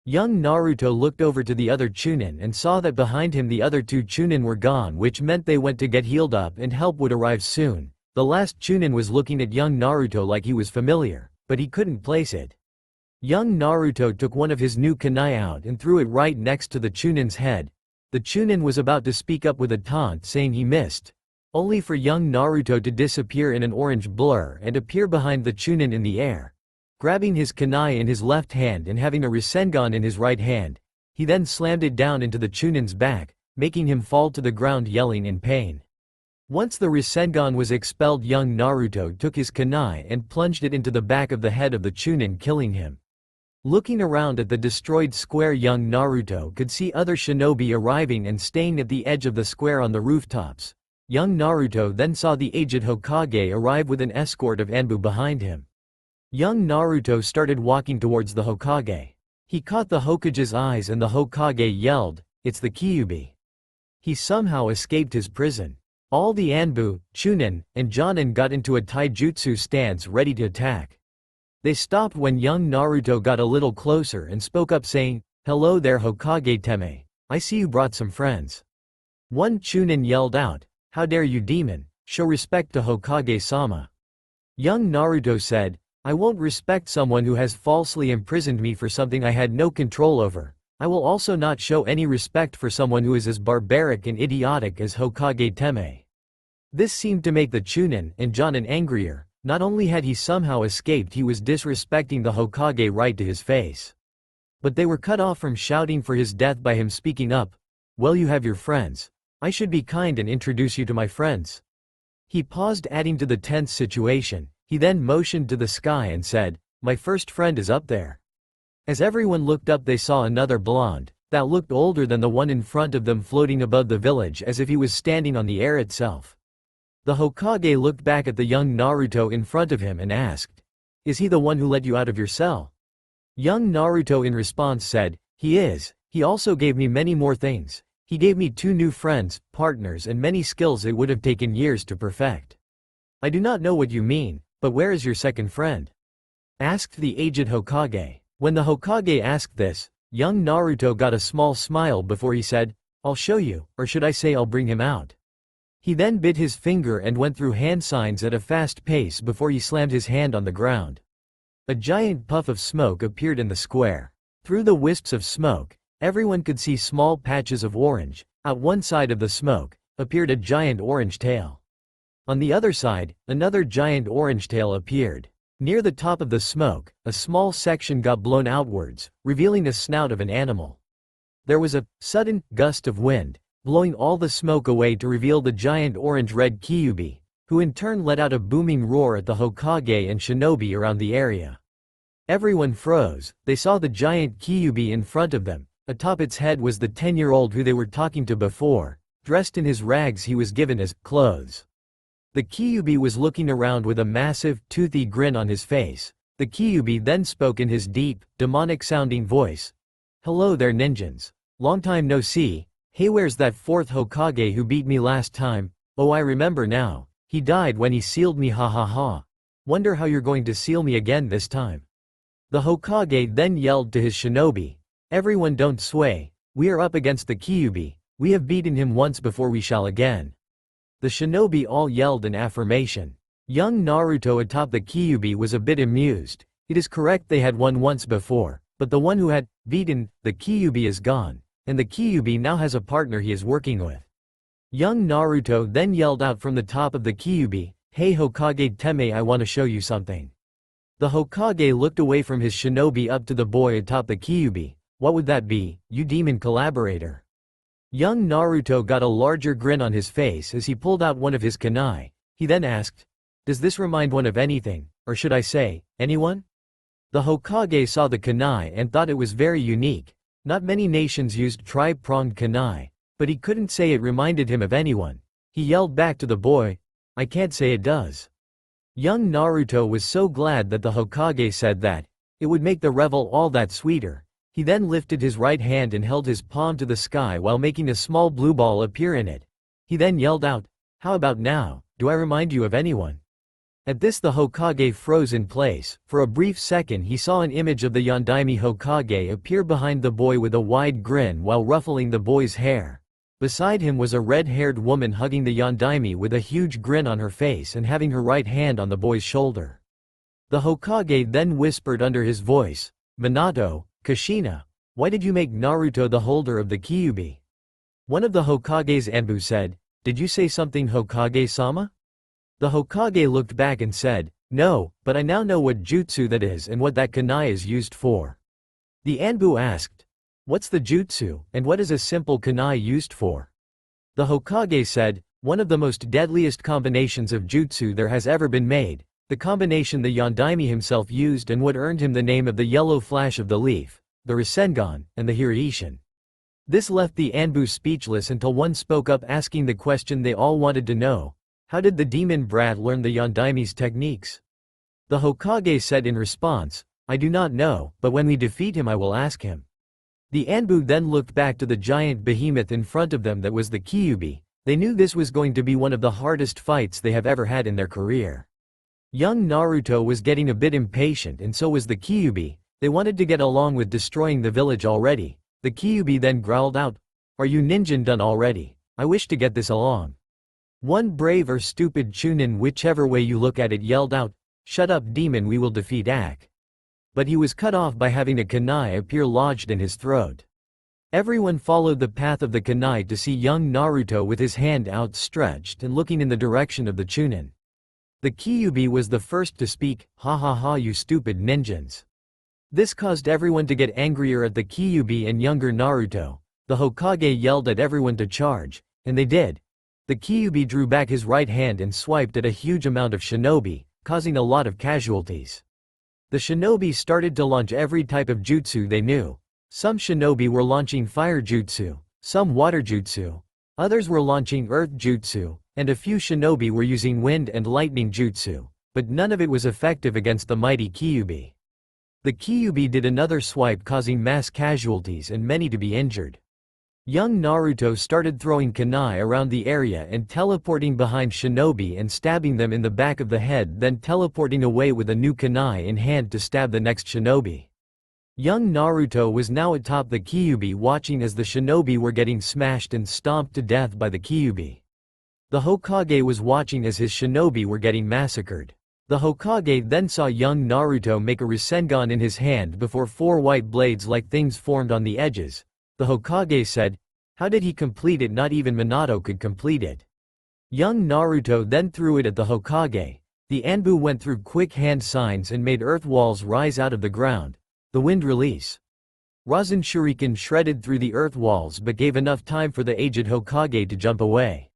Young Naruto looked over to the other Chunin and saw that behind him the other two Chunin were gone, which meant they went to get healed up and help would arrive soon. The last Chunin was looking at young Naruto like he was familiar, but he couldn't place it. Young Naruto took one of his new kunai out and threw it right next to the Chunin's head. The Chunin was about to speak up with a taunt saying he missed, only for young Naruto to disappear in an orange blur and appear behind the Chunin in the air. Grabbing his kunai in his left hand and having a Rasengan in his right hand, he then slammed it down into the Chunin's back, making him fall to the ground yelling in pain. Once the Rasengan was expelled, young Naruto took his kunai and plunged it into the back of the head of the Chunin, killing him. Looking around at the destroyed square, young Naruto could see other shinobi arriving and staying at the edge of the square on the rooftops. Young Naruto then saw the aged Hokage arrive with an escort of Anbu behind him. Young Naruto started walking towards the Hokage. He caught the Hokage's eyes and the Hokage yelled, "It's the Kyuubi." He somehow escaped his prison. All the Anbu, Chunin, and Jonin got into a taijutsu stance ready to attack. They stopped when young Naruto got a little closer and spoke up saying, "Hello there Hokage Teme, I see you brought some friends." One Chunin yelled out, "How dare you demon, show respect to Hokage-sama." Young Naruto said, "I won't respect someone who has falsely imprisoned me for something I had no control over. I will also not show any respect for someone who is as barbaric and idiotic as Hokage Teme." This seemed to make the Chunin and Jonin angrier. Not only had he somehow escaped, he was disrespecting the Hokage right to his face. But they were cut off from shouting for his death by him speaking up, "Well, you have your friends. I should be kind and introduce you to my friends." He paused, adding to the tense situation. He then motioned to the sky and said, "My first friend is up there." As everyone looked up, they saw another blonde, that looked older than the one in front of them, floating above the village as if he was standing on the air itself. The Hokage looked back at the young Naruto in front of him and asked, "Is he the one who let you out of your cell?" Young Naruto in response said, "He is. He also gave me many more things. He gave me 2 new friends, partners, and many skills it would have taken years to perfect." "I do not know what you mean, but where is your second friend?" asked the aged Hokage. When the Hokage asked this, young Naruto got a small smile before he said, "I'll show you, or should I say I'll bring him out." He then bit his finger and went through hand signs at a fast pace before he slammed his hand on the ground. A giant puff of smoke appeared in the square. Through the wisps of smoke, everyone could see small patches of orange. At one side of the smoke appeared a giant orange tail. On the other side, another giant orange tail appeared. Near the top of the smoke, a small section got blown outwards, revealing the snout of an animal. There was a sudden gust of wind, blowing all the smoke away to reveal the giant orange-red Kyuubi, who in turn let out a booming roar at the Hokage and shinobi around the area. Everyone froze. They saw the giant Kyuubi in front of them. Atop its head was the 10-year-old who they were talking to before. Dressed in his rags he was given as clothes. The Kyuubi was looking around with a massive, toothy grin on his face. The Kyuubi then spoke in his deep, demonic-sounding voice. "Hello there ninjas. Long time no see. Hey, where's that 4th Hokage who beat me last time? Oh, I remember now. He died when he sealed me, ha ha ha. Wonder how you're going to seal me again this time." The Hokage then yelled to his shinobi, "Everyone don't sway. We are up against the Kyuubi. We have beaten him once before, we shall again." The shinobi all yelled in affirmation. Young Naruto atop the Kyuubi was a bit amused. It is correct they had won once before, but the one who had beaten the Kyuubi is gone, and the Kyuubi now has a partner he is working with. Young Naruto then yelled out from the top of the Kyuubi, "Hey Hokage Teme, I want to show you something." The Hokage looked away from his shinobi up to the boy atop the Kyuubi. "What would that be, you demon collaborator?" Young Naruto got a larger grin on his face as he pulled out one of his kunai. He then asked, "Does this remind one of anything, or should I say, anyone?" The Hokage saw the kunai and thought it was very unique. Not many nations used tri-pronged kunai, but he couldn't say it reminded him of anyone. He yelled back to the boy, "I can't say it does." Young Naruto was so glad that the Hokage said that it would make the revel all that sweeter. He then lifted his right hand and held his palm to the sky while making a small blue ball appear in it. He then yelled out, "How about now? Do I remind you of anyone?" At this the Hokage froze in place. For a brief second he saw an image of the Yondaime Hokage appear behind the boy with a wide grin while ruffling the boy's hair. Beside him was a red-haired woman hugging the Yondaime with a huge grin on her face and having her right hand on the boy's shoulder. The Hokage then whispered under his voice, "Minato, Kushina, why did you make Naruto the holder of the Kyuubi?" One of the Hokage's Anbu said, "Did you say something, Hokage-sama?" The Hokage looked back and said, "No, but I now know what jutsu that is and what that kunai is used for." The Anbu asked, "What's the jutsu, and what is a simple kunai used for?" The Hokage said, "One of the most deadliest combinations of jutsu there has ever been made, the combination the Yondaime himself used and what earned him the name of the Yellow Flash of the Leaf, the Rasengan, and the Hiraishin." This left the Anbu speechless until one spoke up asking the question they all wanted to know. How did the demon brat learn the Yondaime's techniques? The Hokage said in response, "I do not know, but when we defeat him I will ask him." The Anbu then looked back to the giant behemoth in front of them that was the Kyuubi. They knew this was going to be one of the hardest fights they have ever had in their career. Young Naruto was getting a bit impatient and so was the Kyuubi. They wanted to get along with destroying the village already. The Kyuubi then growled out, "Are you ninja done already? I wish to get this along." One brave or stupid Chunin, whichever way you look at it, yelled out, "Shut up demon, we will defeat Ak." But he was cut off by having a kunai appear lodged in his throat. Everyone followed the path of the kunai to see young Naruto with his hand outstretched and looking in the direction of the Chunin. The Kyuubi was the first to speak, "Ha ha ha, you stupid ninjins." This caused everyone to get angrier at the Kyuubi and younger Naruto. The Hokage yelled at everyone to charge, and they did. The Kyuubi drew back his right hand and swiped at a huge amount of shinobi, causing a lot of casualties. The shinobi started to launch every type of jutsu they knew. Some shinobi were launching fire jutsu, some water jutsu, others were launching earth jutsu, and a few shinobi were using wind and lightning jutsu, but none of it was effective against the mighty Kyuubi. The Kyuubi did another swipe, causing mass casualties and many to be injured. Young Naruto started throwing kunai around the area and teleporting behind shinobi and stabbing them in the back of the head, then teleporting away with a new kunai in hand to stab the next shinobi. Young Naruto was now atop the Kyuubi, watching as the shinobi were getting smashed and stomped to death by the Kyuubi. The Hokage was watching as his shinobi were getting massacred. The Hokage then saw young Naruto make a Rasengan in his hand before four white blades-like things formed on the edges. The Hokage said, "How did he complete it? Not even Minato could complete it." Young Naruto then threw it at the Hokage. The Anbu went through quick hand signs and made earth walls rise out of the ground. The wind release. Rasen Shuriken shredded through the earth walls but gave enough time for the aged Hokage to jump away.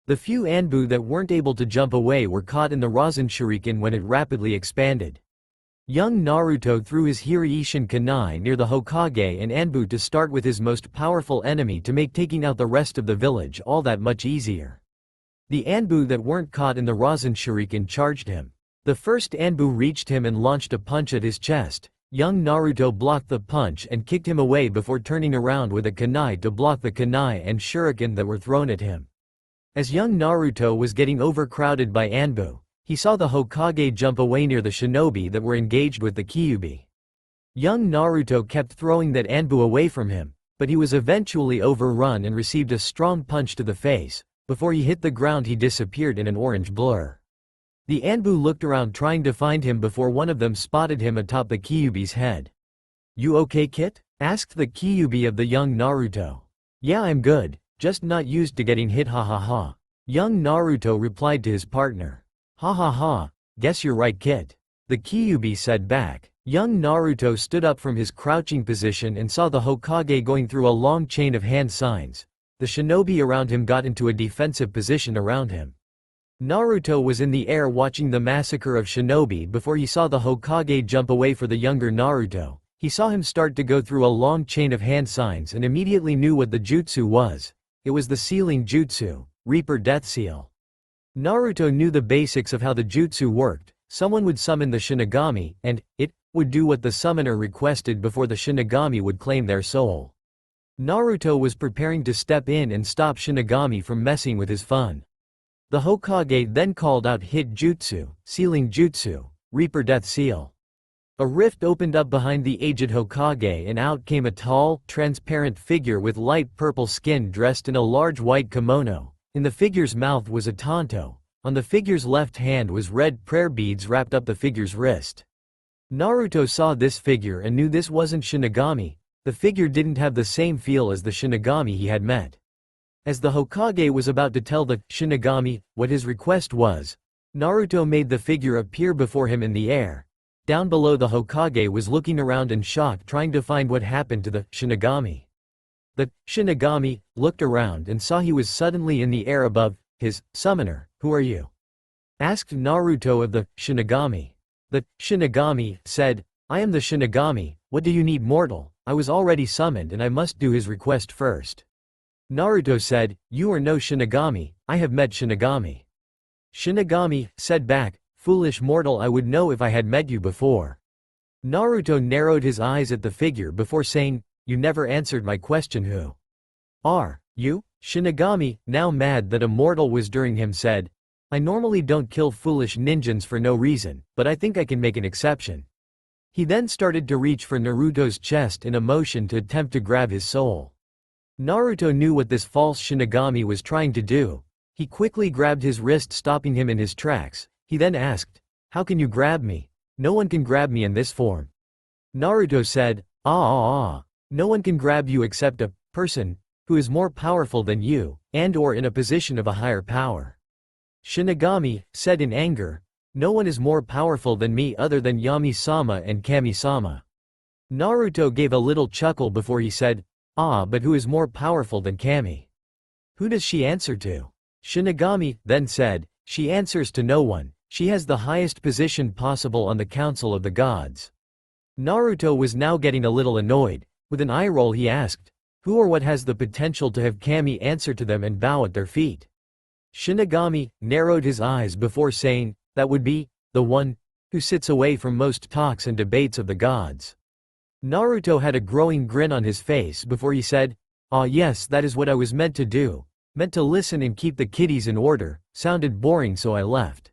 The few Anbu that weren't able to jump away were caught in the Rasen Shuriken when it rapidly expanded. Young Naruto threw his Hiraishin kunai near the Hokage and Anbu to start with his most powerful enemy to make taking out the rest of the village all that much easier. The Anbu that weren't caught in the Rasen Shuriken charged him. The first Anbu reached him and launched a punch at his chest. Young Naruto blocked the punch and kicked him away before turning around with a kunai to block the kunai and shuriken that were thrown at him. As young Naruto was getting overcrowded by Anbu, he saw the Hokage jump away near the shinobi that were engaged with the Kyuubi. Young Naruto kept throwing that Anbu away from him, but he was eventually overrun and received a strong punch to the face. Before he hit the ground he disappeared in an orange blur. The Anbu looked around trying to find him before one of them spotted him atop the Kyuubi's head. "You okay, Kit?" asked the Kyuubi of the young Naruto. "Yeah, I'm good, just not used to getting hit, ha ha ha." Young Naruto replied to his partner. "Ha ha ha, guess you're right, Kit." The Kyuubi said back. Young Naruto stood up from his crouching position and saw the Hokage going through a long chain of hand signs. The shinobi around him got into a defensive position around him. Naruto was in the air watching the massacre of shinobi before he saw the Hokage jump away for the younger Naruto. He saw him start to go through a long chain of hand signs and immediately knew what the jutsu was. It was the sealing jutsu, Reaper Death Seal. Naruto knew the basics of how the jutsu worked. Someone would summon the Shinigami, and it would do what the summoner requested before the Shinigami would claim their soul. Naruto was preparing to step in and stop Shinigami from messing with his fun. The Hokage then called out Hit Jutsu, Sealing Jutsu, Reaper Death Seal. A rift opened up behind the aged Hokage and out came a tall, transparent figure with light purple skin dressed in a large white kimono. In the figure's mouth was a tanto. On the figure's left hand was red prayer beads wrapped up the figure's wrist. Naruto saw this figure and knew this wasn't Shinigami. The figure didn't have the same feel as the Shinigami he had met. As the Hokage was about to tell the Shinigami what his request was, Naruto made the figure appear before him in the air. Down below, the Hokage was looking around in shock, trying to find what happened to the Shinigami. The Shinigami looked around and saw he was suddenly in the air above his summoner. "Who are you?" asked Naruto of the Shinigami. The Shinigami said, "I am the Shinigami. What do you need, mortal? I was already summoned and I must do his request first." Naruto said, "You are no Shinigami, I have met Shinigami." Shinigami said back, "Foolish mortal, I would know if I had met you before." Naruto narrowed his eyes at the figure before saying, "You never answered my question. Who are you?" Shinigami, now mad that a mortal was during him, said, "I normally don't kill foolish ninjas for no reason, but I think I can make an exception." He then started to reach for Naruto's chest in a motion to attempt to grab his soul. Naruto knew what this false Shinigami was trying to do. He quickly grabbed his wrist, stopping him in his tracks. He then asked, "How can you grab me? No one can grab me in this form." Naruto said, No one can grab you except a person who is more powerful than you, and or in a position of a higher power." Shinigami said in anger, "No one is more powerful than me other than Yami-sama and Kami-sama." Naruto gave a little chuckle before he said, But who is more powerful than Kami? Who does she answer to?" Shinigami then said, "She answers to no one. She has the highest position possible on the Council of the Gods." Naruto was now getting a little annoyed. With an eye roll he asked, "Who or what has the potential to have Kami answer to them and bow at their feet?" Shinigami narrowed his eyes before saying, "That would be the one who sits away from most talks and debates of the gods." Naruto had a growing grin on his face before he said, Yes, that is what I was meant to do. Meant to listen and keep the kiddies in order. Sounded boring, so I left."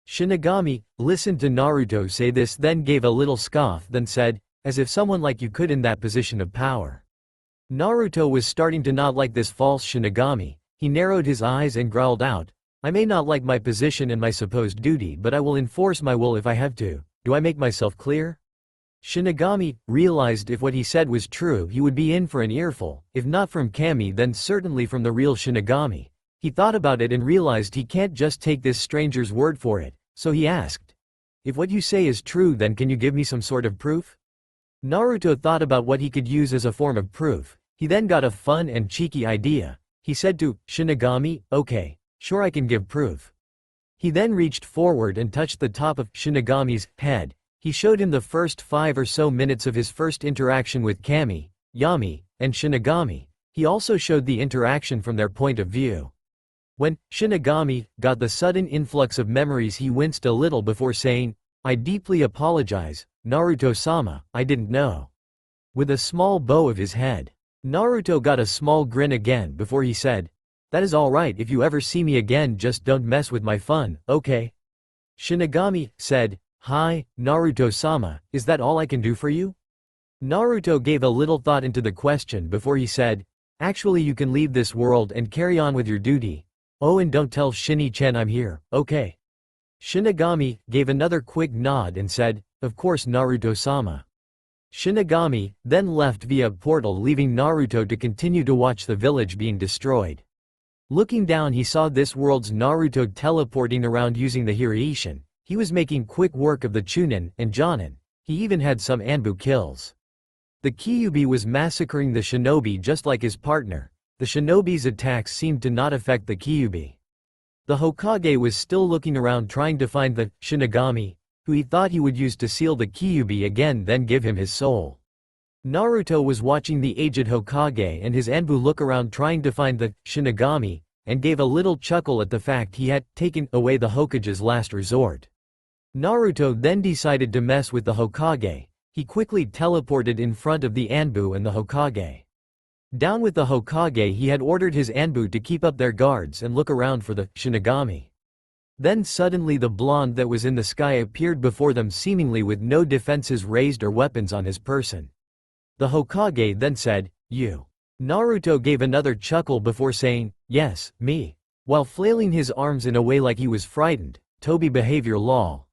Shinigami listened to Naruto say this, then gave a little scoff, then said, "As if someone like you could in that position of power." Naruto was starting to not like this false Shinigami. He narrowed his eyes and growled out, "I may not like my position and my supposed duty, but I will enforce my will if I have to. Do I make myself clear?" Shinigami realized if what he said was true, he would be in for an earful, if not from Kami then certainly from the real Shinigami. He thought about it and realized he can't just take this stranger's word for it, so he asked, "If what you say is true, then can you give me some sort of proof?" Naruto thought about what he could use as a form of proof. He then got a fun and cheeky idea. He said to Shinigami, "Okay, sure, I can give proof." He then reached forward and touched the top of Shinigami's head. He showed him the first 5 or so minutes of his first interaction with Kami, Yami, and Shinigami. He also showed the interaction from their point of view. When Shinigami got the sudden influx of memories, he winced a little before saying, "I deeply apologize, Naruto-sama, I didn't know." With a small bow of his head. Naruto got a small grin again before he said, "That is alright, if you ever see me again just don't mess with my fun, okay?" Shinigami said, "Hi, Naruto-sama, is that all I can do for you?" Naruto gave a little thought into the question before he said, "Actually, you can leave this world and carry on with your duty. Oh, and don't tell Shinny-chan I'm here, okay?" Shinigami gave another quick nod and said, "Of course, Naruto-sama." Shinigami then left via a portal, leaving Naruto to continue to watch the village being destroyed. Looking down, he saw this world's Naruto teleporting around using the Hiraishin. He was making quick work of the Chunin and Jonin. He even had some Anbu kills. The Kyuubi was massacring the shinobi just like his partner. The shinobi's attacks seemed to not affect the Kyuubi. The Hokage was still looking around trying to find the Shinigami, who he thought he would use to seal the Kyuubi again, then give him his soul. Naruto was watching the aged Hokage and his Anbu look around trying to find the Shinigami, and gave a little chuckle at the fact he had taken away the Hokage's last resort. Naruto then decided to mess with the Hokage. He quickly teleported in front of the Anbu and the Hokage. Down with the Hokage, he had ordered his Anbu to keep up their guards and look around for the Shinigami. Then suddenly the blonde that was in the sky appeared before them, seemingly with no defenses raised or weapons on his person. The Hokage then said, "You." Naruto gave another chuckle before saying, "Yes, me." While flailing his arms in a way like he was frightened. Toby behavior lol.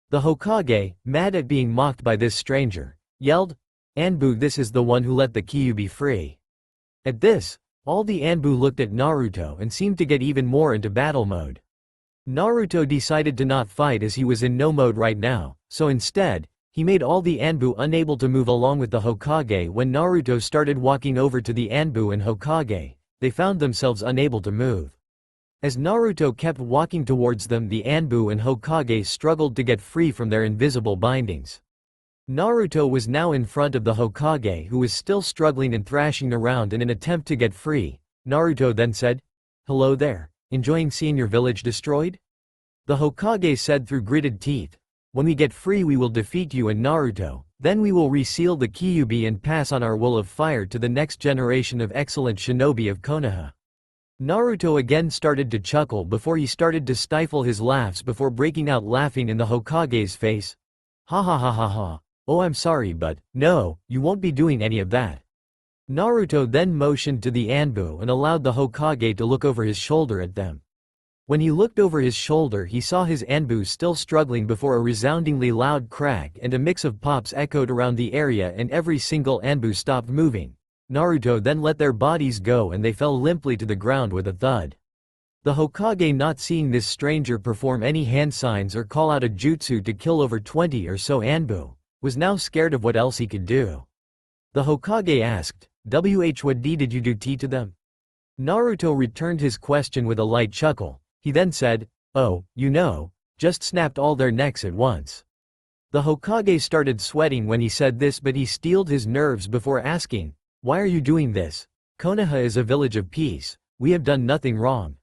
The Hokage, mad at being mocked by this stranger, yelled, "Anbu, this is the one who let the Kyuubi free." At this, all the Anbu looked at Naruto and seemed to get even more into battle mode. Naruto decided to not fight as he was in no mode right now, so instead, he made all the Anbu unable to move along with the Hokage. When Naruto started walking over to the Anbu and Hokage, they found themselves unable to move. As Naruto kept walking towards them, the Anbu and Hokage struggled to get free from their invisible bindings. Naruto was now in front of the Hokage, who was still struggling and thrashing around in an attempt to get free. Naruto then said, "Hello there, enjoying seeing your village destroyed?" The Hokage said through gritted teeth, "When we get free we will defeat you and Naruto, then we will reseal the Kyuubi and pass on our will of fire to the next generation of excellent shinobi of Konoha." Naruto again started to chuckle before he started to stifle his laughs before breaking out laughing in the Hokage's face. "Ha ha ha ha ha. Oh, I'm sorry, but no, you won't be doing any of that." Naruto then motioned to the Anbu and allowed the Hokage to look over his shoulder at them. When he looked over his shoulder, he saw his Anbu still struggling before a resoundingly loud crack and a mix of pops echoed around the area and every single Anbu stopped moving. Naruto then let their bodies go and they fell limply to the ground with a thud. The Hokage, not seeing this stranger perform any hand signs or call out a jutsu to kill over 20 or so Anbu, was now scared of what else he could do. The Hokage asked, "What did you do to them?" Naruto returned his question with a light chuckle. He then said, "Oh, just snapped all their necks at once." The Hokage started sweating when he said this, but he steeled his nerves before asking, "Why are you doing this? Konoha is a village of peace. We have done nothing wrong."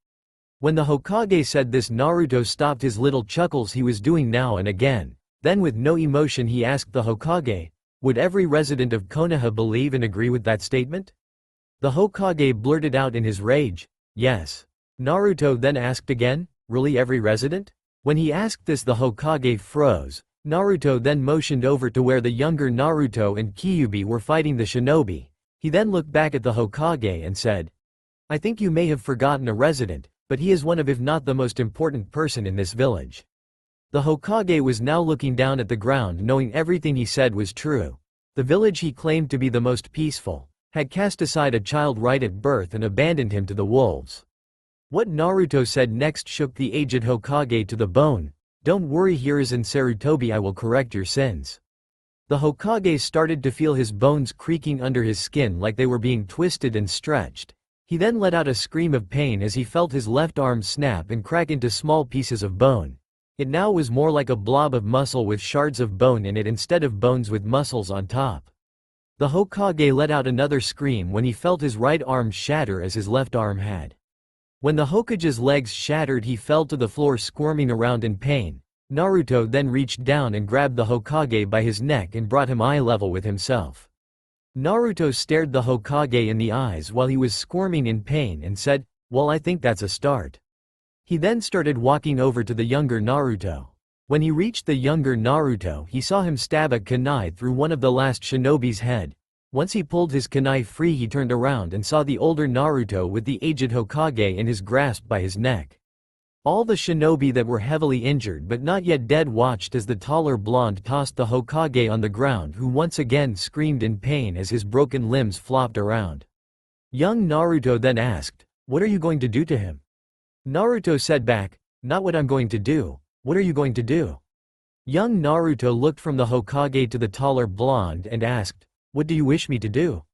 When the Hokage said this, Naruto stopped his little chuckles he was doing now and again. Then with no emotion he asked the Hokage, "Would every resident of Konoha believe and agree with that statement?" The Hokage blurted out in his rage, "Yes." Naruto then asked again, "Really every resident?" When he asked this, the Hokage froze. Naruto then motioned over to where the younger Naruto and Kyuubi were fighting the shinobi. He then looked back at the Hokage and said, "I think you may have forgotten a resident, but he is one of, if not the most important person in this village." The Hokage was now looking down at the ground, knowing everything he said was true. The village he claimed to be the most peaceful had cast aside a child right at birth and abandoned him to the wolves. What Naruto said next shook the aged Hokage to the bone. "Don't worry, here is in Sarutobi, I will correct your sins." The Hokage started to feel his bones creaking under his skin like they were being twisted and stretched. He then let out a scream of pain as he felt his left arm snap and crack into small pieces of bone. It now was more like a blob of muscle with shards of bone in it instead of bones with muscles on top. The Hokage let out another scream when he felt his right arm shatter as his left arm had. When the Hokage's legs shattered, he fell to the floor squirming around in pain. Naruto then reached down and grabbed the Hokage by his neck and brought him eye level with himself. Naruto stared the Hokage in the eyes while he was squirming in pain and said, "Well, I think that's a start." He then started walking over to the younger Naruto. When he reached the younger Naruto, he saw him stab a kunai through one of the last shinobi's head. Once he pulled his kunai free, he turned around and saw the older Naruto with the aged Hokage in his grasp by his neck. All the shinobi that were heavily injured but not yet dead watched as the taller blonde tossed the Hokage on the ground, who once again screamed in pain as his broken limbs flopped around. Young Naruto then asked, "What are you going to do to him?" Naruto said back, "Not what I'm going to do. What are you going to do?" Young Naruto looked from the Hokage to the taller blonde and asked, "What do you wish me to do?"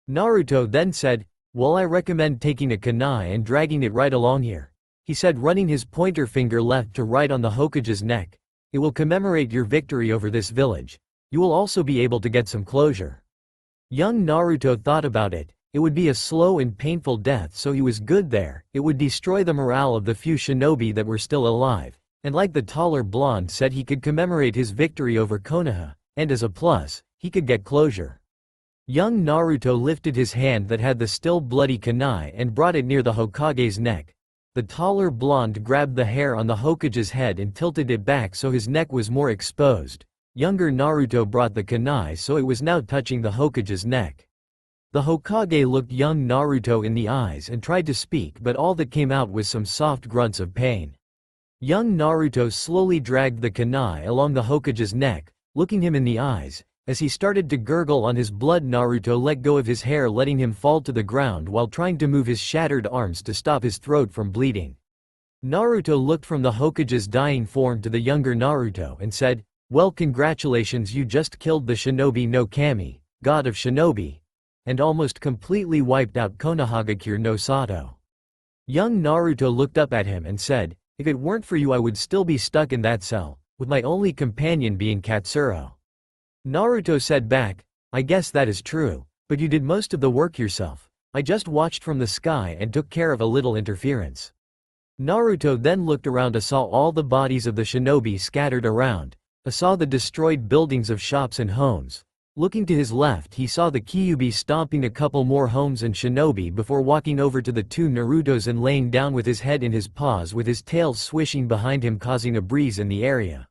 Naruto then said, "Well, I recommend taking a kunai and dragging it right along here," he said, running his pointer finger left to right on the Hokage's neck. "It will commemorate your victory over this village. You will also be able to get some closure." Young Naruto thought about it. It would be a slow and painful death, so he was good there. It would destroy the morale of the few shinobi that were still alive. And like the taller blonde said, he could commemorate his victory over Konoha, and as a plus, he could get closure. Young Naruto lifted his hand that had the still bloody kunai and brought it near the Hokage's neck. The taller blonde grabbed the hair on the Hokage's head and tilted it back so his neck was more exposed. Younger Naruto brought the kunai so it was now touching the Hokage's neck. The Hokage looked young Naruto in the eyes and tried to speak, but all that came out was some soft grunts of pain. Young Naruto slowly dragged the kunai along the Hokage's neck, looking him in the eyes. As he started to gurgle on his blood, Naruto let go of his hair, letting him fall to the ground while trying to move his shattered arms to stop his throat from bleeding. Naruto looked from the Hokage's dying form to the younger Naruto and said, "Well, congratulations, you just killed the shinobi no Kami, god of shinobi, and almost completely wiped out Konohagakure no Sato." Young Naruto looked up at him and said, "If it weren't for you I would still be stuck in that cell, with my only companion being Katsuro." Naruto said back, "I guess that is true, but you did most of the work yourself. I just watched from the sky and took care of a little interference." Naruto then looked around and saw all the bodies of the shinobi scattered around, saw the destroyed buildings of shops and homes. Looking to his left, he saw the Kyuubi stomping a couple more homes and shinobi before walking over to the two Narutos and laying down with his head in his paws with his tail swishing behind him, causing a breeze in the area.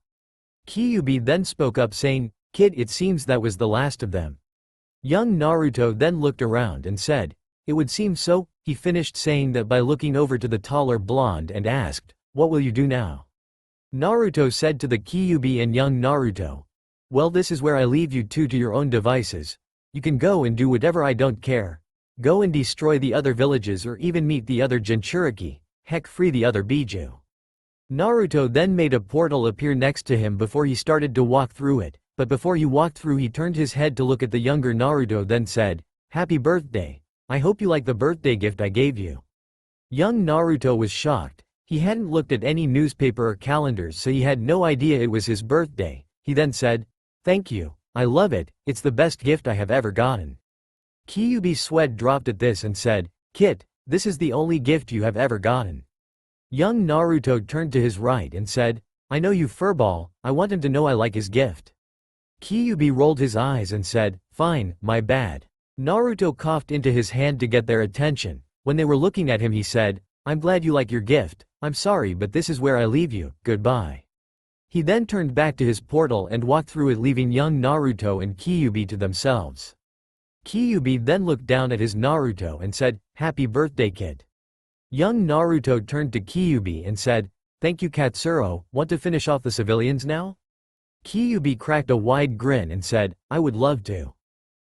Kyuubi then spoke up saying, "Kid, it seems that was the last of them." Young Naruto then looked around and said, "It would seem so." He finished saying that by looking over to the taller blonde and asked, "What will you do now?" Naruto said to the Kyuubi and young Naruto, "Well, this is where I leave you two to your own devices. You can go and do whatever, I don't care. Go and destroy the other villages or even meet the other Jinchuriki, heck, free the other Biju." Naruto then made a portal appear next to him before he started to walk through it, but before he walked through he turned his head to look at the younger Naruto then said, "Happy birthday. I hope you like the birthday gift I gave you." Young Naruto was shocked. He hadn't looked at any newspaper or calendars, so he had no idea it was his birthday. He then said, "Thank you, I love it, it's the best gift I have ever gotten." Kyuubi's sweat dropped at this and said, "Kit, this is the only gift you have ever gotten." Young Naruto turned to his right and said, "I know you furball, I want him to know I like his gift." Kyuubi rolled his eyes and said, "Fine, my bad." Naruto coughed into his hand to get their attention. When they were looking at him he said, "I'm glad you like your gift, I'm sorry but this is where I leave you, goodbye." He then turned back to his portal and walked through it, leaving young Naruto and Kyuubi to themselves. Kyuubi then looked down at his Naruto and said, "Happy birthday, kid." Young Naruto turned to Kyuubi and said, "Thank you, Katsuro. Want to finish off the civilians now?" Kyuubi cracked a wide grin and said, "I would love to."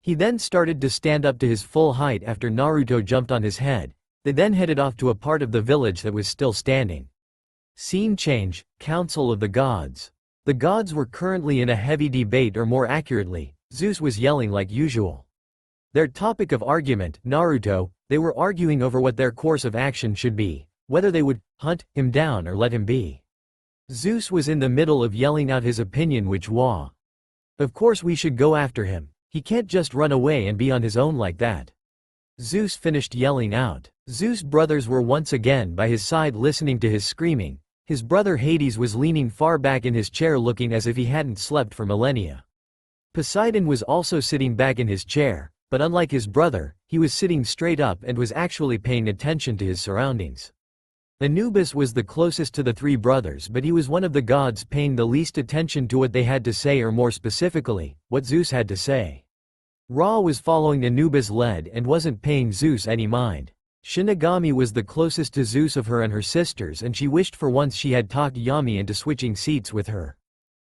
He then started to stand up to his full height after Naruto jumped on his head. They then headed off to a part of the village that was still standing. Scene change, Council of the Gods. The gods were currently in a heavy debate, or more accurately, Zeus was yelling like usual. Their topic of argument, Naruto, they were arguing over what their course of action should be, whether they would hunt him down or let him be. Zeus was in the middle of yelling out his opinion, which was, "Of course we should go after him. He can't just run away and be on his own like that." Zeus finished yelling out. Zeus' brothers were once again by his side listening to his screaming. His brother Hades was leaning far back in his chair looking as if he hadn't slept for millennia. Poseidon was also sitting back in his chair, but unlike his brother, he was sitting straight up and was actually paying attention to his surroundings. Anubis was the closest to the three brothers, but he was one of the gods paying the least attention to what they had to say, or more specifically, what Zeus had to say. Ra was following Anubis' lead and wasn't paying Zeus any mind. Shinigami was the closest to Zeus of her and her sisters, and she wished for once she had talked Yami into switching seats with her.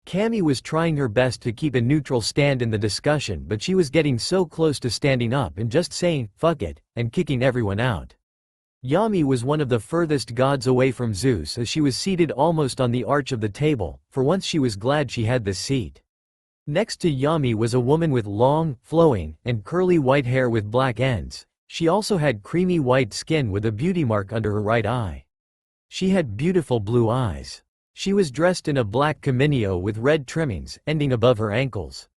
Kami was trying her best to keep a neutral stand in the discussion, but she was getting so close to standing up and just saying, "Fuck it," and kicking everyone out. Yami was one of the furthest gods away from Zeus, as she was seated almost on the arch of the table. For once she was glad she had this seat. Next to Yami was a woman with long, flowing, and curly white hair with black ends. She also had creamy white skin with a beauty mark under her right eye. She had beautiful blue eyes. She was dressed in a black camineo with red trimmings, ending above her ankles.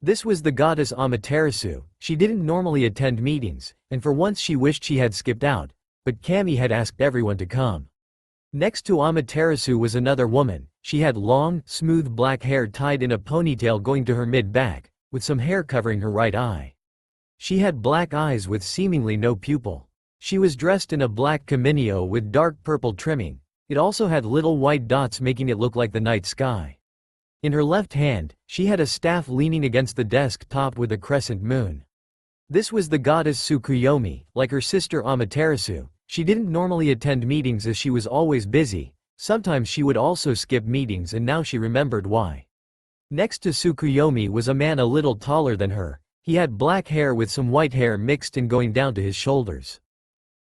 This was the goddess Amaterasu. She didn't normally attend meetings, and for once she wished she had skipped out, but Kami had asked everyone to come. Next to Amaterasu was another woman. She had long, smooth black hair tied in a ponytail going to her mid-back, with some hair covering her right eye. She had black eyes with seemingly no pupil. She was dressed in a black kimono with dark purple trimming. It also had little white dots making it look like the night sky. In her left hand, she had a staff leaning against the desk topped with a crescent moon. This was the goddess Tsukuyomi. Like her sister Amaterasu, she didn't normally attend meetings as she was always busy. Sometimes she would also skip meetings, and now she remembered why. Next to Tsukuyomi was a man a little taller than her. He had black hair with some white hair mixed in going down to his shoulders.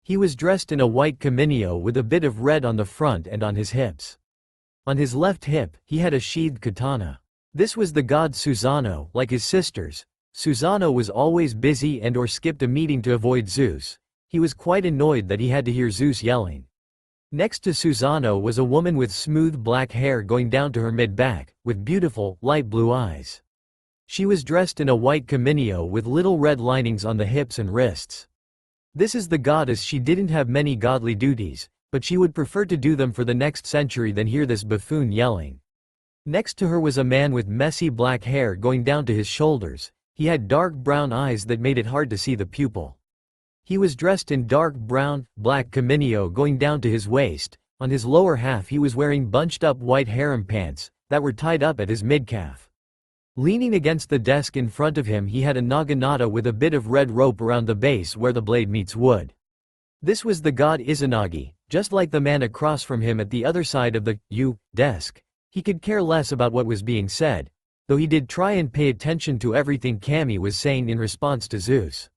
He was dressed in a white kimono with a bit of red on the front and on his hips. On his left hip, he had a sheathed katana. This was the god Susanoo. Like his sisters, Susanoo was always busy and or skipped a meeting to avoid Zeus. He was quite annoyed that he had to hear Zeus yelling. Next to Susanoo was a woman with smooth black hair going down to her mid-back, with beautiful, light blue eyes. She was dressed in a white kimono with little red linings on the hips and wrists. This is the goddess. She didn't have many godly duties, but she would prefer to do them for the next century than hear this buffoon yelling. Next to her was a man with messy black hair going down to his shoulders. He had dark brown eyes that made it hard to see the pupil. He was dressed in dark brown, black kimono going down to his waist. On his lower half he was wearing bunched up white harem pants that were tied up at his midcalf. Leaning against the desk in front of him he had a naginata with a bit of red rope around the base where the blade meets wood. This was the god Izanagi. Just like the man across from him at the other side of the desk, he could care less about what was being said, though he did try and pay attention to everything Kami was saying in response to Zeus.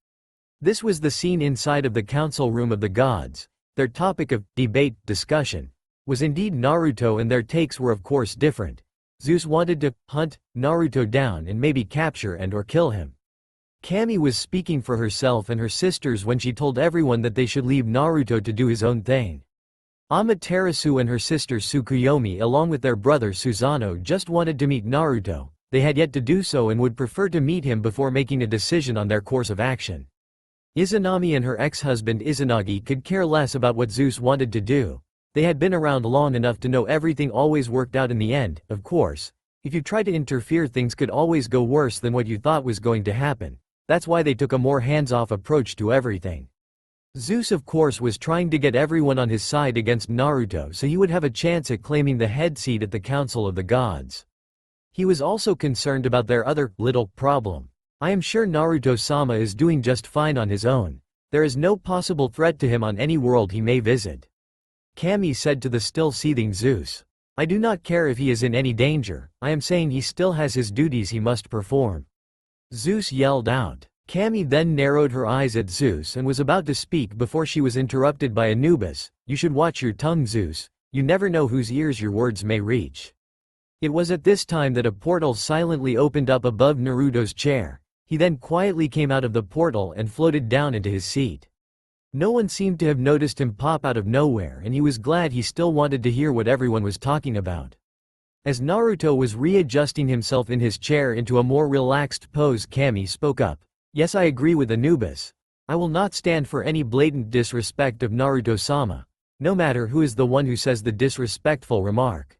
This was the scene inside of the council room of the gods. Their topic of discussion, was indeed Naruto, and their takes were of course different. Zeus wanted to hunt Naruto down and maybe capture and or kill him. Kami was speaking for herself and her sisters when she told everyone that they should leave Naruto to do his own thing. Amaterasu and her sister Tsukuyomi along with their brother Susanoo just wanted to meet Naruto. They had yet to do so and would prefer to meet him before making a decision on their course of action. Izanami and her ex-husband Izanagi could care less about what Zeus wanted to do. They had been around long enough to know everything always worked out in the end. Of course, if you tried to interfere, things could always go worse than what you thought was going to happen. That's why they took a more hands-off approach to everything. Zeus of course was trying to get everyone on his side against Naruto so he would have a chance at claiming the head seat at the Council of the Gods. He was also concerned about their other little problem. I am sure Naruto-sama is doing just fine on his own. There is no possible threat to him on any world he may visit. Kami said to the still seething Zeus. I do not care if he is in any danger, I am saying he still has his duties he must perform. Zeus yelled out. Kami then narrowed her eyes at Zeus and was about to speak before she was interrupted by Anubis. You should watch your tongue, Zeus. You never know whose ears your words may reach. It was at this time that a portal silently opened up above Naruto's chair. He then quietly came out of the portal and floated down into his seat. No one seemed to have noticed him pop out of nowhere, and he was glad. He still wanted to hear what everyone was talking about. As Naruto was readjusting himself in his chair into a more relaxed pose, Kami spoke up. Yes, I agree with Anubis. I will not stand for any blatant disrespect of Naruto-sama, no matter who is the one who says the disrespectful remark.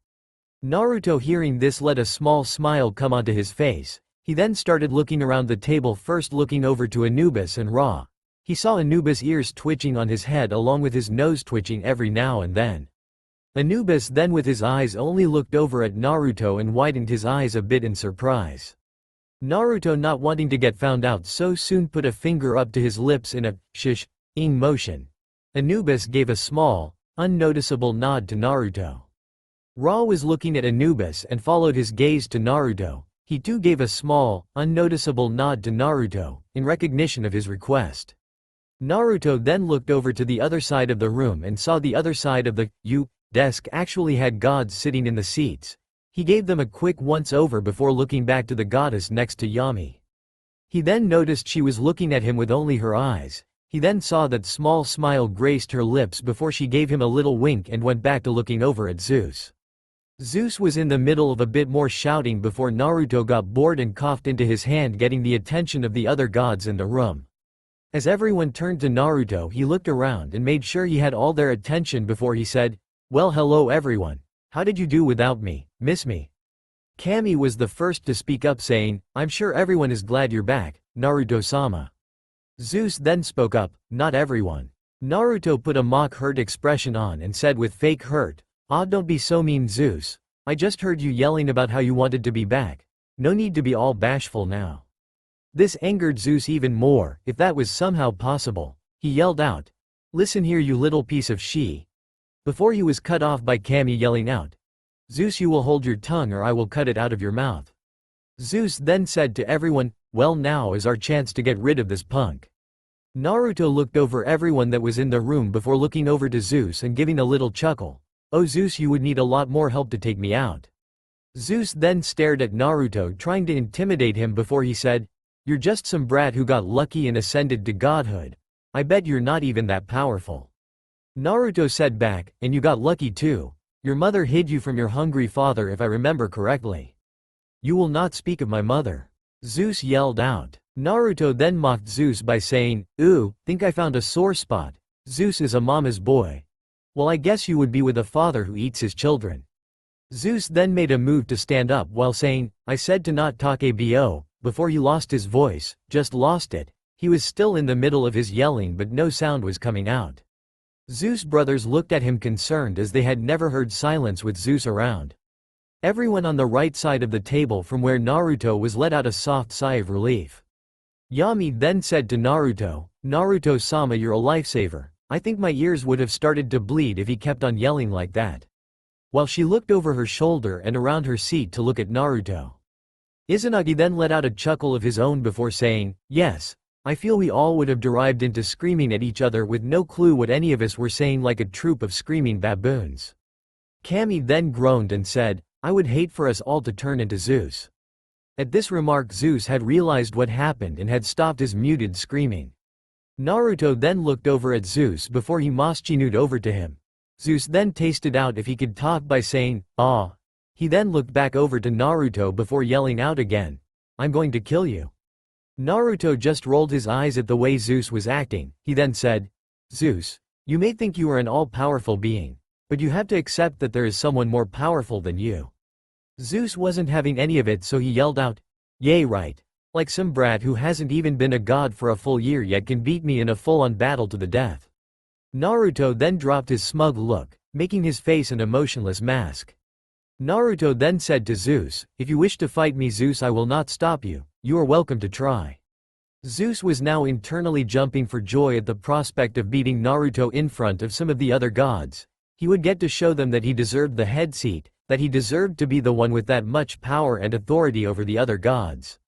Naruto, hearing this, let a small smile come onto his face. He then started looking around the table, first looking over to Anubis and Ra. He saw Anubis' ears twitching on his head along with his nose twitching every now and then. Anubis then with his eyes only looked over at Naruto and widened his eyes a bit in surprise. Naruto, not wanting to get found out so soon, put a finger up to his lips in a ing motion. Anubis gave a small, unnoticeable nod to Naruto. Ra was looking at Anubis and followed his gaze to Naruto. He too gave a small, unnoticeable nod to Naruto, in recognition of his request. Naruto then looked over to the other side of the room and saw the other side of the desk actually had gods sitting in the seats. He gave them a quick once-over before looking back to the goddess next to Yami. He then noticed she was looking at him with only her eyes. He then saw that small smile graced her lips before she gave him a little wink and went back to looking over at Zeus. Zeus was in the middle of a bit more shouting before Naruto got bored and coughed into his hand, getting the attention of the other gods in the room. As everyone turned to Naruto, he looked around and made sure he had all their attention before he said, "Well, hello everyone. How did you do without me? Miss me?" Kami was the first to speak up, saying, "I'm sure everyone is glad you're back, Naruto-sama." Zeus then spoke up, "Not everyone." Naruto put a mock hurt expression on and said with fake hurt, "Ah, don't be so mean, Zeus. I just heard you yelling about how you wanted to be back. No need to be all bashful now." This angered Zeus even more. If that was somehow possible, he yelled out, "Listen here, you little piece of she." Before he was cut off by Kami yelling out, "Zeus, you will hold your tongue or I will cut it out of your mouth." Zeus then said to everyone, "Well, now is our chance to get rid of this punk." Naruto looked over everyone that was in the room before looking over to Zeus and giving a little chuckle. "Oh Zeus, you would need a lot more help to take me out." Zeus then stared at Naruto, trying to intimidate him before he said, "You're just some brat who got lucky and ascended to godhood. I bet you're not even that powerful." Naruto said back, "And you got lucky too. Your mother hid you from your hungry father if I remember correctly." "You will not speak of my mother," Zeus yelled out. Naruto then mocked Zeus by saying, "Ooh, think I found a sore spot. Zeus is a mama's boy. Well, I guess you would be with a father who eats his children." Zeus then made a move to stand up while saying, "I said to not talk abo," before he lost his voice, just lost it. He was still in the middle of his yelling but no sound was coming out. Zeus' brothers looked at him concerned as they had never heard silence with Zeus around. Everyone on the right side of the table from where Naruto was let out a soft sigh of relief. Yami then said to Naruto, "Naruto-sama, you're a lifesaver. I think my ears would have started to bleed if he kept on yelling like that." While she looked over her shoulder and around her seat to look at Naruto. Izanagi then let out a chuckle of his own before saying, "Yes, I feel we all would have derived into screaming at each other with no clue what any of us were saying, like a troop of screaming baboons." Kami then groaned and said, "I would hate for us all to turn into Zeus." At this remark, Zeus had realized what happened and had stopped his muted screaming. Naruto then looked over at Zeus before he Moschinu'd over to him. Zeus then tasted out if he could talk by saying, "Ah." He then looked back over to Naruto before yelling out again, "I'm going to kill you." Naruto just rolled his eyes at the way Zeus was acting. He then said, "Zeus, you may think you are an all-powerful being, but you have to accept that there is someone more powerful than you." Zeus wasn't having any of it, so he yelled out, "Yay, right. Like some brat who hasn't even been a god for a full year yet can beat me in a full-on battle to the death." Naruto then dropped his smug look, making his face an emotionless mask. Naruto then said to Zeus, "If you wish to fight me, Zeus, I will not stop you. You are welcome to try." Zeus was now internally jumping for joy at the prospect of beating Naruto in front of some of the other gods. He would get to show them that he deserved the head seat, that he deserved to be the one with that much power and authority over the other gods.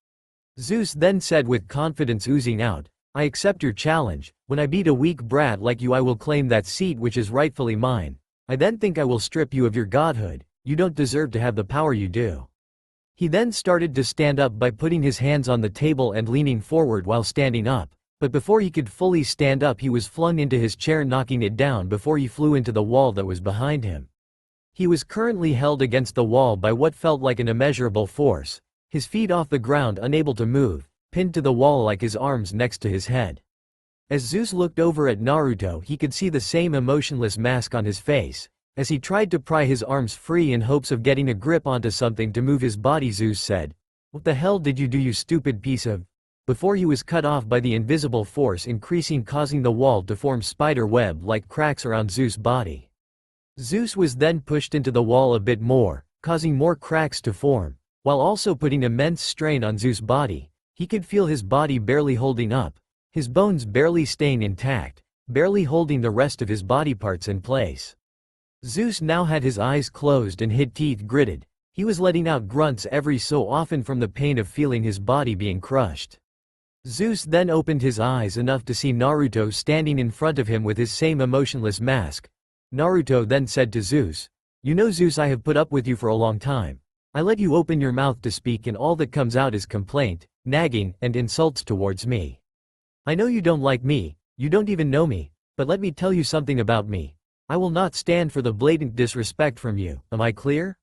Zeus then said with confidence oozing out, "I accept your challenge. When I beat a weak brat like you, I will claim that seat which is rightfully mine. I then think I will strip you of your godhood. You don't deserve to have the power you do." He then started to stand up by putting his hands on the table and leaning forward while standing up, but before he could fully stand up he was flung into his chair, knocking it down before he flew into the wall that was behind him. He was currently held against the wall by what felt like an immeasurable force, his feet off the ground, unable to move, pinned to the wall like his arms next to his head. As Zeus looked over at Naruto, he could see the same emotionless mask on his face. As he tried to pry his arms free in hopes of getting a grip onto something to move his body, Zeus said, "What the hell did you do, you stupid piece of—" before he was cut off by the invisible force increasing, causing the wall to form spider web-like cracks around Zeus' body. Zeus was then pushed into the wall a bit more, causing more cracks to form, while also putting immense strain on Zeus' body. He could feel his body barely holding up, his bones barely staying intact, barely holding the rest of his body parts in place. Zeus now had his eyes closed and his teeth gritted. He was letting out grunts every so often from the pain of feeling his body being crushed. Zeus then opened his eyes enough to see Naruto standing in front of him with his same emotionless mask. Naruto then said to Zeus, "You know, Zeus, I have put up with you for a long time. I let you open your mouth to speak and all that comes out is complaint, nagging, and insults towards me. I know you don't like me, you don't even know me, but let me tell you something about me. I will not stand for the blatant disrespect from you, am I clear?"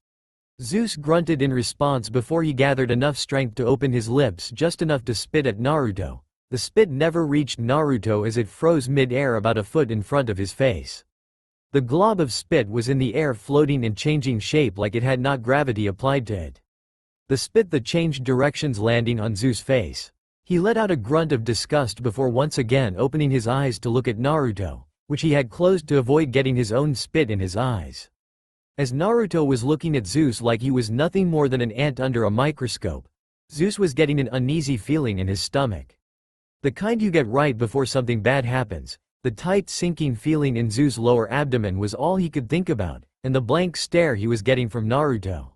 Zeus grunted in response before he gathered enough strength to open his lips just enough to spit at Naruto. The spit never reached Naruto as it froze mid-air about a foot in front of his face. The glob of spit was in the air floating and changing shape like it had not gravity applied to it. The spit that changed directions landing on Zeus' face. He let out a grunt of disgust before once again opening his eyes to look at Naruto, which he had closed to avoid getting his own spit in his eyes. As Naruto was looking at Zeus like he was nothing more than an ant under a microscope, Zeus was getting an uneasy feeling in his stomach. The kind you get right before something bad happens. The tight sinking feeling in Zeus' lower abdomen was all he could think about, and the blank stare he was getting from Naruto.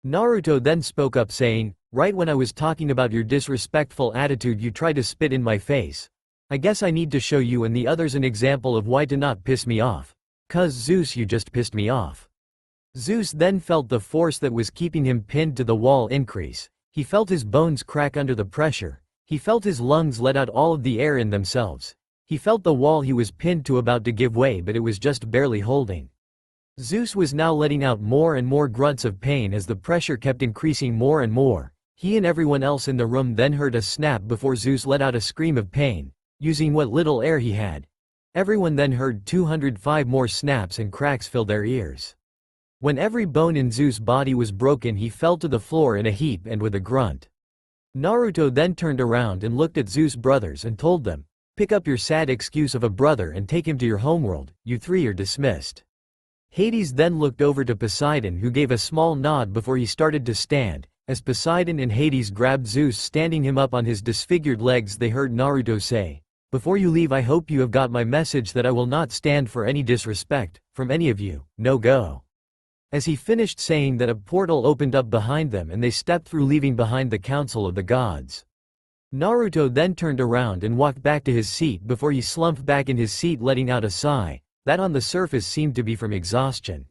Naruto then spoke up saying, "Right when I was talking about your disrespectful attitude you tried to spit in my face. I guess I need to show you and the others an example of why to not piss me off. 'Cause Zeus, you just pissed me off." Zeus then felt the force that was keeping him pinned to the wall increase. He felt his bones crack under the pressure. He felt his lungs let out all of the air in themselves. He felt the wall he was pinned to about to give way, but it was just barely holding. Zeus was now letting out more and more grunts of pain as the pressure kept increasing more and more. He and everyone else in the room then heard a snap before Zeus let out a scream of pain, using what little air he had. Everyone then heard 205 more snaps and cracks fill their ears. When every bone in Zeus' body was broken, he fell to the floor in a heap and with a grunt. Naruto then turned around and looked at Zeus' brothers and told them, "Pick up your sad excuse of a brother and take him to your homeworld, you three are dismissed." Hades then looked over to Poseidon, who gave a small nod before he started to stand. As Poseidon and Hades grabbed Zeus, standing him up on his disfigured legs, they heard Naruto say, "Before you leave, I hope you have got my message that I will not stand for any disrespect from any of you. No go." As he finished saying that, a portal opened up behind them and they stepped through, leaving behind the Council of the Gods. Naruto then turned around and walked back to his seat before he slumped back in his seat, letting out a sigh that on the surface seemed to be from exhaustion.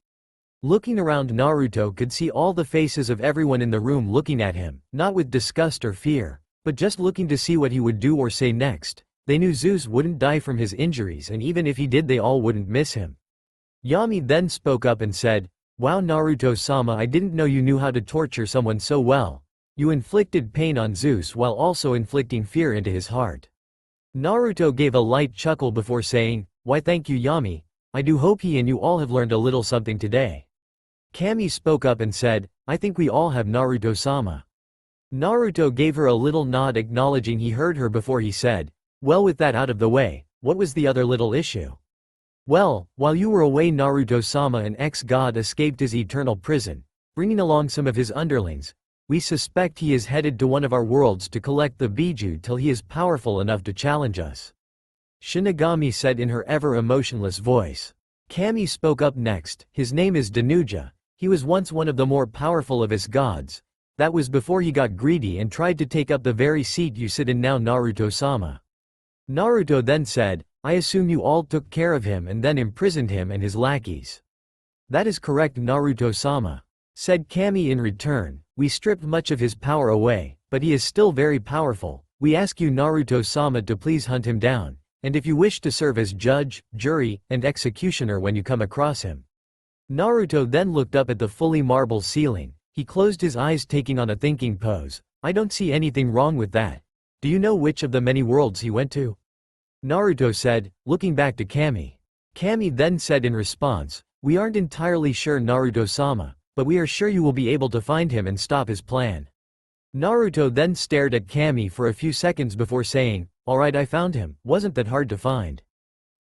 Looking around, Naruto could see all the faces of everyone in the room looking at him, not with disgust or fear, but just looking to see what he would do or say next. They knew Zeus wouldn't die from his injuries, and even if he did, they all wouldn't miss him. Yami then spoke up and said, "Wow, Naruto-sama, I didn't know you knew how to torture someone so well. You inflicted pain on Zeus while also inflicting fear into his heart." Naruto gave a light chuckle before saying, "Why, thank you, Yami. I do hope he and you all have learned a little something today." Kami spoke up and said, "I think we all have, Naruto-sama." Naruto gave her a little nod acknowledging he heard her before he said, "Well, with that out of the way, what was the other little issue?" "Well, while you were away, Naruto-sama, an ex-god escaped his eternal prison, bringing along some of his underlings. We suspect he is headed to one of our worlds to collect the Biju till he is powerful enough to challenge us," Shinigami said in her ever-emotionless voice. Kami spoke up next. "His name is Danuja. He was once one of the more powerful of his gods. That was before he got greedy and tried to take up the very seat you sit in now, Naruto-sama." Naruto then said, "I assume you all took care of him and then imprisoned him and his lackeys." "That is correct, Naruto-sama," said Kami in return. "We stripped much of his power away, but he is still very powerful. We ask you, Naruto-sama, to please hunt him down, and if you wish to serve as judge, jury, and executioner when you come across him." Naruto then looked up at the fully marble ceiling. He closed his eyes, taking on a thinking pose. "I don't see anything wrong with that. Do you know which of the many worlds he went to?" Naruto said, looking back to Kami. Kami then said in response, "We aren't entirely sure, Naruto-sama, but we are sure you will be able to find him and stop his plan." Naruto then stared at Kami for a few seconds before saying, "Alright, I found him. Wasn't that hard to find?"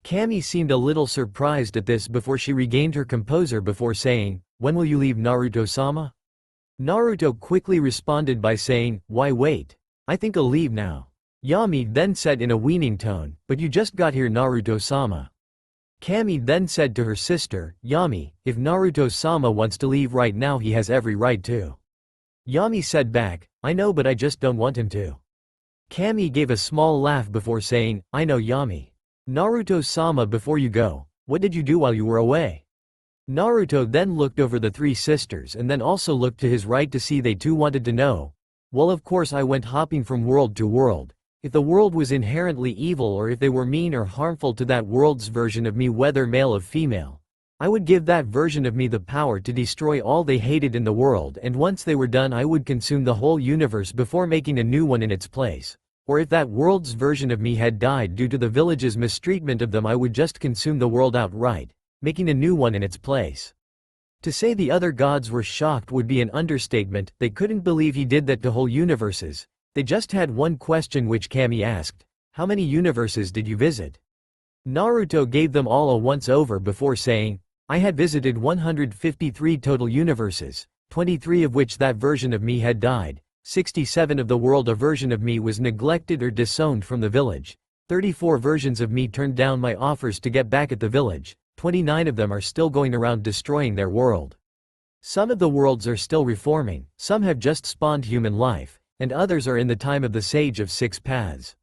Kami seemed a little surprised at this before she regained her composure before saying, "When will you leave, Naruto-sama?" Naruto quickly responded by saying, "Why wait? I think I'll leave now." Yami then said in a weaning tone, "But you just got here, Naruto-sama." Kami then said to her sister, "Yami, if Naruto-sama wants to leave right now, he has every right to." Yami said back, "I know, but I just don't want him to." Kami gave a small laugh before saying, "I know, Yami. Naruto-sama, before you go, what did you do while you were away?" Naruto then looked over the three sisters and then also looked to his right to see they too wanted to know. "Well, of course I went hopping from world to world. If the world was inherently evil or if they were mean or harmful to that world's version of me, whether male or female, I would give that version of me the power to destroy all they hated in the world, and once they were done I would consume the whole universe before making a new one in its place. Or if that world's version of me had died due to the village's mistreatment of them, I would just consume the world outright, making a new one in its place. To say the other gods were shocked would be an understatement. They couldn't believe he did that to whole universes. They just had one question, which Kami asked: how many universes did you visit? Naruto gave them all a once-over before saying, I had visited 153 total universes, 23 of which that version of me had died, 67 of the world a version of me was neglected or disowned from the village, 34 versions of me turned down my offers to get back at the village, 29 of them are still going around destroying their world. Some of the worlds are still reforming, some have just spawned human life, and others are in the time of the Sage of Six Paths.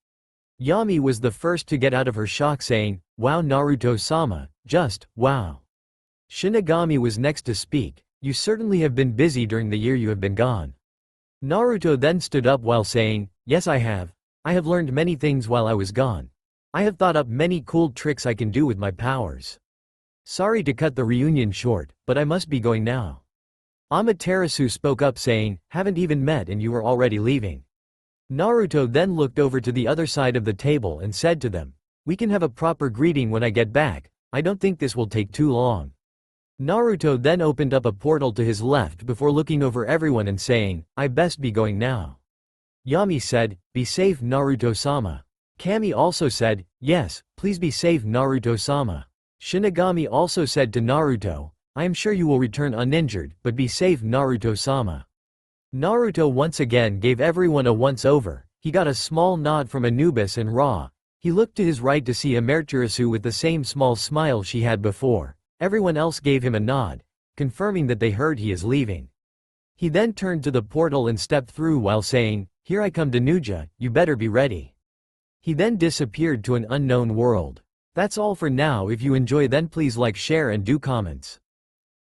Yami was the first to get out of her shock, saying, wow Naruto-sama, just, wow. Shinigami was next to speak, you certainly have been busy during the year you have been gone. Naruto then stood up while saying, yes I have learned many things while I was gone. I have thought up many cool tricks I can do with my powers. Sorry to cut the reunion short, but I must be going now. Amaterasu spoke up saying, haven't even met and you are already leaving. Naruto then looked over to the other side of the table and said to them, we can have a proper greeting when I get back, I don't think this will take too long. Naruto then opened up a portal to his left before looking over everyone and saying, I best be going now. Yami said, be safe Naruto-sama. Kami also said, yes, please be safe Naruto-sama. Shinigami also said to Naruto, I am sure you will return uninjured, but be safe Naruto-sama. Naruto once again gave everyone a once-over. He got a small nod from Anubis and Ra. He looked to his right to see Amaterasu with the same small smile she had before. Everyone else gave him a nod, confirming that they heard he is leaving. He then turned to the portal and stepped through while saying, here I come Danuja, you better be ready. He then disappeared to an unknown world. That's all for now. If you enjoy, then please like, share and do comments.